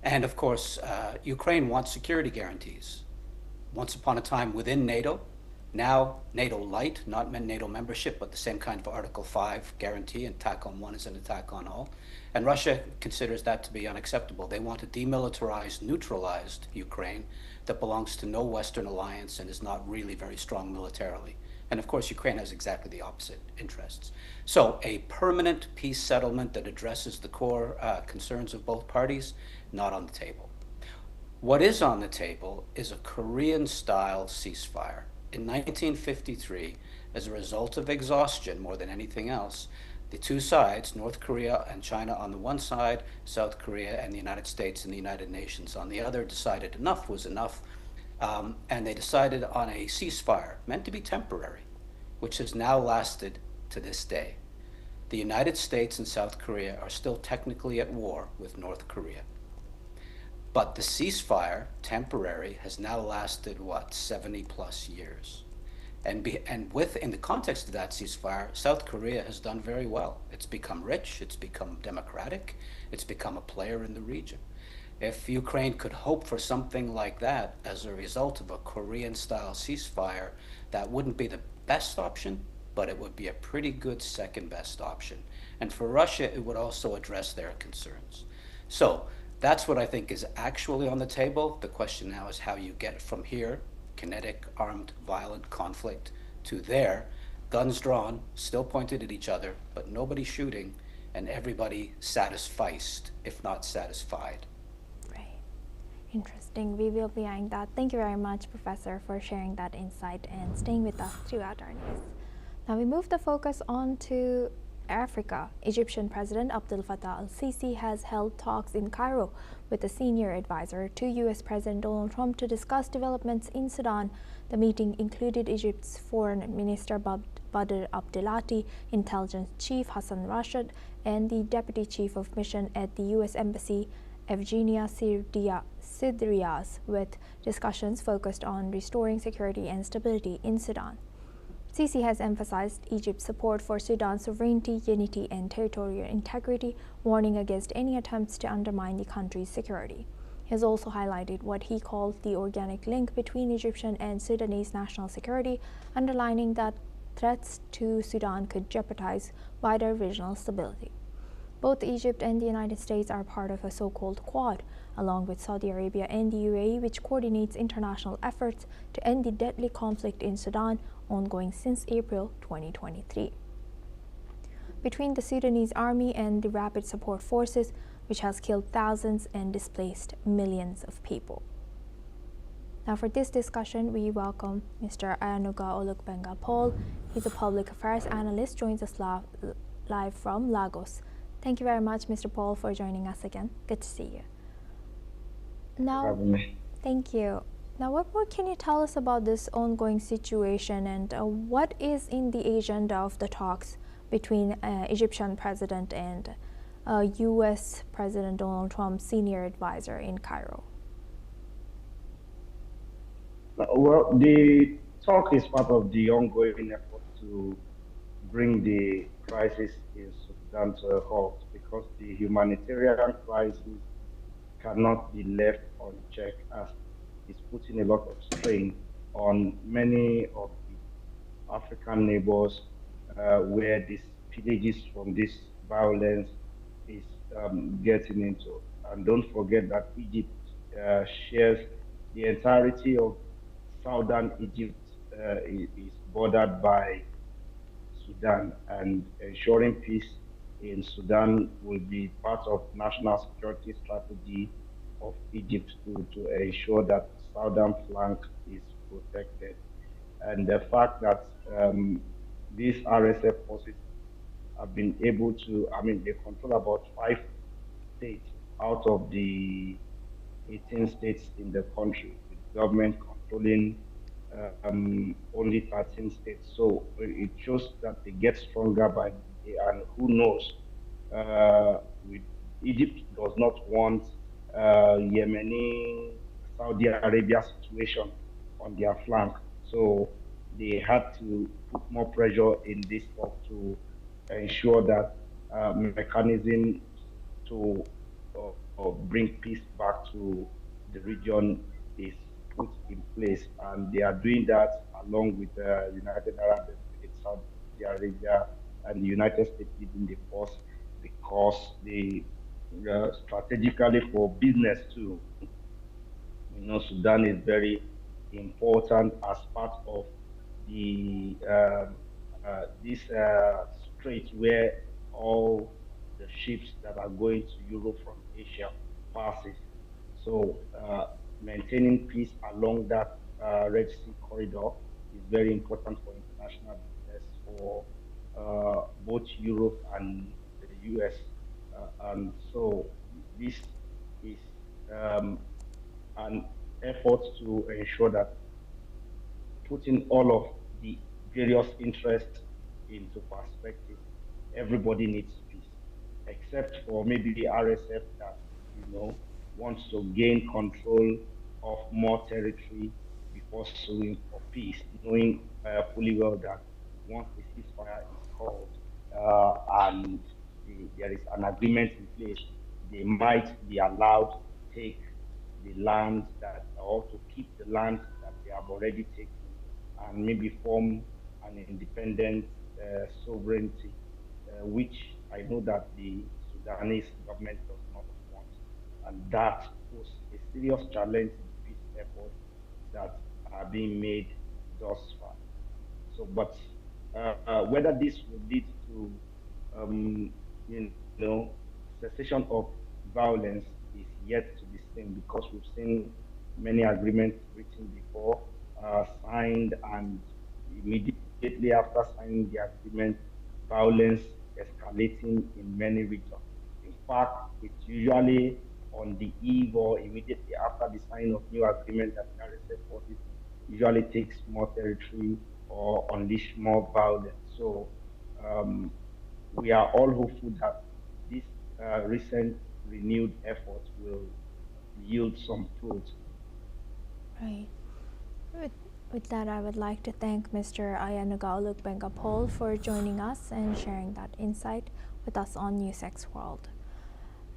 And of course, Ukraine wants security guarantees. Once upon a time within NATO, now NATO light, not NATO membership, but the same kind of Article 5 guarantee, an attack on one is an attack on all. And Russia considers that to be unacceptable. They want a demilitarized, neutralized Ukraine that belongs to no Western alliance and is not really very strong militarily. And of course, Ukraine has exactly the opposite interests. So a permanent peace settlement that addresses the core concerns of both parties, not on the table. What is on the table is a Korean-style ceasefire. In 1953, as a result of exhaustion more than anything else, the two sides, North Korea and China on the one side, South Korea and the United States and the United Nations on the other, decided enough was enough, and they decided on a ceasefire, meant to be temporary, which has now lasted to this day. The United States and South Korea are still technically at war with North Korea. But the ceasefire, temporary, has now lasted, 70 plus years. And in the context of that ceasefire, South Korea has done very well. It's become rich, it's become democratic, it's become a player in the region. If Ukraine could hope for something like that as a result of a Korean-style ceasefire, that wouldn't be the best option, but it would be a pretty good second best option. And for Russia, it would also address their concerns. So that's what I think is actually on the table. The question now is how you get from here, kinetic, armed, violent conflict, to there, guns drawn, still pointed at each other, but nobody shooting, and everybody satisfied, if not satisfied. Right. Interesting. We will be eyeing that. Thank you very much, Professor, for sharing that insight and staying with us throughout our news. Now we move the focus on to Africa. Egyptian President Abdel Fattah al-Sisi has held talks in Cairo with a senior advisor to U.S. President Donald Trump to discuss developments in Sudan. The meeting included Egypt's Foreign Minister Badr Abdelati, Intelligence Chief Hassan Rashid, and the Deputy Chief of Mission at the U.S. Embassy, Evgenia Sidrias, with discussions focused on restoring security and stability in Sudan. Sisi has emphasized Egypt's support for Sudan's sovereignty, unity, and territorial integrity, warning against any attempts to undermine the country's security. He has also highlighted what he called the organic link between Egyptian and Sudanese national security, underlining that threats to Sudan could jeopardize wider regional stability. Both Egypt and the United States are part of a so-called Quad, along with Saudi Arabia and the UAE, which coordinates international efforts to end the deadly conflict in Sudan, ongoing since April 2023. Between the Sudanese army and the Rapid Support Forces, which has killed thousands and displaced millions of people. Now for this discussion, we welcome Mr. Ayanuga Olukbenga Paul. He's a public affairs analyst, joins us live from Lagos. Thank you very much, Mr. Paul, for joining us again. Good to see you. Now, thank you. Now, what more can you tell us about this ongoing situation, and what is in the agenda of the talks between Egyptian President and U.S. President Donald Trump's senior advisor in Cairo? Well, the talk is part of the ongoing effort to bring the crisis in Sudan to a halt, because the humanitarian crisis cannot be left unchecked as it's putting a lot of strain on many of the African neighbors where this pillages from this violence is getting into. And don't forget that Egypt shares the entirety of southern Egypt is bordered by Sudan, and ensuring peace in Sudan will be part of national security strategy of Egypt to ensure that southern flank is protected. And the fact that these RSF forces have been able to, I mean, they control about 5 states out of the 18 states in the country, with government controlling only 13 states. So it shows that they get stronger by the day, and who knows, with Egypt does not want Yemeni, Saudi Arabia situation on their flank. So they had to put more pressure in this talk to ensure that mechanism to bring peace back to the region is put in place. And they are doing that along with the United Arab Emirates, Saudi Arabia, and the United States leading the force because they strategically for business too. Sudan is very important as part of the this strait where all the ships that are going to Europe from Asia passes. So maintaining peace along that Red Sea corridor is very important for international business for both Europe and the US. And so this is an effort to ensure that putting all of the various interests into perspective, everybody needs peace, except for maybe the RSF that wants to gain control of more territory before suing for peace, knowing fully well that once the ceasefire is called and there is an agreement in place, they might be allowed to take the land that, or to keep the land that they have already taken, and maybe form an independent sovereignty, which I know that the Sudanese government does not want. And that poses a serious challenge in the peace efforts that are being made thus far. So, but whether this will lead to, you know, cessation of violence is yet to be seen, because we've seen many agreements written before, signed, and immediately after signing the agreement, violence escalating in many regions. In fact, it's usually on the eve or immediately after the signing of new agreement that the RSF forces usually takes more territory or unleash more violence. So we are all hopeful that this recent renewed effort will yield some fruit. Right. With that, I would like to thank Mr. Ayanagaluk Bengapol for joining us and sharing that insight with us on NewsX World.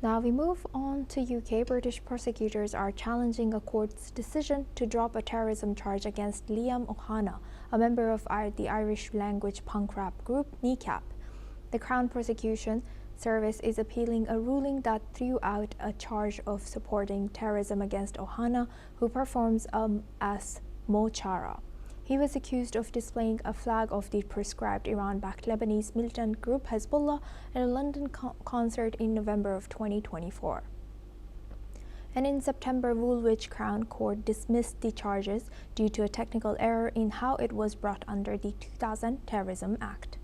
Now we move on to UK. British prosecutors are challenging a court's decision to drop a terrorism charge against Liam Ohana, a member of the Irish language punk rap group Kneecap. The Crown Prosecution Service is appealing a ruling that threw out a charge of supporting terrorism against Ohana, who performs as Mo Chara. He was accused of displaying a flag of the proscribed Iran-backed Lebanese militant group Hezbollah at a London concert in November of 2024. And in September, Woolwich Crown Court dismissed the charges due to a technical error in how it was brought under the 2000 Terrorism Act.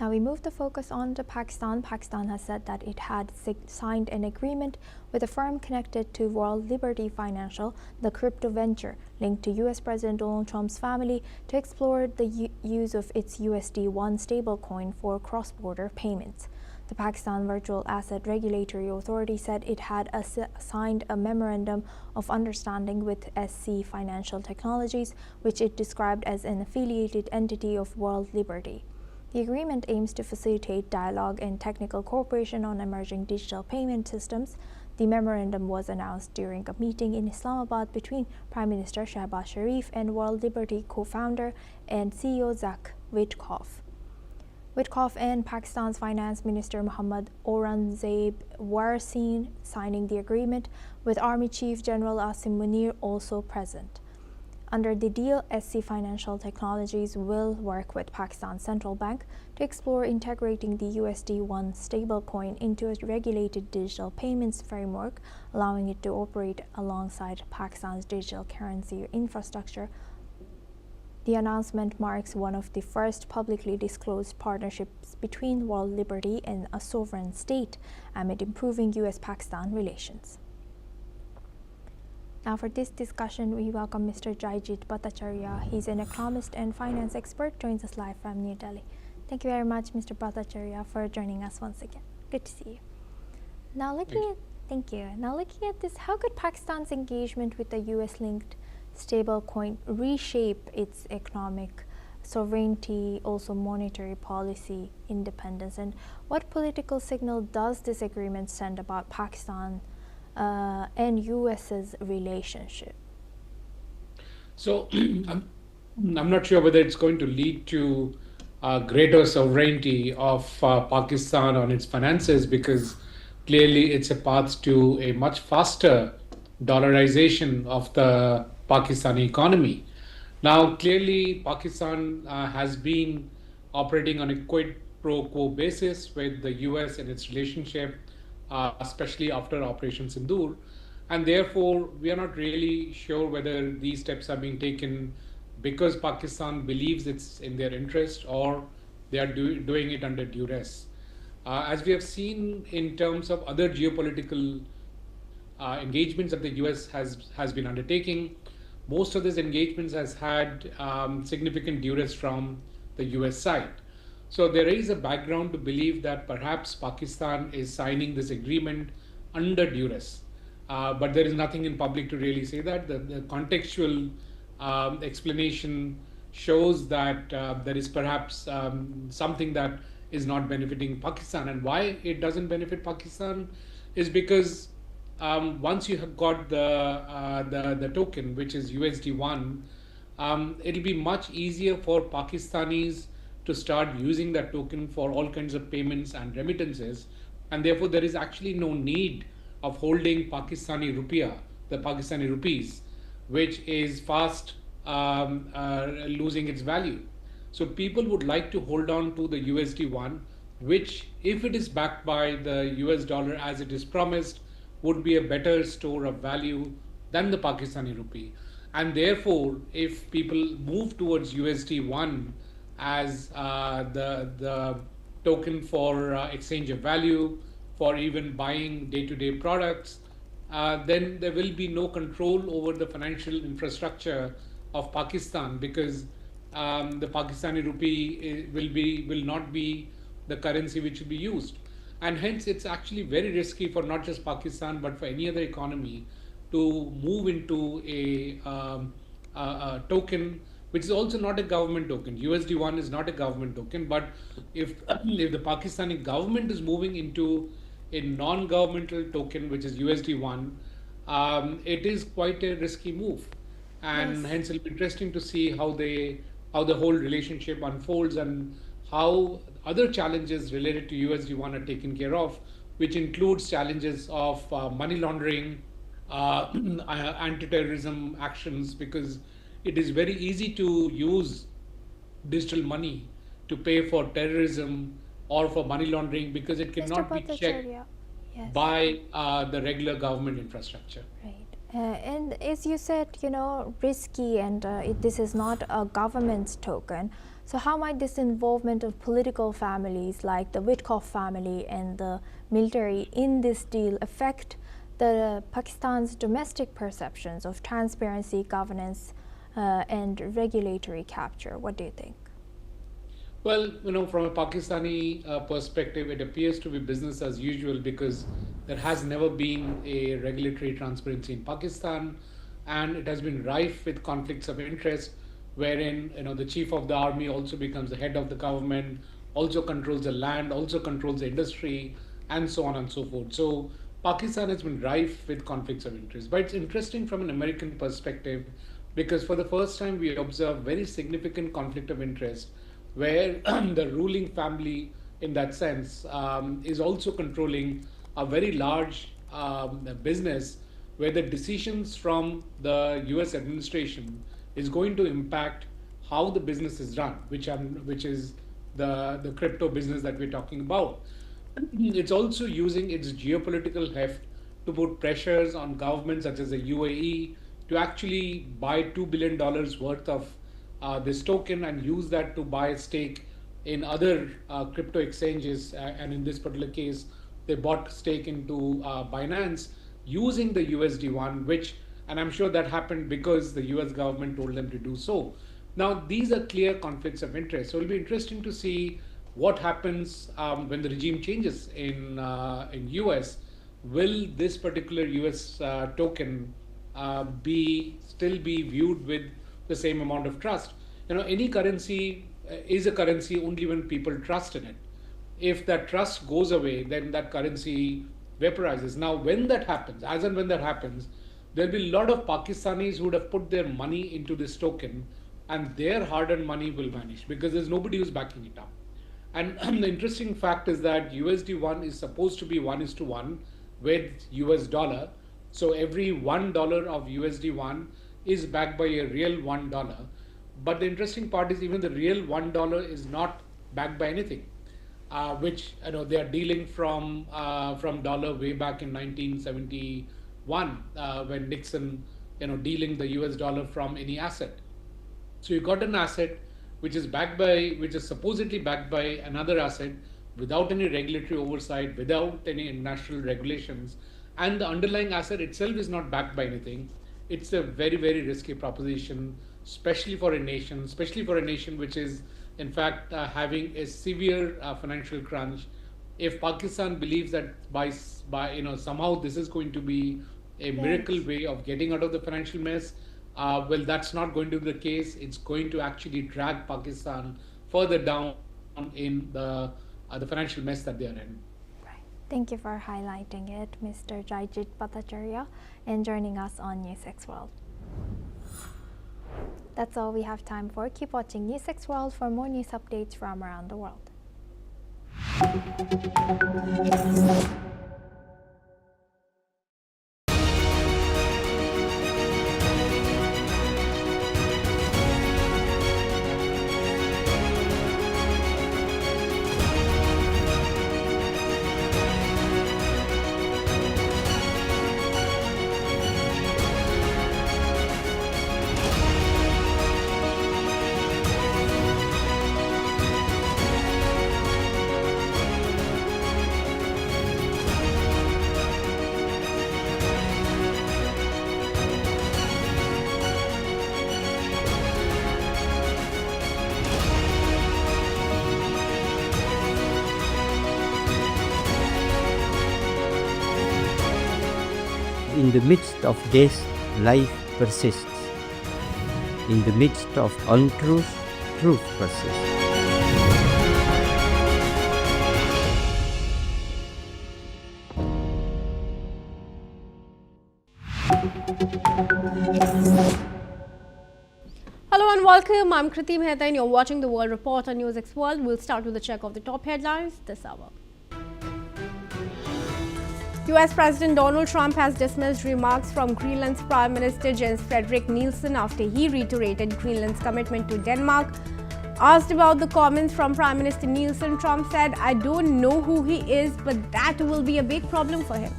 Now we move the focus on to Pakistan. Pakistan has said that it had signed an agreement with a firm connected to World Liberty Financial, the crypto venture linked to US President Donald Trump's family, to explore the use of its USD1 stablecoin for cross-border payments. The Pakistan Virtual Asset Regulatory Authority said it had signed a memorandum of understanding with SC Financial Technologies, which it described as an affiliated entity of World Liberty. The agreement aims to facilitate dialogue and technical cooperation on emerging digital payment systems. The memorandum was announced during a meeting in Islamabad between Prime Minister Shehbaz Sharif and World Liberty co-founder and CEO Zak Witkoff. Witkoff and Pakistan's Finance Minister Mohammad Aurangzeb were seen signing the agreement, with Army Chief General Asim Munir also present. Under the deal, SC Financial Technologies will work with Pakistan's central bank to explore integrating the USD-1 stablecoin into a regulated digital payments framework, allowing it to operate alongside Pakistan's digital currency infrastructure. The announcement marks one of the first publicly disclosed partnerships between World Liberty and a sovereign state amid improving US-Pakistan relations. Now for this discussion, we welcome Mr. Jaijit Bhattacharya. He's an economist and finance expert, joins us live from New Delhi. Thank you very much, Mr. Bhattacharya, for joining us once again. Good to see you. Now thank you. Now looking at this, how could Pakistan's engagement with the US-linked stablecoin reshape its economic sovereignty, also monetary policy independence, and what political signal does this agreement send about Pakistan and US's relationship? So I'm not sure whether it's going to lead to greater sovereignty of Pakistan on its finances, because clearly it's a path to a much faster dollarization of the Pakistani economy. Now, clearly, Pakistan has been operating on a quid pro quo basis with the US and its relationship, especially after Operation Sindoor. And therefore, we are not really sure whether these steps are being taken because Pakistan believes it's in their interest or they are doing it under duress. As we have seen in terms of other geopolitical engagements that the US has been undertaking, most of these engagements has had significant duress from the US side. So there is a background to believe that perhaps Pakistan is signing this agreement under duress. But there is nothing in public to really say that. The contextual explanation shows that there is perhaps something that is not benefiting Pakistan. And why it doesn't benefit Pakistan is because once you have got the token, which is USD1, it'll be much easier for Pakistanis to start using that token for all kinds of payments and remittances. And therefore, there is actually no need of holding Pakistani rupiah, the Pakistani rupees, which is fast losing its value. So people would like to hold on to the USD1, which, if it is backed by the US dollar as it is promised, would be a better store of value than the Pakistani rupee. And therefore, if people move towards USD1 as the token for exchange of value, for even buying day-to-day products, then there will be no control over the financial infrastructure of Pakistan, because the Pakistani rupee will not be the currency which will be used. And hence, it's actually very risky for not just Pakistan, but for any other economy to move into a token, which is also not a government token. USD1 is not a government token, but if the Pakistani government is moving into a non-governmental token, which is USD1, it is quite a risky move. And hence, it'll be interesting to see how the whole relationship unfolds and how other challenges related to USD1 are taken care of, which includes challenges of money laundering, anti-terrorism actions, because it is very easy to use digital money to pay for terrorism or for money laundering, because it cannot be checked by the regular government infrastructure. Right. And as you said, risky, and this is not a government's token. So how might this involvement of political families like the Witkoff family and the military in this deal affect the Pakistan's domestic perceptions of transparency, governance, and regulatory capture? What do you think? Well, from a Pakistani perspective, it appears to be business as usual, because there has never been a regulatory transparency in Pakistan, and it has been rife with conflicts of interest, wherein the chief of the army also becomes the head of the government, also controls the land, also controls the industry, and so on and so forth. So Pakistan has been rife with conflicts of interest. But it's interesting from an American perspective because for the first time we observe very significant conflict of interest where the ruling family in that sense is also controlling a very large business where the decisions from the US administration is going to impact how the business is run, which is the crypto business that we're talking about. It's also using its geopolitical heft to put pressures on governments such as the UAE to actually buy $2 billion worth of this token and use that to buy a stake in other crypto exchanges. And in this particular case, they bought stake into Binance using the USD1, and I'm sure that happened because the US government told them to do so. Now, these are clear conflicts of interest. So it'll be interesting to see what happens when the regime changes in US. Will this particular US token still be viewed with the same amount of trust? Any currency is a currency only when people trust in it. If that trust goes away, then that currency vaporizes. Now, when that happens, as and when that happens, there'll be a lot of Pakistanis who would have put their money into this token, and their hard-earned money will vanish because there's nobody who's backing it up. And the interesting fact is that USD1 is supposed to be 1:1 with US dollar. So every $1 of USD1 is backed by a real $1. But the interesting part is even the real $1 is not backed by anything, which they are dealing from dollar way back in 1971 when Nixon dealing the US dollar from any asset. So you got an asset which is supposedly backed by another asset without any regulatory oversight, without any international regulations, and the underlying asset itself is not backed by anything. It's a very, very risky proposition, especially for a nation which is in fact having a severe financial crunch. If Pakistan believes that by somehow this is going to be a miracle way of getting out of the financial mess, well, that's not going to be the case. It's going to actually drag Pakistan further down in the financial mess that they are in. Thank you for highlighting it, Mr. Jayjit Bhattacharya, and joining us on NewsX World. That's all we have time for. Keep watching NewsX World for more news updates from around the world. In the midst of death, life persists. In the midst of untruth, truth persists. Hello and welcome. I'm Kriti Mehta and you're watching the World Report on NewsX World. We'll start with a check of the top headlines this hour. US President Donald Trump has dismissed remarks from Greenland's Prime Minister Jens Frederik Nielsen after he reiterated Greenland's commitment to Denmark. Asked about the comments from Prime Minister Nielsen, Trump said, "I don't know who he is, but that will be a big problem for him."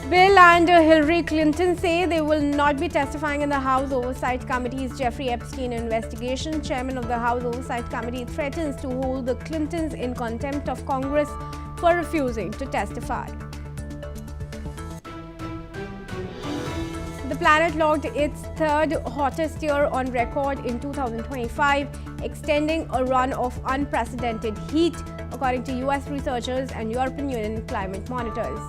Bill and Hillary Clinton say they will not be testifying in the House Oversight Committee's Jeffrey Epstein investigation. Chairman of the House Oversight Committee threatens to hold the Clintons in contempt of Congress for refusing to testify. The planet logged its third hottest year on record in 2025, extending a run of unprecedented heat, according to US researchers and European Union climate monitors.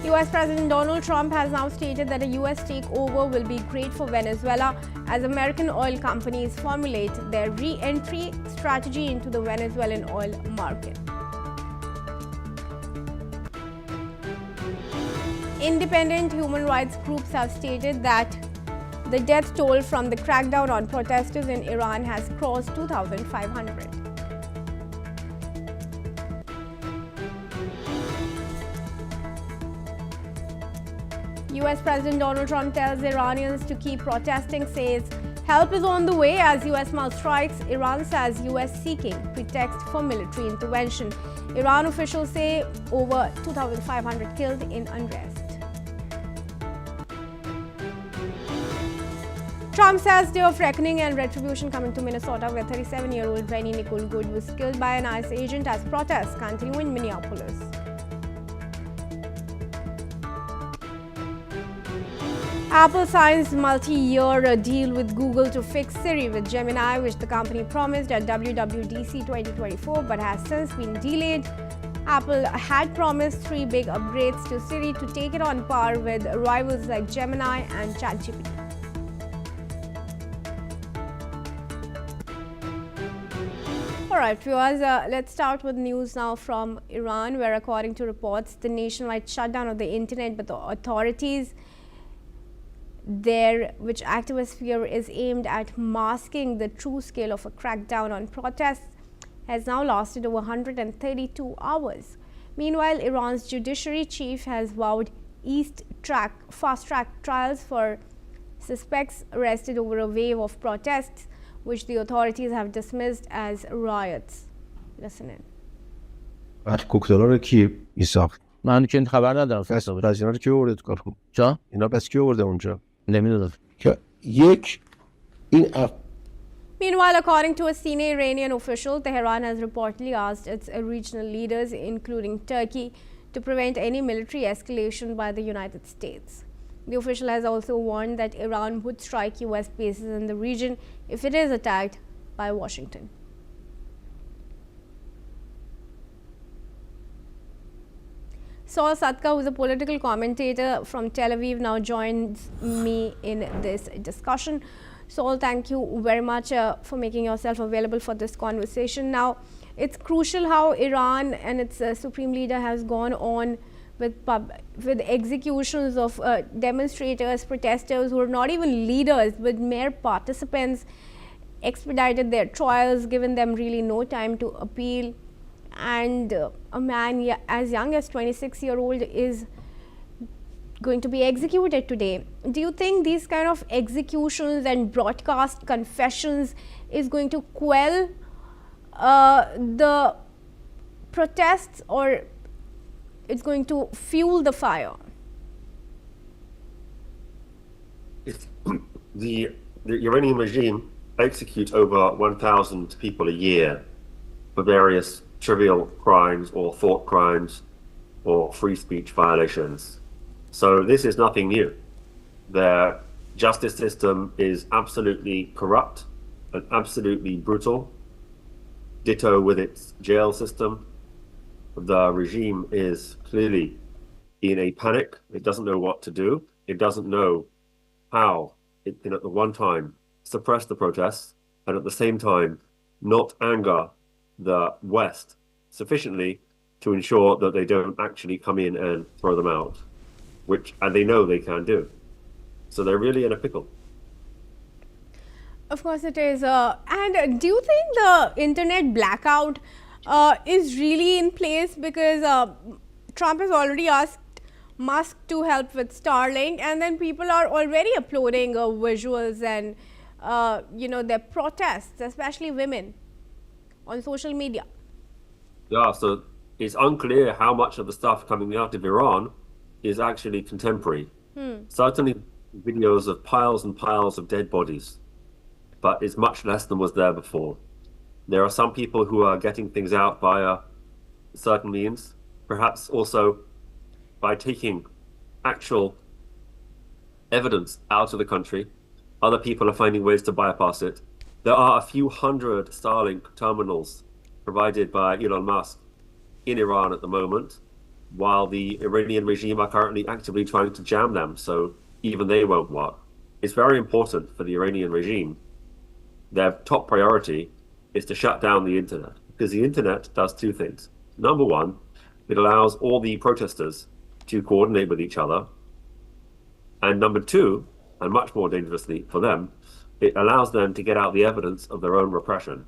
US President Donald Trump has now stated that a US takeover will be great for Venezuela as American oil companies formulate their re-entry strategy into the Venezuelan oil market. Independent human rights groups have stated that the death toll from the crackdown on protesters in Iran has crossed 2,500. US President Donald Trump tells Iranians to keep protesting, says help is on the way as US mounts strikes. Iran says US seeking pretext for military intervention. Iran officials say over 2,500 killed in unrest. Trump says day of reckoning and retribution coming to Minnesota, where 37-year-old Rennie Nicole Good was killed by an ICE agent as protests continue in Minneapolis. Apple signs multi-year deal with Google to fix Siri with Gemini, which the company promised at WWDC 2024 but has since been delayed. Apple had promised 3 big upgrades to Siri to take it on par with rivals like Gemini and ChatGPT. Alright viewers, let's start with news now from Iran, where according to reports, the nationwide shutdown of the internet by the authorities there, which activists fear is aimed at masking the true scale of a crackdown on protests, has now lasted over 132 hours. Meanwhile, Iran's judiciary chief has vowed fast-track trials for suspects arrested over a wave of protests, which the authorities have dismissed as riots. Listen in. بعد کوکتلا رو کی میساخت؟ من که خبر ندارم. پس اینا رو کی آورده تو کارخونه؟ چا؟ اینا پس کی آورده اونجا؟ نمیدونم. که یک این Meanwhile, according to a senior Iranian official, Tehran has reportedly asked its regional leaders, including Turkey, to prevent any military escalation by the United States. The official has also warned that Iran would strike US bases in the region if it is attacked by Washington. Saul Satka, who is a political commentator from Tel Aviv, now joins me in this discussion. Saul, thank you very much for making yourself available for this conversation. Now, it's crucial how Iran and its supreme leader has gone on with executions of demonstrators, protesters who are not even leaders but mere participants, expedited their trials, given them really no time to appeal. And a man as young as 26-year-old is going to be executed today. Do you think these kind of executions and broadcast confessions is going to quell the protests, or it's going to fuel the fire? If the Iranian regime executes over 1,000 people a year for various trivial crimes or thought crimes or free speech violations. So this is nothing new. Their justice system is absolutely corrupt and absolutely brutal. Ditto with its jail system. The regime is clearly in a panic. It doesn't know what to do. It doesn't know how it can at the one time suppress the protests and at the same time not anger the West sufficiently to ensure that they don't actually come in and throw them out, and they know they can do. So they're really in a pickle. Of course it is. And do you think the internet blackout is really in place? Because Trump has already asked Musk to help with Starlink, and then people are already uploading visuals and their protests, especially women, on social media. Yeah, so it's unclear how much of the stuff coming out of Iran is actually contemporary. Certainly videos of piles and piles of dead bodies, but it's much less than was there before. There are some people who are getting things out via certain means, perhaps also by taking actual evidence out of the country. Other people are finding ways to bypass it. There are a few hundred Starlink terminals provided by Elon Musk in Iran at the moment. while the Iranian regime are currently actively trying to jam them, so even they won't work. It's very important for the Iranian regime. Their top priority is to shut down the internet, because the internet does two things. Number one, it allows all the protesters to coordinate with each other. And number two, and much more dangerously for them, it allows them to get out the evidence of their own repression,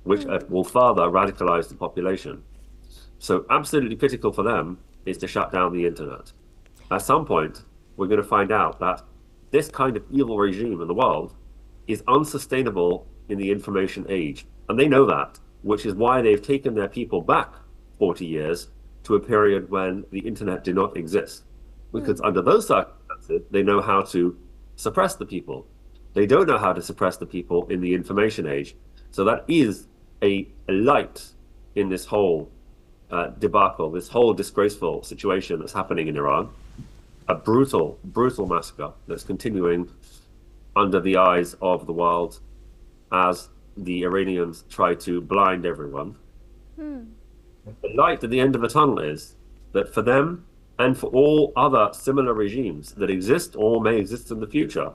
which will further radicalize the population. So absolutely critical for them is to shut down the internet. At some point, we're going to find out that this kind of evil regime in the world is unsustainable in the information age. And they know that, which is why they've taken their people back 40 years to a period when the internet did not exist. Because under those circumstances, they know how to suppress the people. They don't know how to suppress the people in the information age. So that is a light in this whole debacle, this whole disgraceful situation that's happening in Iran. A brutal, brutal massacre that's continuing under the eyes of the world as the Iranians try to blind everyone. The light at the end of the tunnel is that for them and for all other similar regimes that exist or may exist in the future,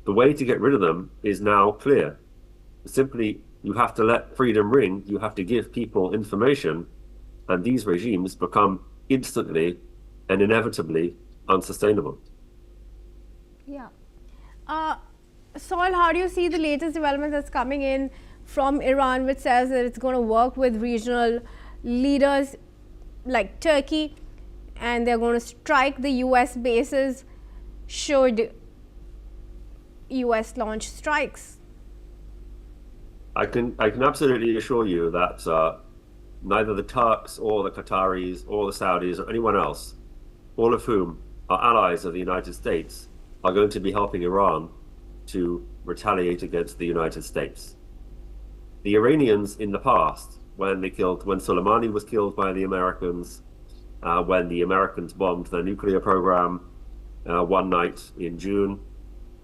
the way to get rid of them is now clear. Simply, you have to let freedom ring, you have to give people information, and these regimes become instantly and inevitably unsustainable. Yeah. Saul, how do you see the latest development that's coming in from Iran, which says that it's going to work with regional leaders like Turkey, and they're going to strike the US bases should US launch strikes? I can absolutely assure you that neither the Turks or the Qataris or the Saudis or anyone else, all of whom are allies of the United States, are going to be helping Iran to retaliate against the United States. The Iranians in the past, when Soleimani was killed by the Americans, when the Americans bombed their nuclear program one night in June,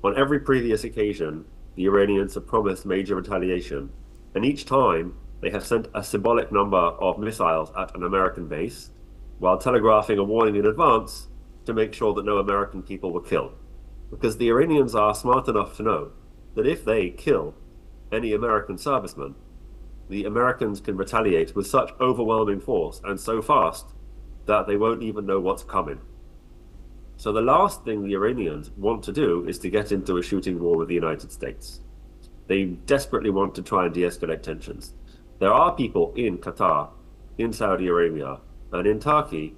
on every previous occasion, the Iranians have promised major retaliation. And each time, they have sent a symbolic number of missiles at an American base, while telegraphing a warning in advance to make sure that no American people were killed. Because the Iranians are smart enough to know that if they kill any American serviceman, the Americans can retaliate with such overwhelming force and so fast that they won't even know what's coming. So the last thing the Iranians want to do is to get into a shooting war with the United States. They desperately want to try and de-escalate tensions. There are people in Qatar, in Saudi Arabia, and in Turkey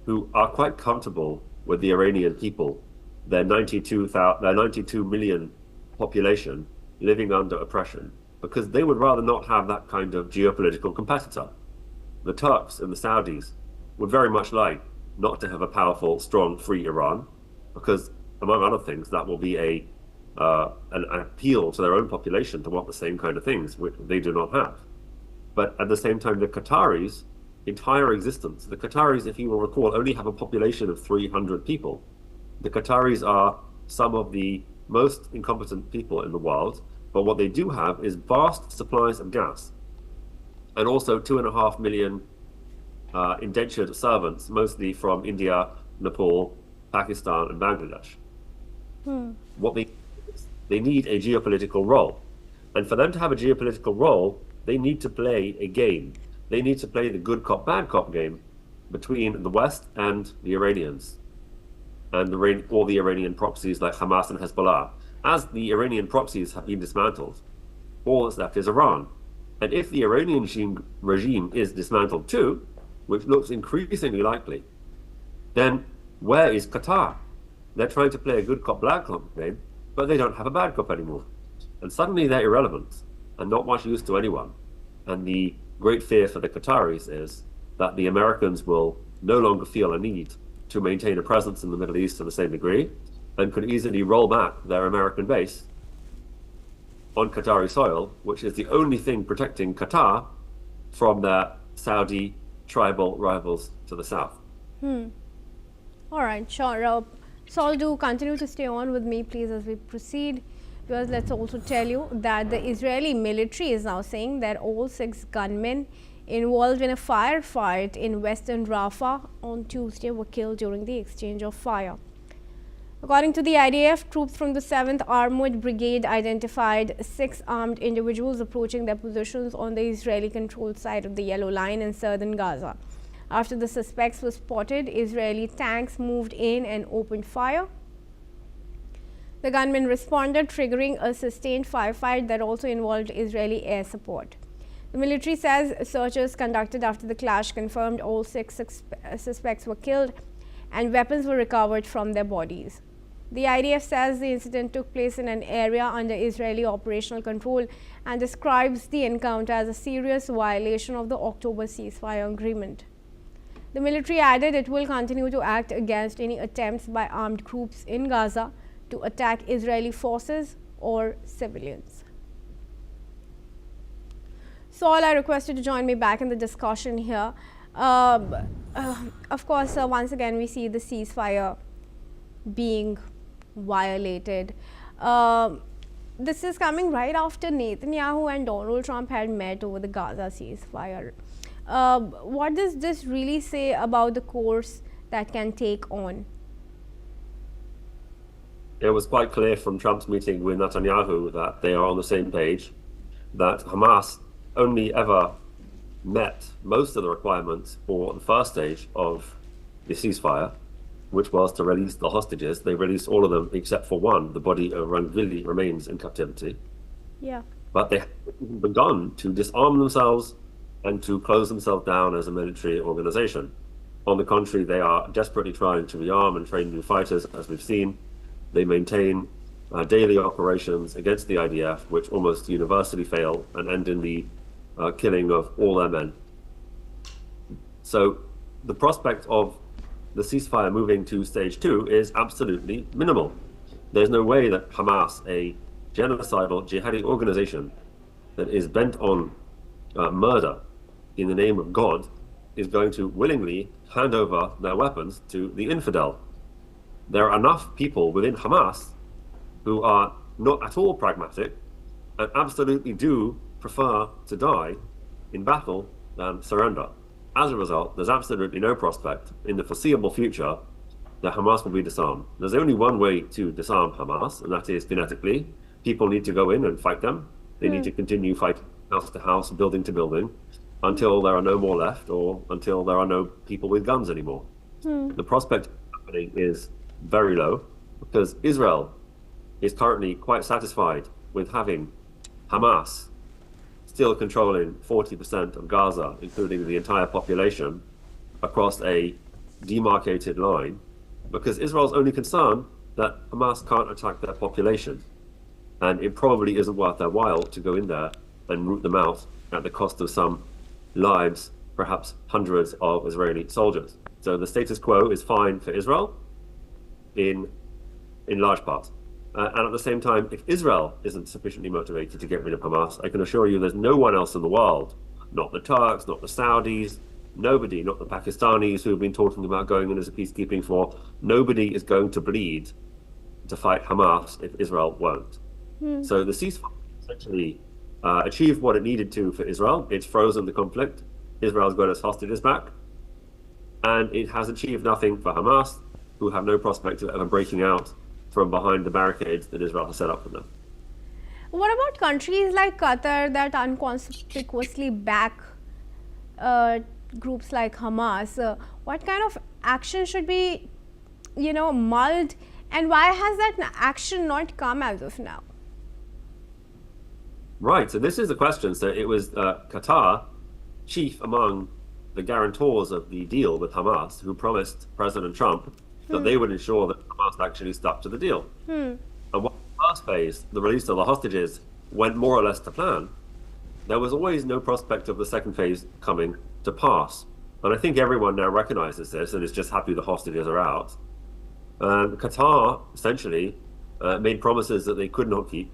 who are quite comfortable with the Iranian people, their 92 million population living under oppression, because they would rather not have that kind of geopolitical competitor. The Turks and the Saudis would very much like not to have a powerful, strong, free Iran, because, among other things, that will be an appeal to their own population to want the same kind of things, which they do not have. But at the same time, the Qataris' entire existence, the Qataris, if you will recall, only have a population of 300 people. The Qataris are some of the most incompetent people in the world, but what they do have is vast supplies of gas, and also 2.5 million indentured servants, mostly from India, Nepal, Pakistan, and Bangladesh. What they need a geopolitical role. And for them to have a geopolitical role, they need to play a game. They need to play the good cop, bad cop game between the West and the Iranians, and all the Iranian proxies like Hamas and Hezbollah. As the Iranian proxies have been dismantled, all that's left is Iran. And if the Iranian regime is dismantled too, which looks increasingly likely, then where is Qatar? They're trying to play a good cop, bad cop game, but they don't have a bad cop anymore. And suddenly they're irrelevant and not much use to anyone. And the great fear for the Qataris is that the Americans will no longer feel a need to maintain a presence in the Middle East to the same degree, and could easily roll back their American base on Qatari soil, which is the only thing protecting Qatar from their Saudi tribal rivals to the south. All right, sure. Saul, do continue to stay on with me, please, as we proceed. Because let's also tell you that the Israeli military is now saying that all 6 gunmen involved in a firefight in western Rafah on Tuesday were killed during the exchange of fire. According to the IDF, troops from the 7th Armored Brigade identified 6 armed individuals approaching their positions on the Israeli-controlled side of the Yellow Line in southern Gaza. After the suspects were spotted, Israeli tanks moved in and opened fire. The gunmen responded, triggering a sustained firefight that also involved Israeli air support. The military says searches conducted after the clash confirmed all 6 suspects were killed and weapons were recovered from their bodies. The IDF says the incident took place in an area under Israeli operational control and describes the encounter as a serious violation of the October ceasefire agreement. The military added it will continue to act against any attempts by armed groups in Gaza to attack Israeli forces or civilians. Saul, I request you to join me back in the discussion here. Of course, once again, we see the ceasefire being violated. This is coming right after Netanyahu and Donald Trump had met over the Gaza ceasefire. What does this really say about the course that can take on? It was quite clear from Trump's meeting with Netanyahu that they are on the same page, that Hamas only ever met most of the requirements for the first stage of the ceasefire, which was to release the hostages. They released all of them except for one. The body of Rangvili remains in captivity. Yeah. But they have begun to disarm themselves and to close themselves down as a military organization. On the contrary, they are desperately trying to rearm and train new fighters, as we've seen. They maintain daily operations against the IDF, which almost universally fail and end in the killing of all their men. So the prospect of the ceasefire moving to stage 2 is absolutely minimal. There's no way that Hamas, a genocidal jihadi organization that is bent on murder in the name of God, is going to willingly hand over their weapons to the infidel. There are enough people within Hamas who are not at all pragmatic and absolutely do prefer to die in battle than surrender. As a result, there's absolutely no prospect in the foreseeable future that Hamas will be disarmed. There's only one way to disarm Hamas, and that is kinetically. People need to go in and fight them. They need to continue fighting house to house, building to building, until there are no more left, or until there are no people with guns anymore. The prospect of happening is very low, because Israel is currently quite satisfied with having Hamas still controlling 40% of Gaza, including the entire population, across a demarcated line, because Israel's only concerned that Hamas can't attack their population. And it probably isn't worth their while to go in there and root them out at the cost of some lives, perhaps hundreds of Israeli soldiers. So the status quo is fine for Israel in large part. And at the same time, if Israel isn't sufficiently motivated to get rid of Hamas, I can assure you there's no one else in the world, not the Turks, not the Saudis, nobody, not the Pakistanis who have been talking about going in as a peacekeeping force, nobody is going to bleed to fight Hamas if Israel won't. So the ceasefire essentially achieved what it needed to for Israel. It's frozen the conflict. Israel's got its hostages back. And it has achieved nothing for Hamas, who have no prospect of ever breaking out from behind the barricades that Israel has set up for them. What about countries like Qatar that unconspicuously back groups like Hamas? What kind of action should be, mulled, and why has that action not come as of now? Right, so this is the question. So it was Qatar, chief among the guarantors of the deal with Hamas, who promised President Trump that they would ensure that Hamas actually stuck to the deal. And while the first phase, the release of the hostages, went more or less to plan, there was always no prospect of the second phase coming to pass. And I think everyone now recognizes this and is just happy the hostages are out. Qatar essentially made promises that they could not keep.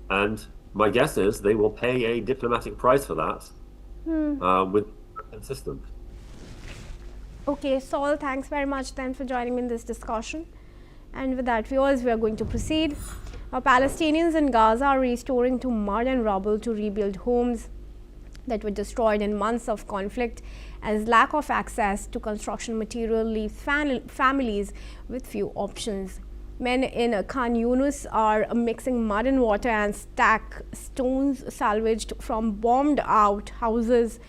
And my guess is they will pay a diplomatic price for that with the system. Okay, Saul, thanks very much then for joining me in this discussion. And with that, viewers, we are going to proceed. Palestinians in Gaza are restoring to mud and rubble to rebuild homes. that were destroyed in months of conflict, as lack of access to construction material leaves families with few options. Men in Khan Yunus are mixing mud and water and stack stones salvaged from bombed out houses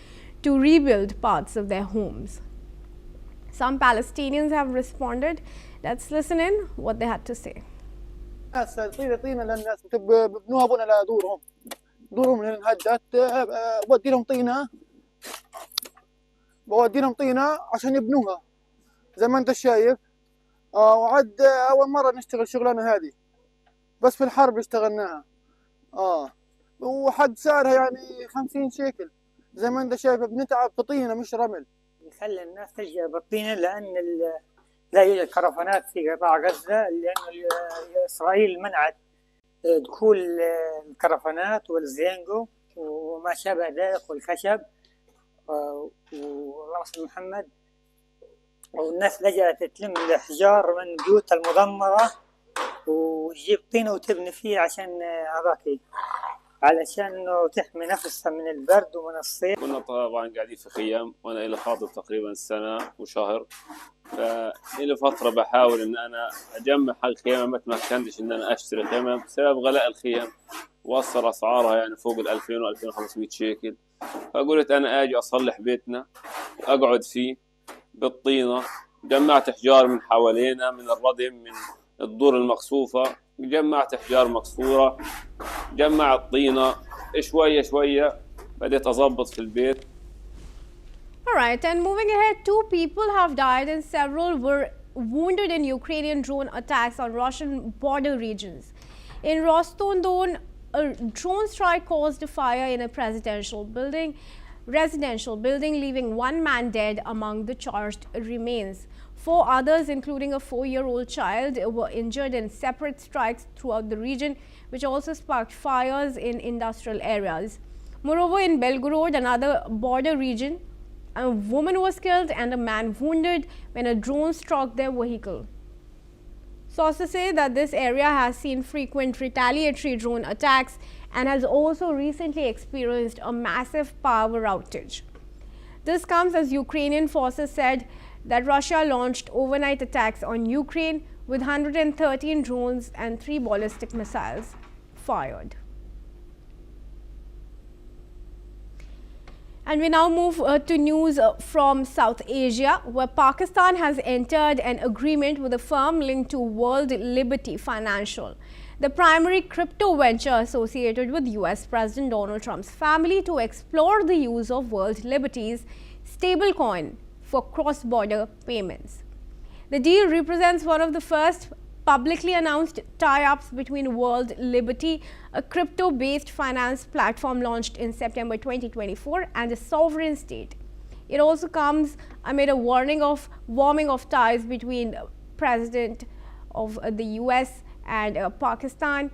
to rebuild parts of their homes. Some Palestinians have responded. Let's listen in what they had to say. الناس طينة للناس ببنوها بنا دورهم انهدت بودي لهم طينة عشان يبنوها زي ما انت شايف. وعد اول مرة نشتغل الشغلانة هذه بس في الحرب اشتغلناها. وحد سعرها يعني 50 شيكل زي ما انت شايف. بنتعب في طينة مش رمل. يخلي الناس تلجأ بالطينة لأن لا يوجد كرفانات في قطاع غزة، لأن إسرائيل منعت دخول الكرفانات والزينجو وما شابه ذلك والخشب ورأس محمد، والناس لجأت تلم الأحجار من البيوت المدمرة وتجيب طينة وتبني فيه عشان هذاك علشان انه تحمي نفسها من البرد ومن الصيف. كنا طبعا قاعدين في خيام وانا الى فاضل تقريبا سنه وشهر، فإلى فتره بحاول ان انا اجمع حق خيمه، ما تمكنتش ان انا اشتري خيمه بسبب غلاء الخيام، وصل اسعارها يعني فوق ال 2000 و 2500 شيكل. فقلت انا اجي اصلح بيتنا واقعد فيه بالطينه. جمعت احجار من حوالينا، من الردم، من الدور المقصوفه، جمعت احجار مكسوره، جمعت طينه شويه شويه، بديت اضبط في البيت. Alright, and moving ahead, 2 people have died and several were wounded in Ukrainian drone attacks on Russian border regions. In Rostov-on-Don, a drone strike caused a fire in a residential building, leaving 1 man dead among the charged remains. 4 others, including a 4-year-old child, were injured in separate strikes throughout the region, which also sparked fires in industrial areas. Moreover, in Belgorod, another border region, a woman was killed and a man wounded when a drone struck their vehicle. Sources say that this area has seen frequent retaliatory drone attacks and has also recently experienced a massive power outage. This comes as Ukrainian forces said that Russia launched overnight attacks on Ukraine with 113 drones and 3 ballistic missiles fired. And we now move to news from South Asia, where Pakistan has entered an agreement with a firm linked to World Liberty Financial, the primary crypto venture associated with US President Donald Trump's family, to explore the use of World Liberty's stablecoin for cross-border payments. The deal represents one of the first publicly announced tie-ups between World Liberty, a crypto-based finance platform launched in September 2024, and a sovereign state. It also comes amid a warming of ties between President of the US and Pakistan.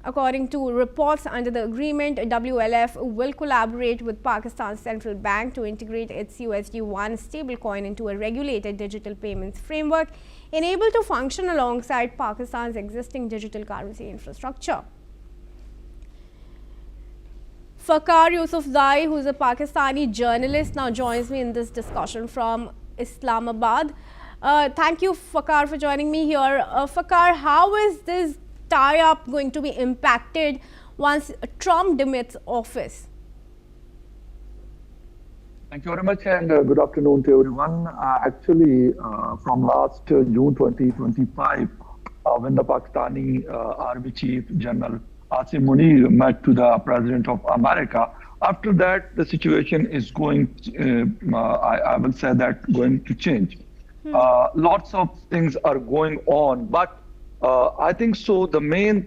According to reports, under the agreement, WLF will collaborate with Pakistan's central bank to integrate its USD1 stablecoin into a regulated digital payments framework, enabled to function alongside Pakistan's existing digital currency infrastructure. Fakhar Yusufzai, who is a Pakistani journalist, now joins me in this discussion from Islamabad. Thank you, Fakhar, for joining me here. Fakhar, how is this tie-up going to be impacted once Trump demits office? Thank you very much, and good afternoon to everyone. Actually, from last June 2025, when the Pakistani Army Chief General Asim Munir met to the President of America, after that the situation is going, I will say that, going to change. Lots of things are going on, but I think so. The main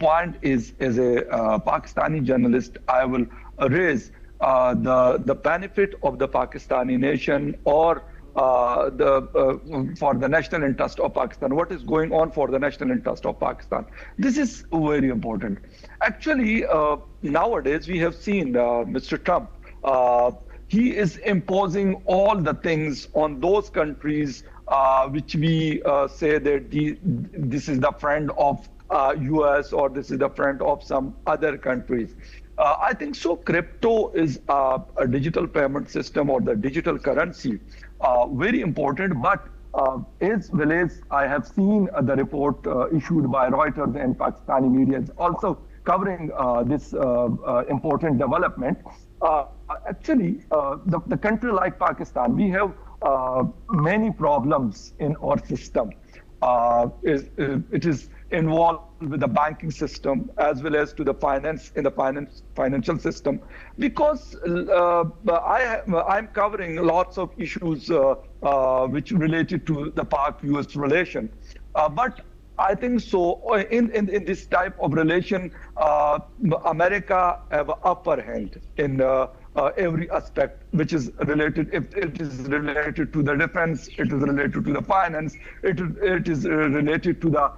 point is, as a Pakistani journalist, I will raise the benefit of the Pakistani nation, or for the national interest of Pakistan. What is going on for the national interest of Pakistan? This is very important. Actually, nowadays we have seen Mr. Trump. He is imposing all the things on those countries which we say that this is the friend of US or this is the front of some other countries. I think so. Crypto is a digital payment system or the digital currency, very important. But as well as I have seen the report issued by Reuters and Pakistani media also covering this important development. Actually, the country like Pakistan, we have many problems in our system. It is involved with the banking system as well as to the financial system, because I'm covering lots of issues which related to the Pak-US relation, but I think so in this type of relation, America have an upper hand in every aspect which is related. If it is related to the defense, it is related to the finance, it is related to the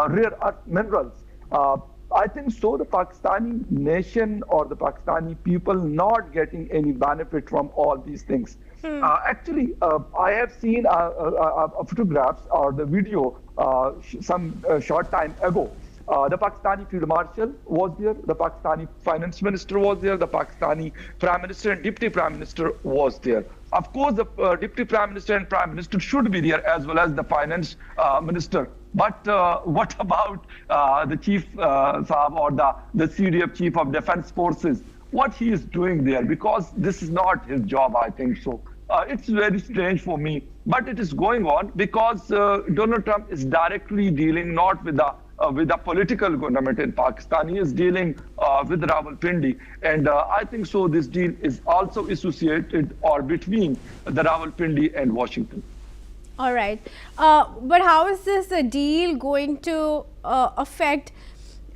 rare earth minerals. I think so the Pakistani nation or the Pakistani people not getting any benefit from all these things. Actually, I have seen photographs or the video some short time ago. The Pakistani Field Marshal was there, the Pakistani Finance Minister was there, the Pakistani Prime Minister and Deputy Prime Minister was there. Of course, the Deputy Prime Minister and Prime Minister should be there as well as the Finance Minister. But what about the Chief Saab or the CDF Chief of Defense Forces? What he is doing there? Because this is not his job, I think so. It's very strange for me, but it is going on because Donald Trump is directly dealing not with the political government in Pakistan. He is dealing with Rawalpindi, and I think so this deal is also associated or between the Rawalpindi and Washington. All right, but how is this deal going to affect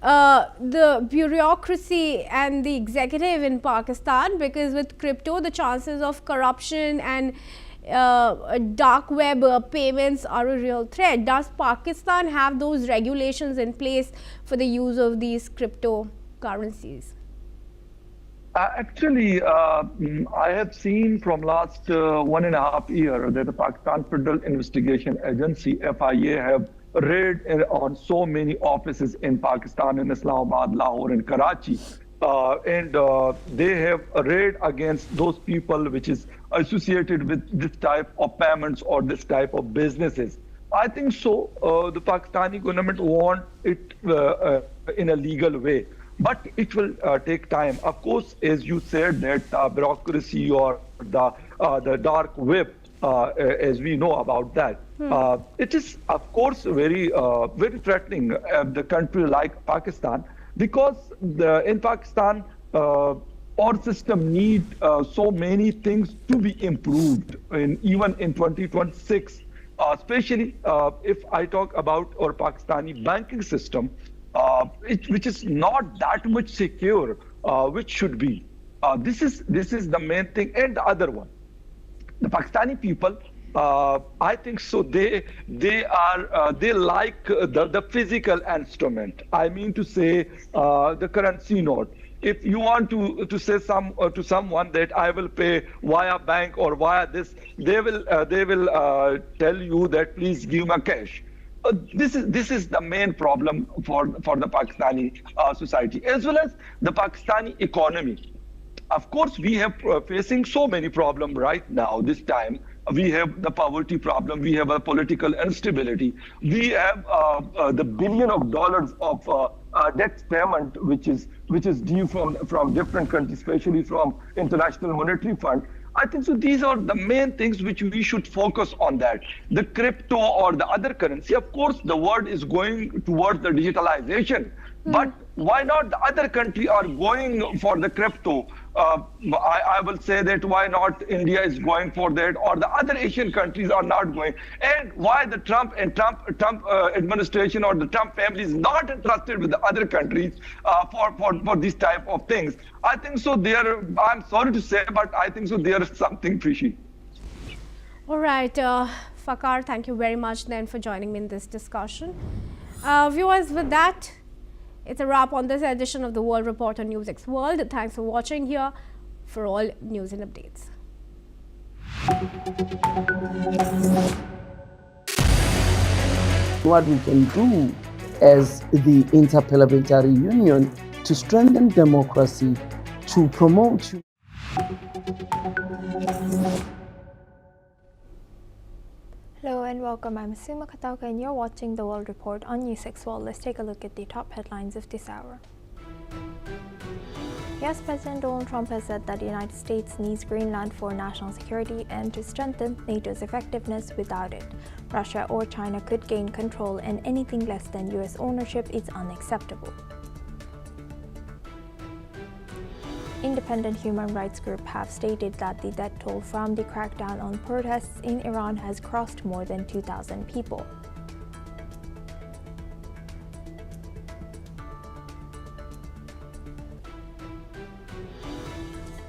the bureaucracy and the executive in Pakistan? Because with crypto, the chances of corruption and dark web payments are a real threat. Does Pakistan have those regulations in place for the use of these cryptocurrencies? Actually, I have seen from last 1.5 years that the Pakistan Federal Investigation Agency, FIA, have raid on so many offices in Pakistan, in Islamabad, Lahore, and Karachi. And they have a raid against those people which is associated with this type of payments or this type of businesses. I think so. The Pakistani government want it in a legal way, but it will take time. Of course, as you said, that bureaucracy or the dark web, as we know about that, it is of course very threatening the country like Pakistan, because in Pakistan our system need so many things to be improved, even in 2026. Especially if I talk about our Pakistani banking system, which is not that much secure, which should be. This is the main thing. And the other one, the Pakistani people, I think so. They like the physical instrument. I mean to say the currency note. If you want to say to someone that I will pay via bank or via this, they will tell you that please give me cash. This is the main problem for the Pakistani society as well as the Pakistani economy. Of course, we have facing so many problems right now. This time we have the poverty problem, we have a political instability, we have the $1 billion of debt payment which is due from different countries, especially from International Monetary Fund. I think so. These are the main things which we should focus on. That the crypto or the other currency. Of course, the world is going towards the digitalization, but why not the other country are going for the crypto? I will say that why not India is going for that, or the other Asian countries are not going, and why the Trump administration or the Trump family is not entrusted with the other countries for these type of things. I think so. I'm sorry to say, but I think so. There is something fishy. All right, Fakhar, thank you very much then for joining me in this discussion. Viewers, with that, it's a wrap on this edition of the World Report on NewsX World. Thanks for watching here for all news and updates. What we can do as the Interparliamentary Union to strengthen democracy, to promote. Hello and welcome. I'm Suma Katauka and you're watching the World Report on NewsX World. Let's take a look at the top headlines of this hour. US President Donald Trump has said that the United States needs Greenland for national security and to strengthen NATO's effectiveness. Without it, Russia or China could gain control, and anything less than US ownership is unacceptable. Independent human rights groups have stated that the death toll from the crackdown on protests in Iran has crossed more than 2,000 people.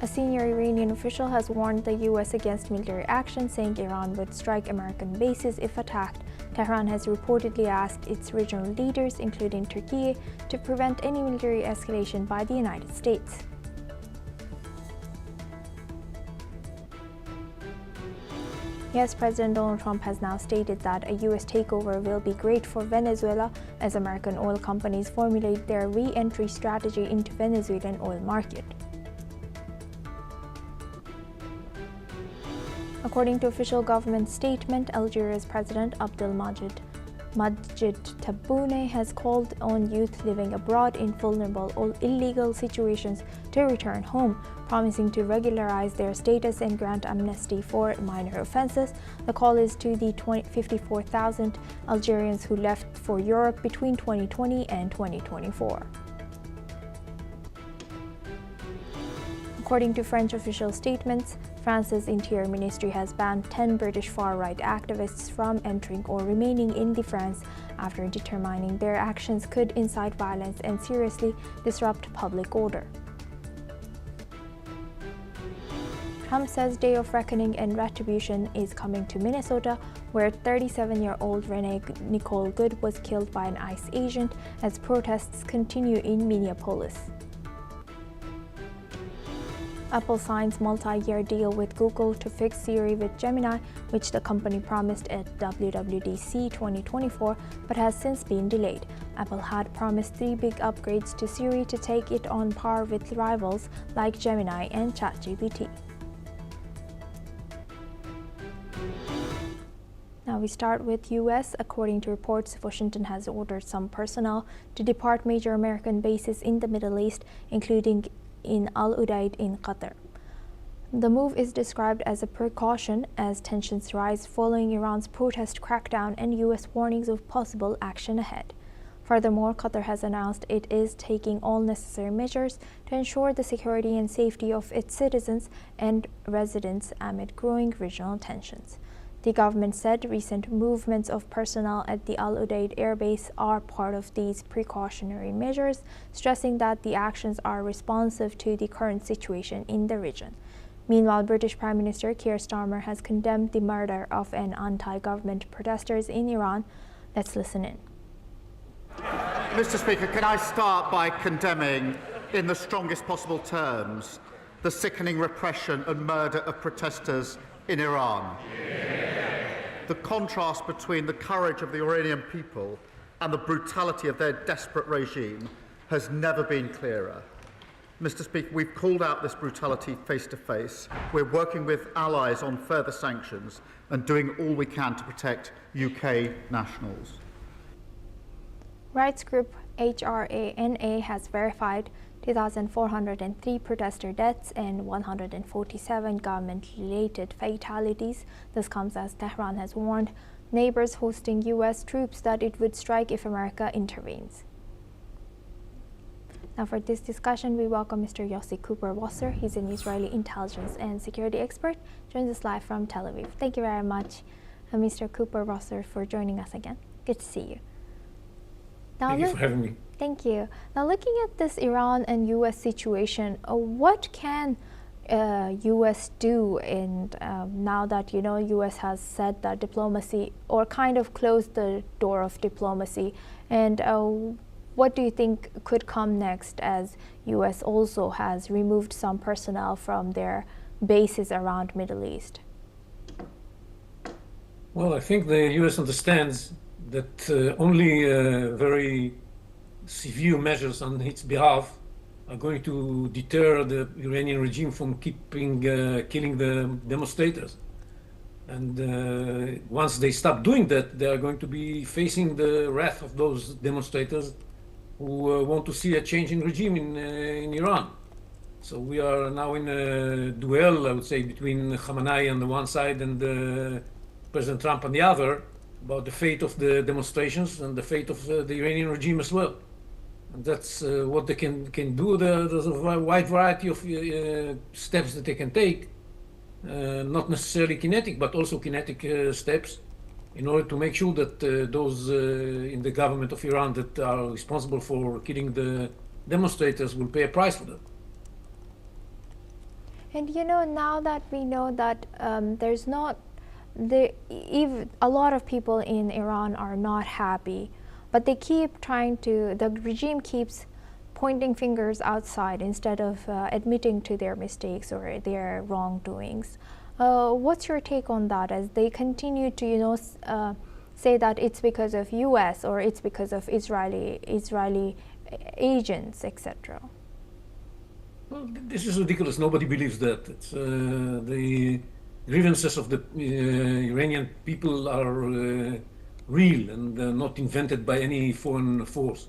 A senior Iranian official has warned the US against military action, saying Iran would strike American bases if attacked. Tehran has reportedly asked its regional leaders, including Turkey, to prevent any military escalation by the United States. US President Donald Trump has now stated that a US takeover will be great for Venezuela as American oil companies formulate their re-entry strategy into Venezuelan oil market. According to official government statement, Algeria's President Abdelmadjid Tebboune has called on youth living abroad in vulnerable or illegal situations to return home, promising to regularize their status and grant amnesty for minor offenses. The call is to the 54,000 Algerians who left for Europe between 2020 and 2024. According to French official statements, France's Interior Ministry has banned 10 British far-right activists from entering or remaining in France after determining their actions could incite violence and seriously disrupt public order. Trump says day of reckoning and retribution is coming to Minnesota, where 37-year-old Renee Nicole Good was killed by an ICE agent as protests continue in Minneapolis. Apple signs multi-year deal with Google to fix Siri with Gemini, which the company promised at WWDC 2024, but has since been delayed. Apple had promised 3 big upgrades to Siri to take it on par with rivals like Gemini and ChatGPT. Now we start with US. According to reports, Washington has ordered some personnel to depart major American bases in the Middle East, including in Al Udeid in Qatar. The move is described as a precaution as tensions rise following Iran's protest crackdown and US warnings of possible action ahead. Furthermore, Qatar has announced it is taking all necessary measures to ensure the security and safety of its citizens and residents amid growing regional tensions. The government said recent movements of personnel at the Al Udeid Air Base are part of these precautionary measures, stressing that the actions are responsive to the current situation in the region. Meanwhile, British Prime Minister Keir Starmer has condemned the murder of an anti-government protesters in Iran. Let's listen in. Mr. Speaker, can I start by condemning, in the strongest possible terms, the sickening repression and murder of protesters in Iran. The contrast between the courage of the Iranian people and the brutality of their desperate regime has never been clearer. Mr. Speaker, we've called out this brutality face to face. We're working with allies on further sanctions and doing all we can to protect UK nationals. Rights group HRANA has verified 2,403 protester deaths and 147 government-related fatalities. This comes as Tehran has warned neighbors hosting U.S. troops that it would strike if America intervenes. Now for this discussion, we welcome Mr. Yossi Cooper-Wasser. He's an Israeli intelligence and security expert, joins us live from Tel Aviv. Thank you very much, Mr. Cooper-Wasser, for joining us again. Good to see you. Now, thank you for having me. Thank you. Now, looking at this Iran and U.S. situation, what can U.S. do? And now that U.S. has said that diplomacy, or kind of closed the door of diplomacy, and what do you think could come next, as U.S. also has removed some personnel from their bases around Middle East? Well, I think the U.S. understands that only very severe measures on its behalf are going to deter the Iranian regime from killing the demonstrators. And once they stop doing that, they are going to be facing the wrath of those demonstrators who want to see a change in regime in Iran. So we are now in a duel, I would say, between Khamenei on the one side and President Trump on the other, about the fate of the demonstrations and the fate of the Iranian regime as well. And that's what they can do. There's a wide variety of steps that they can take, not necessarily kinetic, but also kinetic steps, in order to make sure that those in the government of Iran that are responsible for killing the demonstrators will pay a price for that. And now that we know that there's not, even a lot of people in Iran are not happy, but they keep the regime keeps pointing fingers outside instead of admitting to their mistakes or their wrongdoings. What's your take on that, as they continue to, say that it's because of U.S. or it's because of Israeli agents, etc.? Well, this is ridiculous. Nobody believes that. It's, the grievances of the Iranian people are real and not invented by any foreign force.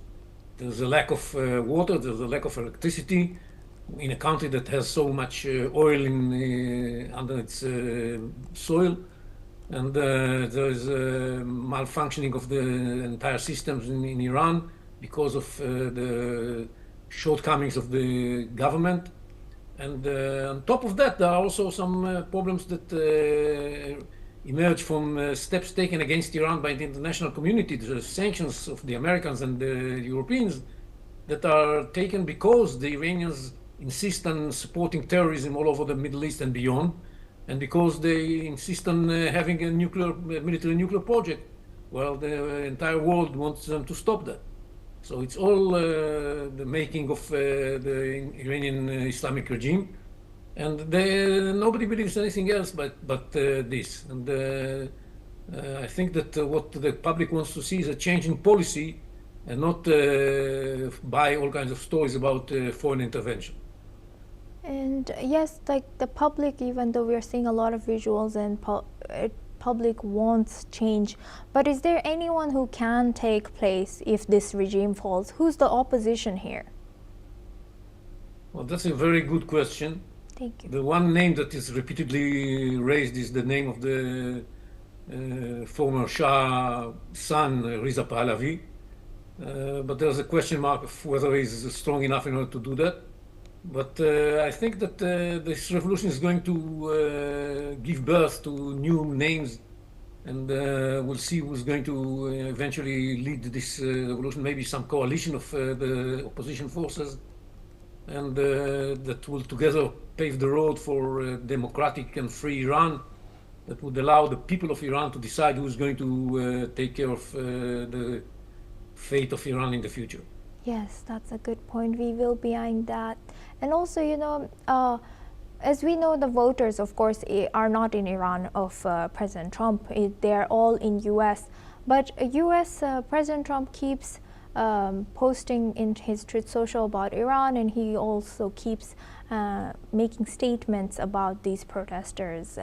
There's a lack of water, there's a lack of electricity in a country that has so much oil under its soil, and there's malfunctioning of the entire systems in Iran because of the shortcomings of the government. And on top of that, there are also some problems that emerge from steps taken against Iran by the international community, the sanctions of the Americans and the Europeans that are taken because the Iranians insist on supporting terrorism all over the Middle East and beyond, and because they insist on having a military nuclear project. Well, the entire world wants them to stop that. So it's all the making of the Iranian Islamic regime, and nobody believes anything else but this. And I think that what the public wants to see is a change in policy, and not buy all kinds of stories about foreign intervention. And yes, like the public, even though we're seeing a lot of visuals and public wants change, but is there anyone who can take place if this regime falls? Who's the opposition here? Well, that's a very good question. Thank you. The one name that is repeatedly raised is the name of the former Shah son, Reza Pahlavi. But there's a question mark of whether he's strong enough in order to do that. But I think that this revolution is going to give birth to new names, and we'll see who's going to eventually lead this revolution. Maybe some coalition of the opposition forces, and that will together pave the road for democratic and free Iran, that would allow the people of Iran to decide who's going to take care of the fate of Iran in the future. Yes, that's a good point. We will be eyeing that. And also, as we know, the voters, of course, are not in Iran of President Trump. They're all in U.S. But U.S. President Trump keeps posting in his Truth Social about Iran, and he also keeps making statements about these protesters.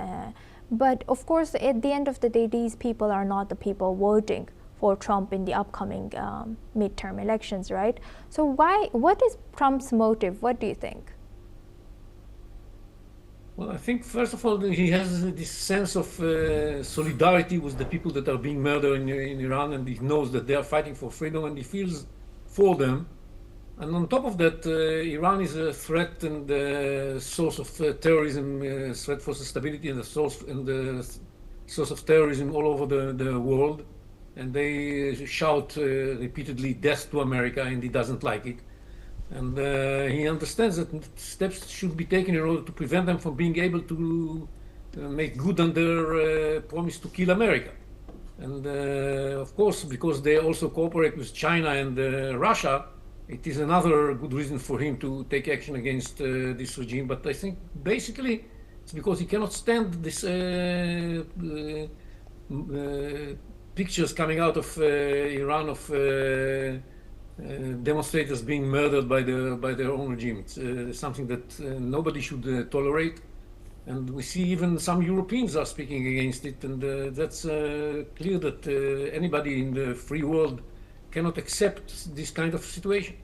But of course, at the end of the day, these people are not the people voting for Trump in the upcoming midterm elections, right? So what is Trump's motive? What do you think? Well, I think, first of all, he has this sense of solidarity with the people that are being murdered in Iran, and he knows that they are fighting for freedom, and he feels for them. And on top of that, Iran is a threat and a source of terrorism, threat for stability, and the source of terrorism all over the world. And they shout repeatedly, "Death to America," and he doesn't like it. And he understands that steps should be taken in order to prevent them from being able to make good on their promise to kill America. And of course, because they also cooperate with China and Russia, it is another good reason for him to take action against this regime. But I think basically it's because he cannot stand this pictures coming out of Iran of demonstrators being murdered by their own regime. It's something that nobody should tolerate. And we see even some Europeans are speaking against it, and that's clear that anybody in the free world cannot accept this kind of situation.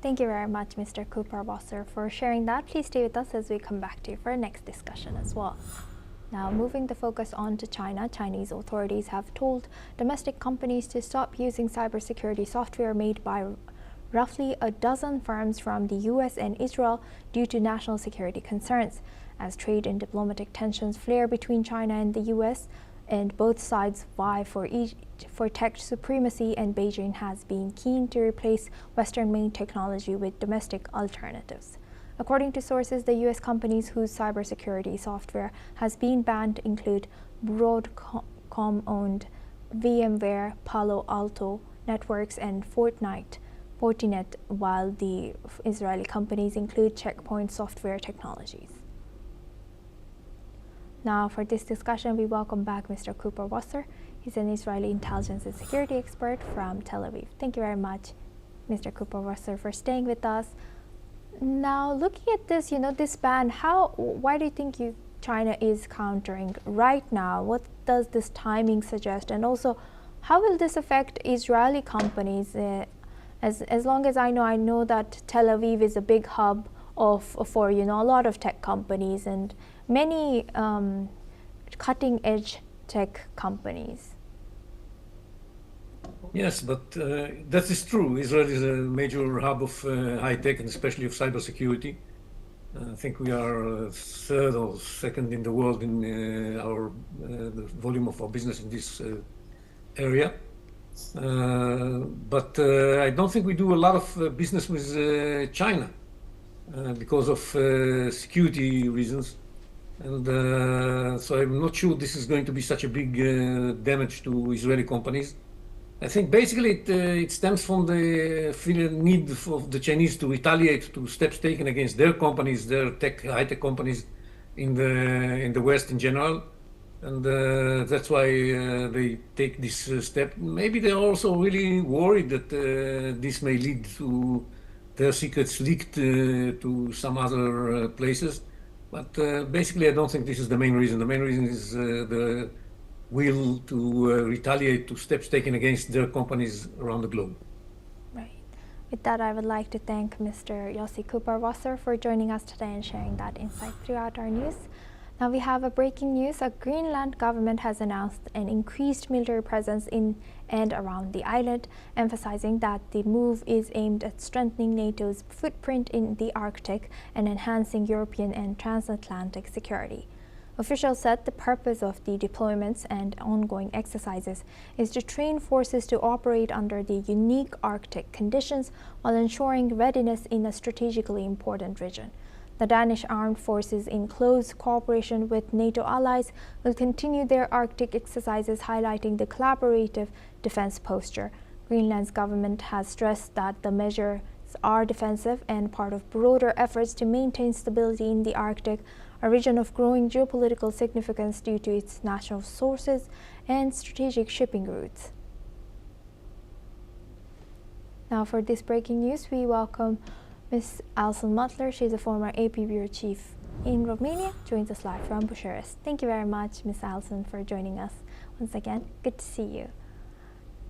Thank you very much, Mr. Cooper-Wasser, for sharing that. Please stay with us as we come back to you for our next discussion as well. Now, moving the focus on to China, Chinese authorities have told domestic companies to stop using cybersecurity software made by roughly a dozen firms from the US and Israel due to national security concerns. As trade and diplomatic tensions flare between China and the US, and both sides vie for tech supremacy, and Beijing has been keen to replace Western-made technology with domestic alternatives. According to sources, the US companies whose cybersecurity software has been banned include Broadcom-owned VMware, Palo Alto Networks, and Fortinet, while the Israeli companies include Checkpoint Software Technologies. Now, for this discussion, we welcome back Mr. Cooper-Wasser. He's an Israeli intelligence and security expert from Tel Aviv. Thank you very much, Mr. Cooper-Wasser, for staying with us. Now, looking at this, this ban, why do you think China is countering right now? What does this timing suggest? And also, how will this affect Israeli companies? As long as I know that Tel Aviv is a big hub for a lot of tech companies and many cutting-edge tech companies. Yes, but that is true. Israel is a major hub of high tech and especially of cybersecurity. I think we are third or second in the world in the volume of our business in this area. But I don't think we do a lot of business with China because of security reasons. And so I'm not sure this is going to be such a big damage to Israeli companies. I think basically it stems from the need of the Chinese to retaliate to steps taken against their companies, their high-tech companies in the West in general. And that's why they take this step. Maybe they're also really worried that this may lead to their secrets leaked to some other places. But basically, I don't think this is the main reason. The main reason is the will to retaliate to steps taken against their companies around the globe. Right. With that, I would like to thank Mr. Yossi Cooper-Wasser for joining us today and sharing that insight throughout our news. Now we have a breaking news. A Greenland government has announced an increased military presence in and around the island, emphasizing that the move is aimed at strengthening NATO's footprint in the Arctic and enhancing European and transatlantic security. Officials said the purpose of the deployments and ongoing exercises is to train forces to operate under the unique Arctic conditions while ensuring readiness in a strategically important region. The Danish armed forces, in close cooperation with NATO allies, will continue their Arctic exercises, highlighting the collaborative defense posture. Greenland's government has stressed that the measures are defensive and part of broader efforts to maintain stability in the Arctic, a region of growing geopolitical significance due to its natural sources and strategic shipping routes. Now for this breaking news, we welcome Ms. Alison Mutler. She's a former AP Bureau Chief in Romania, joins us live from Bucharest. Thank you very much, Ms. Alison, for joining us once again. Good to see you.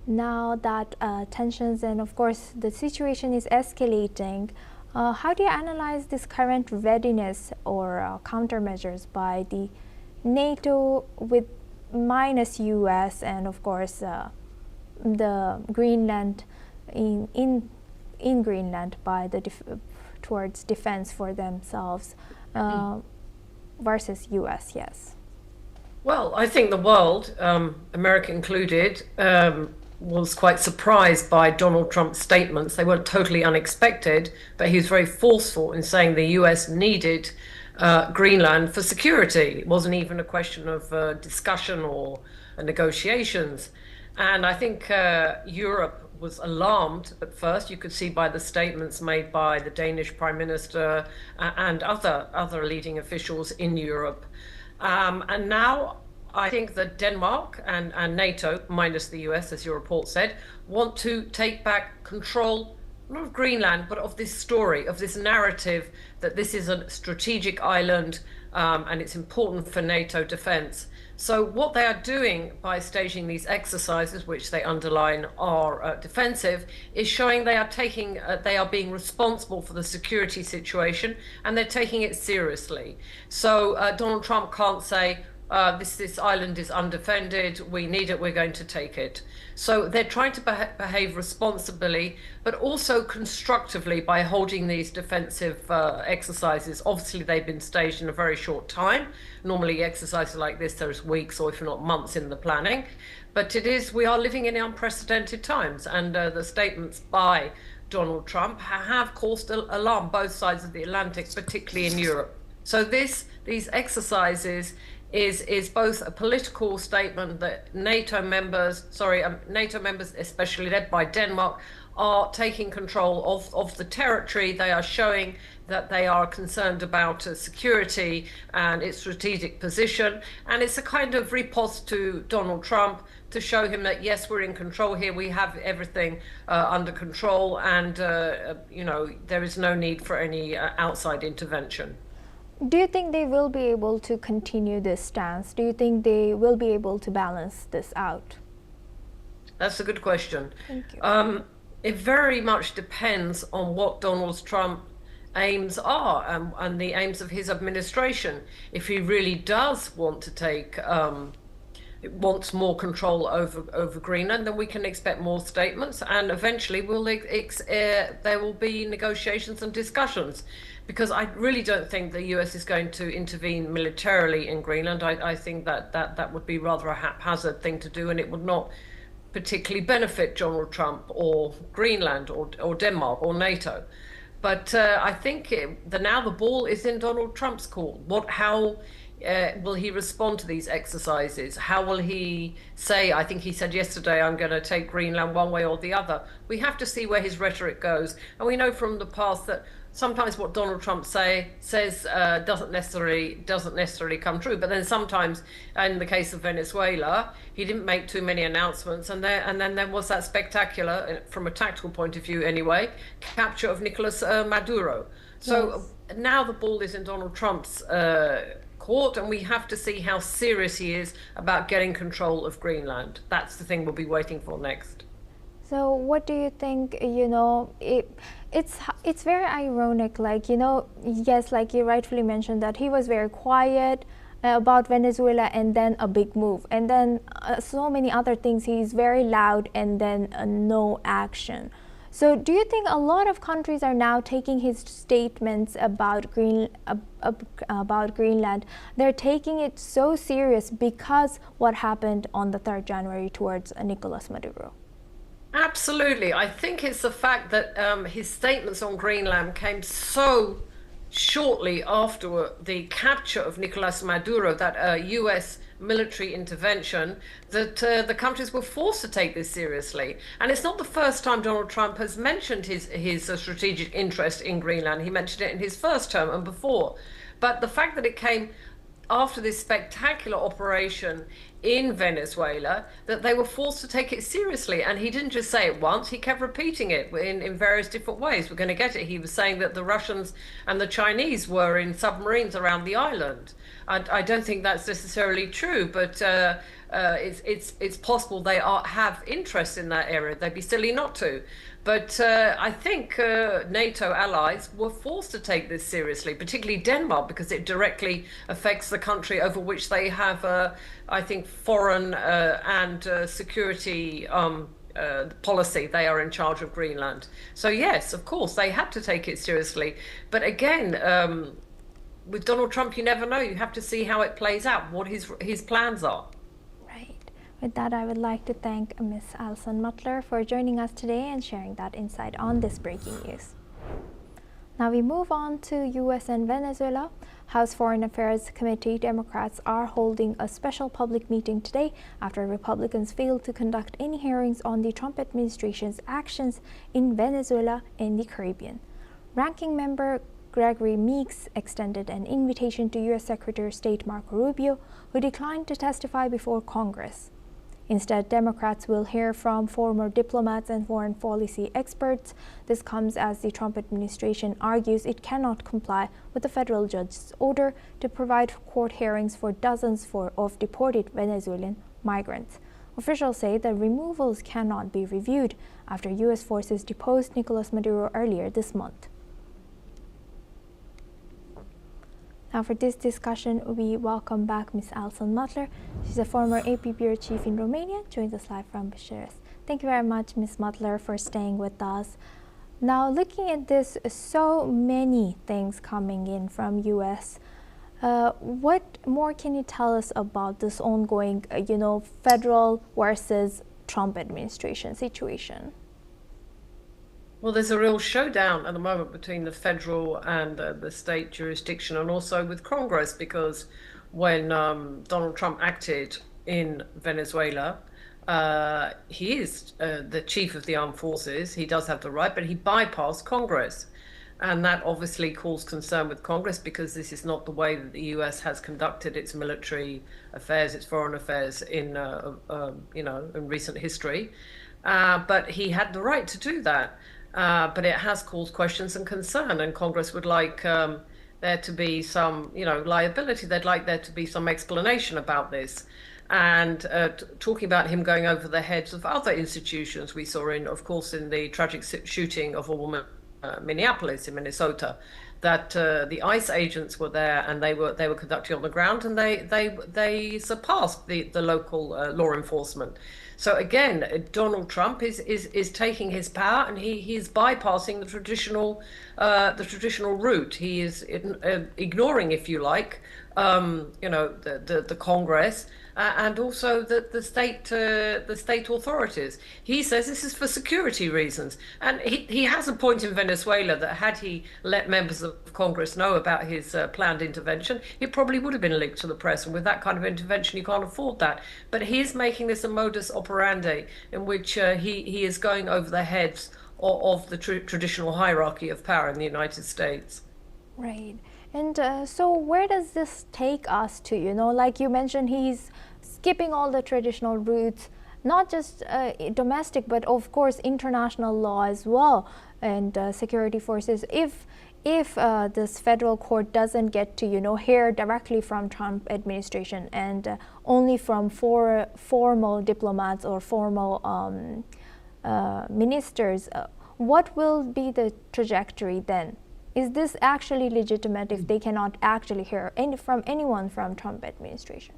Now that tensions and, of course, the situation is escalating, how do you analyze this current readiness or countermeasures by the NATO with minus US and, of course, the Greenland in Greenland by the towards defense for themselves versus US? Yes. Well, I think the world, America included, was quite surprised by Donald Trump's statements. They weren't totally unexpected, but he was very forceful in saying the US needed Greenland for security. It wasn't even a question of discussion or negotiations. And I think Europe was alarmed at first. You could see by the statements made by the Danish Prime Minister and other leading officials in Europe. And now I think that Denmark and NATO, minus the US, as your report said, want to take back control, not of Greenland, but of this story, of this narrative that this is a strategic island and it's important for NATO defense. So what they are doing by staging these exercises, which they underline are defensive, is showing they are being responsible for the security situation, and they're taking it seriously. So Donald Trump can't say, this island is undefended, we need it, we're going to take it. So they're trying to behave responsibly, but also constructively by holding these defensive exercises. Obviously, they've been staged in a very short time. Normally, exercises like this, there's weeks or if not months in the planning. But we are living in unprecedented times, and the statements by Donald Trump have caused alarm both sides of the Atlantic, particularly in Europe. So these exercises is both a political statement that NATO members, especially led by Denmark, are taking control of the territory. They are showing that they are concerned about security and its strategic position. And it's a kind of riposte to Donald Trump to show him that, yes, we're in control here. We have everything under control. And, there is no need for any outside intervention. Do you think they will be able to continue this stance? Do you think they will be able to balance this out? That's a good question. Thank you. It very much depends on what Donald Trump's aims are and the aims of his administration. If he really does want to wants more control over Greenland, then we can expect more statements, and eventually there will be negotiations and discussions. Because I really don't think the US is going to intervene militarily in Greenland. I think that would be rather a haphazard thing to do, and it would not particularly benefit Donald Trump or Greenland or Denmark or NATO. But I think now the ball is in Donald Trump's court. How will he respond to these exercises? How will he say, I think he said yesterday, I'm going to take Greenland one way or the other. We have to see where his rhetoric goes. And we know from the past that sometimes what Donald Trump says doesn't necessarily come true. But then sometimes, in the case of Venezuela, he didn't make too many announcements, and then there was that spectacular, from a tactical point of view anyway, capture of Nicolas Maduro. So now the ball is in Donald Trump's court, and we have to see how serious he is about getting control of Greenland. That's the thing we'll be waiting for next. So what do you think, it's very ironic, yes, like you rightfully mentioned, that he was very quiet about Venezuela and then a big move. And then so many other things, he's very loud and then no action. So do you think a lot of countries are now taking his statements about Greenland, they're taking it so serious because what happened on the 3rd January towards Nicolas Maduro? Absolutely. I think it's the fact that his statements on Greenland came so shortly after the capture of Nicolas Maduro, that US military intervention, that the countries were forced to take this seriously. And it's not the first time Donald Trump has mentioned his strategic interest in Greenland. He mentioned it in his first term and before. But the fact that it came after this spectacular operation in Venezuela, that they were forced to take it seriously. And he didn't just say it once, he kept repeating it in various different ways. We're going to get it. He was saying that the Russians and the Chinese were in submarines around the island. I don't think that's necessarily true, but it's possible they have interest in that area. They'd be silly not to. But I think NATO allies were forced to take this seriously, particularly Denmark, because it directly affects the country over which they have, I think, foreign and security policy. They are in charge of Greenland. So yes, of course, they had to take it seriously. But again, with Donald Trump, you never know. You have to see how it plays out, what his plans are. With that, I would like to thank Ms. Alison Mutler for joining us today and sharing that insight on this breaking news. Now we move on to US and Venezuela. House Foreign Affairs Committee Democrats are holding a special public meeting today after Republicans failed to conduct any hearings on the Trump administration's actions in Venezuela and the Caribbean. Ranking Member Gregory Meeks extended an invitation to U.S. Secretary of State Marco Rubio, who declined to testify before Congress. Instead, Democrats will hear from former diplomats and foreign policy experts. This comes as the Trump administration argues it cannot comply with the federal judge's order to provide court hearings for dozens of deported Venezuelan migrants. Officials say the removals cannot be reviewed after U.S. forces deposed Nicolas Maduro earlier this month. Now for this discussion, we welcome back Ms. Alison Mutler. She's a former AP Bureau Chief in Romania, joins us live from Bucharest. Thank you very much, Ms. Mutler, for staying with us. Now, looking at this, so many things coming in from U.S., what more can you tell us about this ongoing, federal versus Trump administration situation? Well, there's a real showdown at the moment between the federal and the state jurisdiction, and also with Congress, because when Donald Trump acted in Venezuela, he is the chief of the armed forces. He does have the right, but he bypassed Congress. And that obviously caused concern with Congress, because this is not the way that the U.S. has conducted its military affairs, its foreign affairs in recent history. But he had the right to do that. But it has caused questions and concern, and Congress would like there to be some, liability. They'd like there to be some explanation about this. And talking about him going over the heads of other institutions, we saw of course, in the tragic shooting of a woman Minneapolis in Minnesota, that the ICE agents were there, and they were conducting on the ground, and they surpassed the local law enforcement. So again, Donald Trump is taking his power, and he is bypassing the traditional route. He is ignoring, if you like, the Congress. And also the state authorities. He says this is for security reasons, and he has a point in Venezuela that had he let members of Congress know about his planned intervention, it probably would have been leaked to the press. And with that kind of intervention, you can't afford that. But he is making this a modus operandi in which he is going over the heads of the traditional hierarchy of power in the United States. Right. And so where does this take us to? Like you mentioned, he's skipping all the traditional routes, not just domestic, but of course international law as well, and security forces. If this federal court doesn't get to hear directly from Trump administration and only from formal diplomats or formal ministers, what will be the trajectory then? Is this actually legitimate if they cannot actually hear from anyone from Trump administration?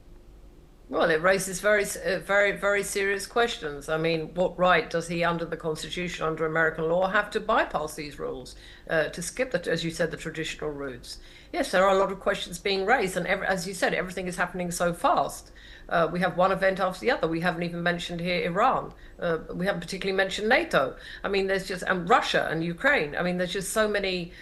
Well, it raises very, very serious questions. I mean, what right does he, under the Constitution, under American law, have to bypass these rules, to skip, as you said, the traditional routes? Yes, there are a lot of questions being raised, and as you said, everything is happening so fast. We have one event after the other. We haven't even mentioned here Iran. We haven't particularly mentioned NATO. I mean, there's just, and Russia and Ukraine. I mean, there's just so many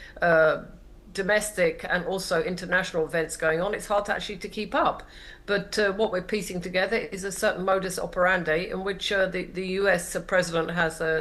domestic and also international events going on. It's hard to keep up. But what we're piecing together is a certain modus operandi in which the US president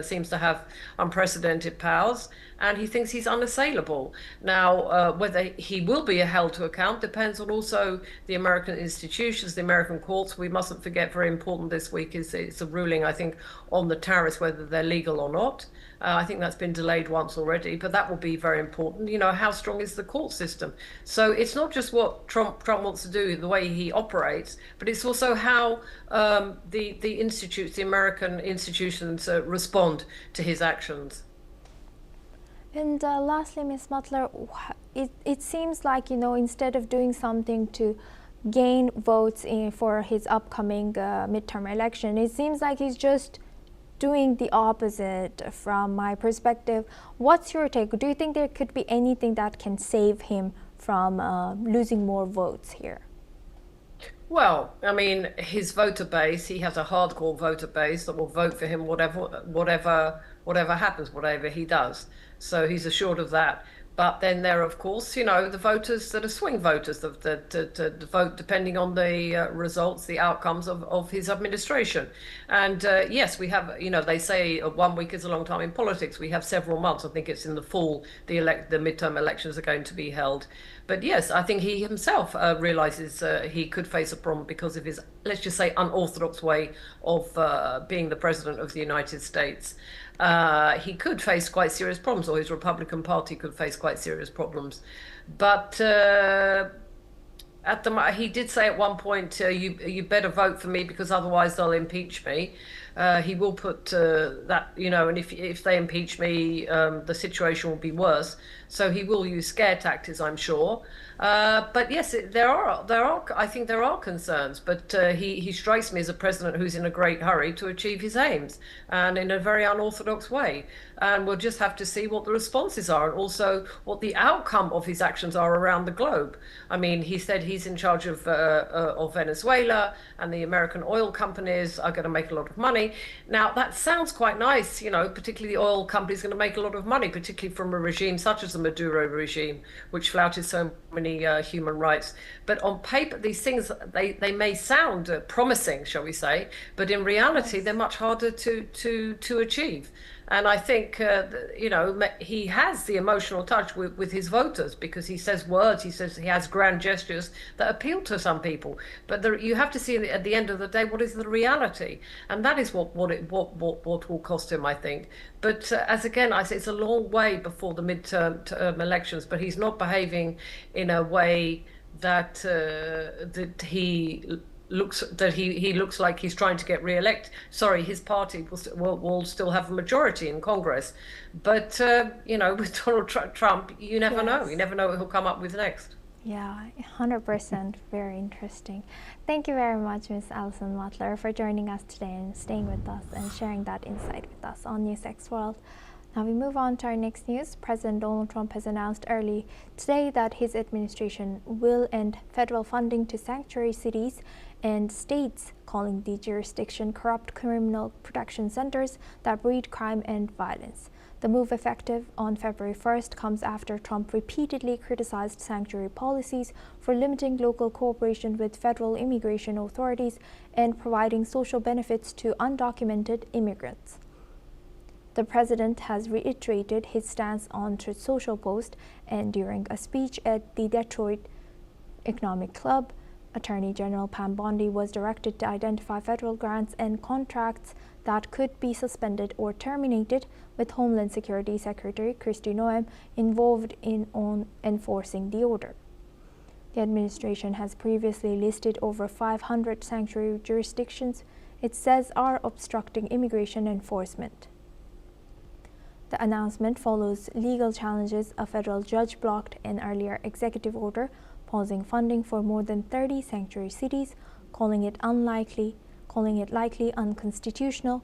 seems to have unprecedented powers, and he thinks he's unassailable. Now, whether he will be held to account depends on also the American institutions, the American courts. We mustn't forget, very important this week is it's a ruling, I think, on the tariffs, whether they're legal or not. I think that's been delayed once already, but that will be very important. How strong is the court system? So it's not just what Trump wants to do, the way he operates, but it's also how the institutes, the American institutions, respond to his actions. And lastly, Ms. Mutler, it seems like, instead of doing something to gain votes for his upcoming midterm election, it seems like he's just doing the opposite from my perspective. What's your take? Do you think there could be anything that can save him from losing more votes here? Well, I mean, his voter base, he has a hardcore voter base that will vote for him whatever happens, whatever he does. So he's assured of that. But then there are, of course, the voters that are swing voters that vote depending on the results, the outcomes of his administration. And yes, we have, they say 1 week is a long time in politics. We have several months. I think it's in the fall, the midterm elections are going to be held. But yes, I think he himself realizes he could face a problem because of his, let's just say, unorthodox way of being the president of the United States. He could face quite serious problems, or his Republican Party could face quite serious problems. But he did say at one point, you better vote for me because otherwise they'll impeach me. He will put that, and if they impeach me, the situation will be worse. So he will use scare tactics, I'm sure. But yes, I think there are concerns, but he strikes me as a president who's in a great hurry to achieve his aims, and in a very unorthodox way. And we'll just have to see what the responses are, and also what the outcome of his actions are around the globe. I mean, he said he's in charge of Venezuela, and the American oil companies are going to make a lot of money. Now, that sounds quite nice, particularly the oil companies are going to make a lot of money, particularly from a regime such as the Maduro regime, which flouted so many human rights. But on paper, these things, they may sound promising, shall we say, but in reality, they're much harder to achieve. And I think, he has the emotional touch with his voters, because he says words, he has grand gestures that appeal to some people. But you have to see at the end of the day, what is the reality? And that is what will cost him, I think. But as again, I say, it's a long way before the midterm elections, but he's not behaving in a way that he looks like he's trying to get re-elected. Sorry, his party will still have a majority in Congress. But, with Donald Trump, you never know. You never know what he'll come up with next. Yeah, 100%. Very interesting. Thank you very much, Ms. Alison Butler, for joining us today and staying with us and sharing that insight with us on NewsX World. Now we move on to our next news. President Donald Trump has announced early today that his administration will end federal funding to sanctuary cities and states, calling the jurisdiction corrupt criminal protection centers that breed crime and violence. The move, effective on February 1st, comes after Trump repeatedly criticized sanctuary policies for limiting local cooperation with federal immigration authorities and providing social benefits to undocumented immigrants. The president has reiterated his stance on Truth Social post, and during a speech at the Detroit Economic Club, Attorney General Pam Bondi was directed to identify federal grants and contracts that could be suspended or terminated, with Homeland Security Secretary Kristi Noem involved in enforcing the order. The administration has previously listed over 500 sanctuary jurisdictions it says are obstructing immigration enforcement. The announcement follows legal challenges. A federal judge blocked an earlier executive order pausing funding for more than 30 sanctuary cities, calling it likely unconstitutional.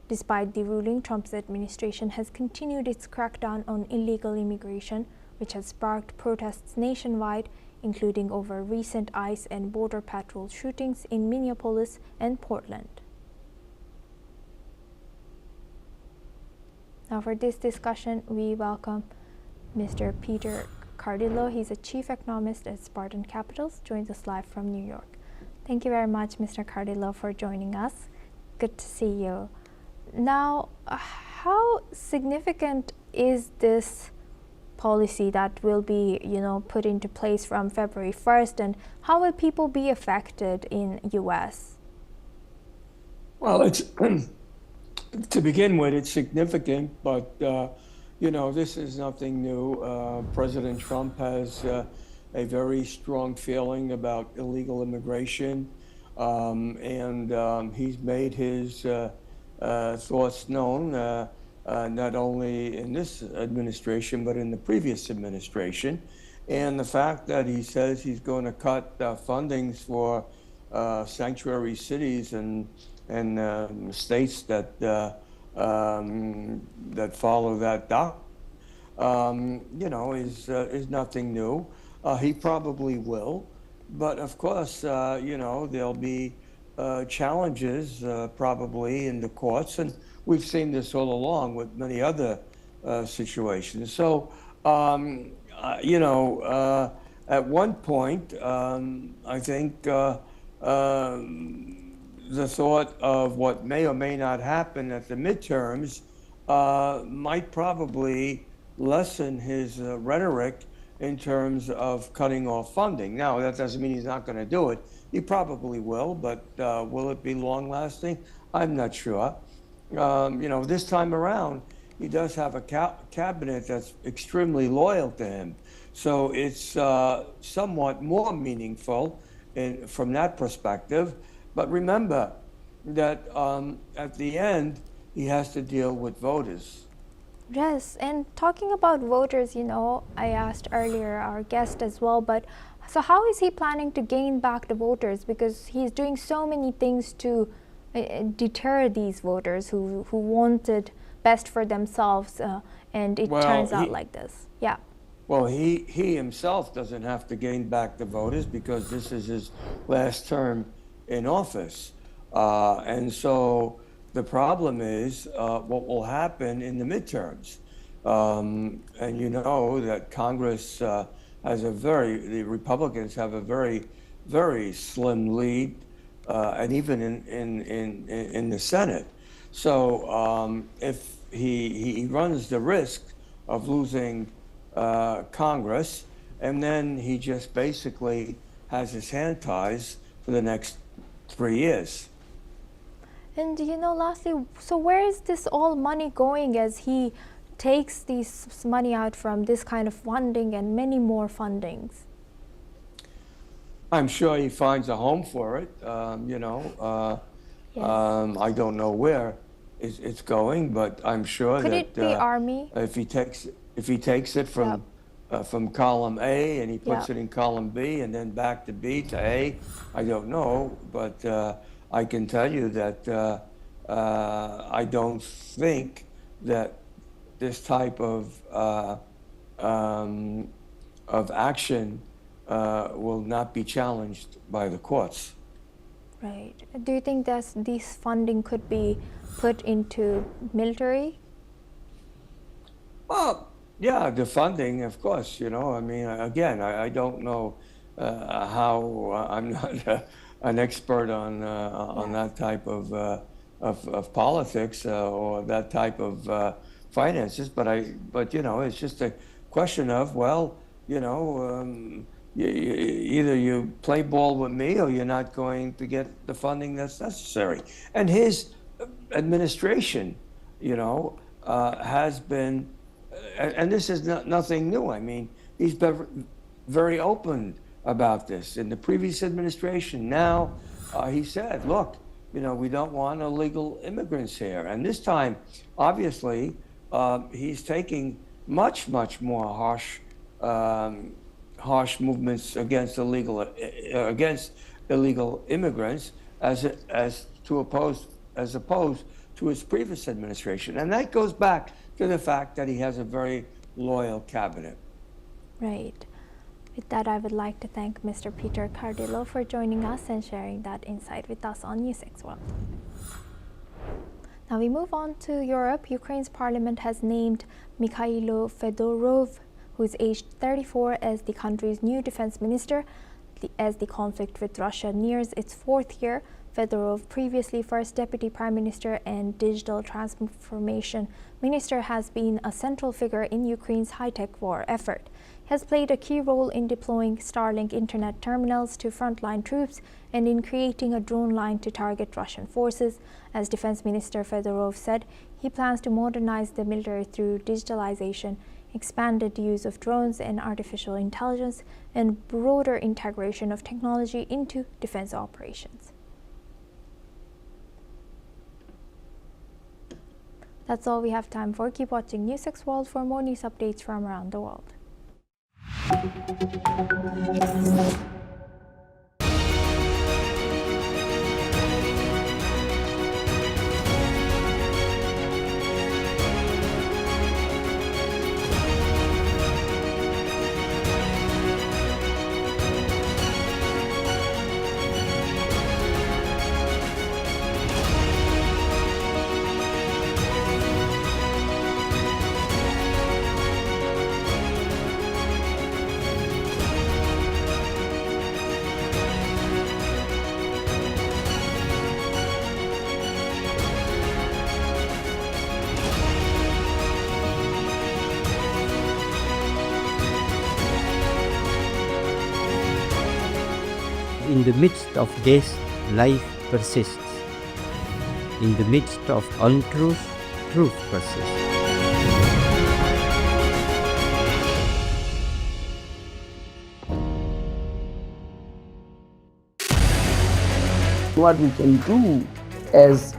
Despite the ruling, Trump's administration has continued its crackdown on illegal immigration, which has sparked protests nationwide, including over recent ICE and Border Patrol shootings in Minneapolis and Portland. Now for this discussion, we welcome Mr. Peter Cardillo. He's a chief economist at Spartan Capitals, joins us live from New York. Thank you very much, Mr. Cardillo, for joining us. Good to see you. Now, how significant is this policy that will be, put into place from February 1st, and how will people be affected in U.S.? Well, it's to begin with, it's significant, but this is nothing new. President Trump has a very strong feeling about illegal immigration, and he's made his thoughts known, not only in this administration, but in the previous administration. And the fact that he says he's going to cut fundings for sanctuary cities and states that that follow that doctrine, is nothing new. He probably will, but of course, there'll be challenges probably in the courts, and we've seen this all along with many other situations. So At one point, I think the thought of what may or may not happen at the midterms might probably lessen his rhetoric in terms of cutting off funding. Now, that doesn't mean he's not going to do it. He probably will, but will it be long lasting? I'm not sure. This time around, he does have a cabinet that's extremely loyal to him. So it's somewhat more meaningful from that perspective. But remember that at the end, he has to deal with voters. Yes, and talking about voters, I asked earlier our guest as well, but so how is he planning to gain back the voters? Because he's doing so many things to deter these voters who wanted best for themselves, and it turns out like this. Yeah. Well, he himself doesn't have to gain back the voters because this is his last term in office. And so the problem is what will happen in the midterms. And you know that Congress has the Republicans have a very, very slim lead, and even in the Senate. So if he runs the risk of losing Congress, and then he just basically has his hand ties for the next 3 years. And lastly, so where is this all money going as he takes this money out from this kind of funding and many more fundings? I'm sure he finds a home for it. Yes. I don't know where it's going, but I'm sure Could that it be Army? If he takes it from column A and he puts it in column B and then back to B to A, I don't know, but I can tell you that I don't think that this type of action will not be challenged by the courts. Right. Do you think that this funding could be put into military? Well, yeah, the funding, of course, I mean, again, I don't know how, I'm not an expert on that type of politics or that type of finances, but it's just a question of, well, either you play ball with me or you're not going to get the funding that's necessary. And his administration, has been, and this is nothing new. I mean, he's been very open about this. In the previous administration, now he said, look, we don't want illegal immigrants here. And this time, obviously, he's taking much, much more harsh movements against illegal immigrants as opposed to his previous administration. And that goes back to the fact that he has a very loyal cabinet. Right. With that, I would like to thank Mr. Peter Cardillo for joining us and sharing that insight with us on NewsX World. Now we move on to Europe. Ukraine's parliament has named Mikhailo Fedorov, who is aged 34, as the country's new defense minister. As the conflict with Russia nears its 4th year, Fedorov, previously first deputy prime minister and digital transformation minister, has been a central figure in Ukraine's high-tech war effort. He has played a key role in deploying Starlink internet terminals to frontline troops and in creating a drone line to target Russian forces. As Defense Minister Fedorov said, he plans to modernize the military through digitalization, expanded use of drones and artificial intelligence, and broader integration of technology into defense operations. That's all we have time for. Keep watching NewsX World for more news updates from around the world. in the midst of death, life persists. In the midst of untruth, truth persists. What we can do as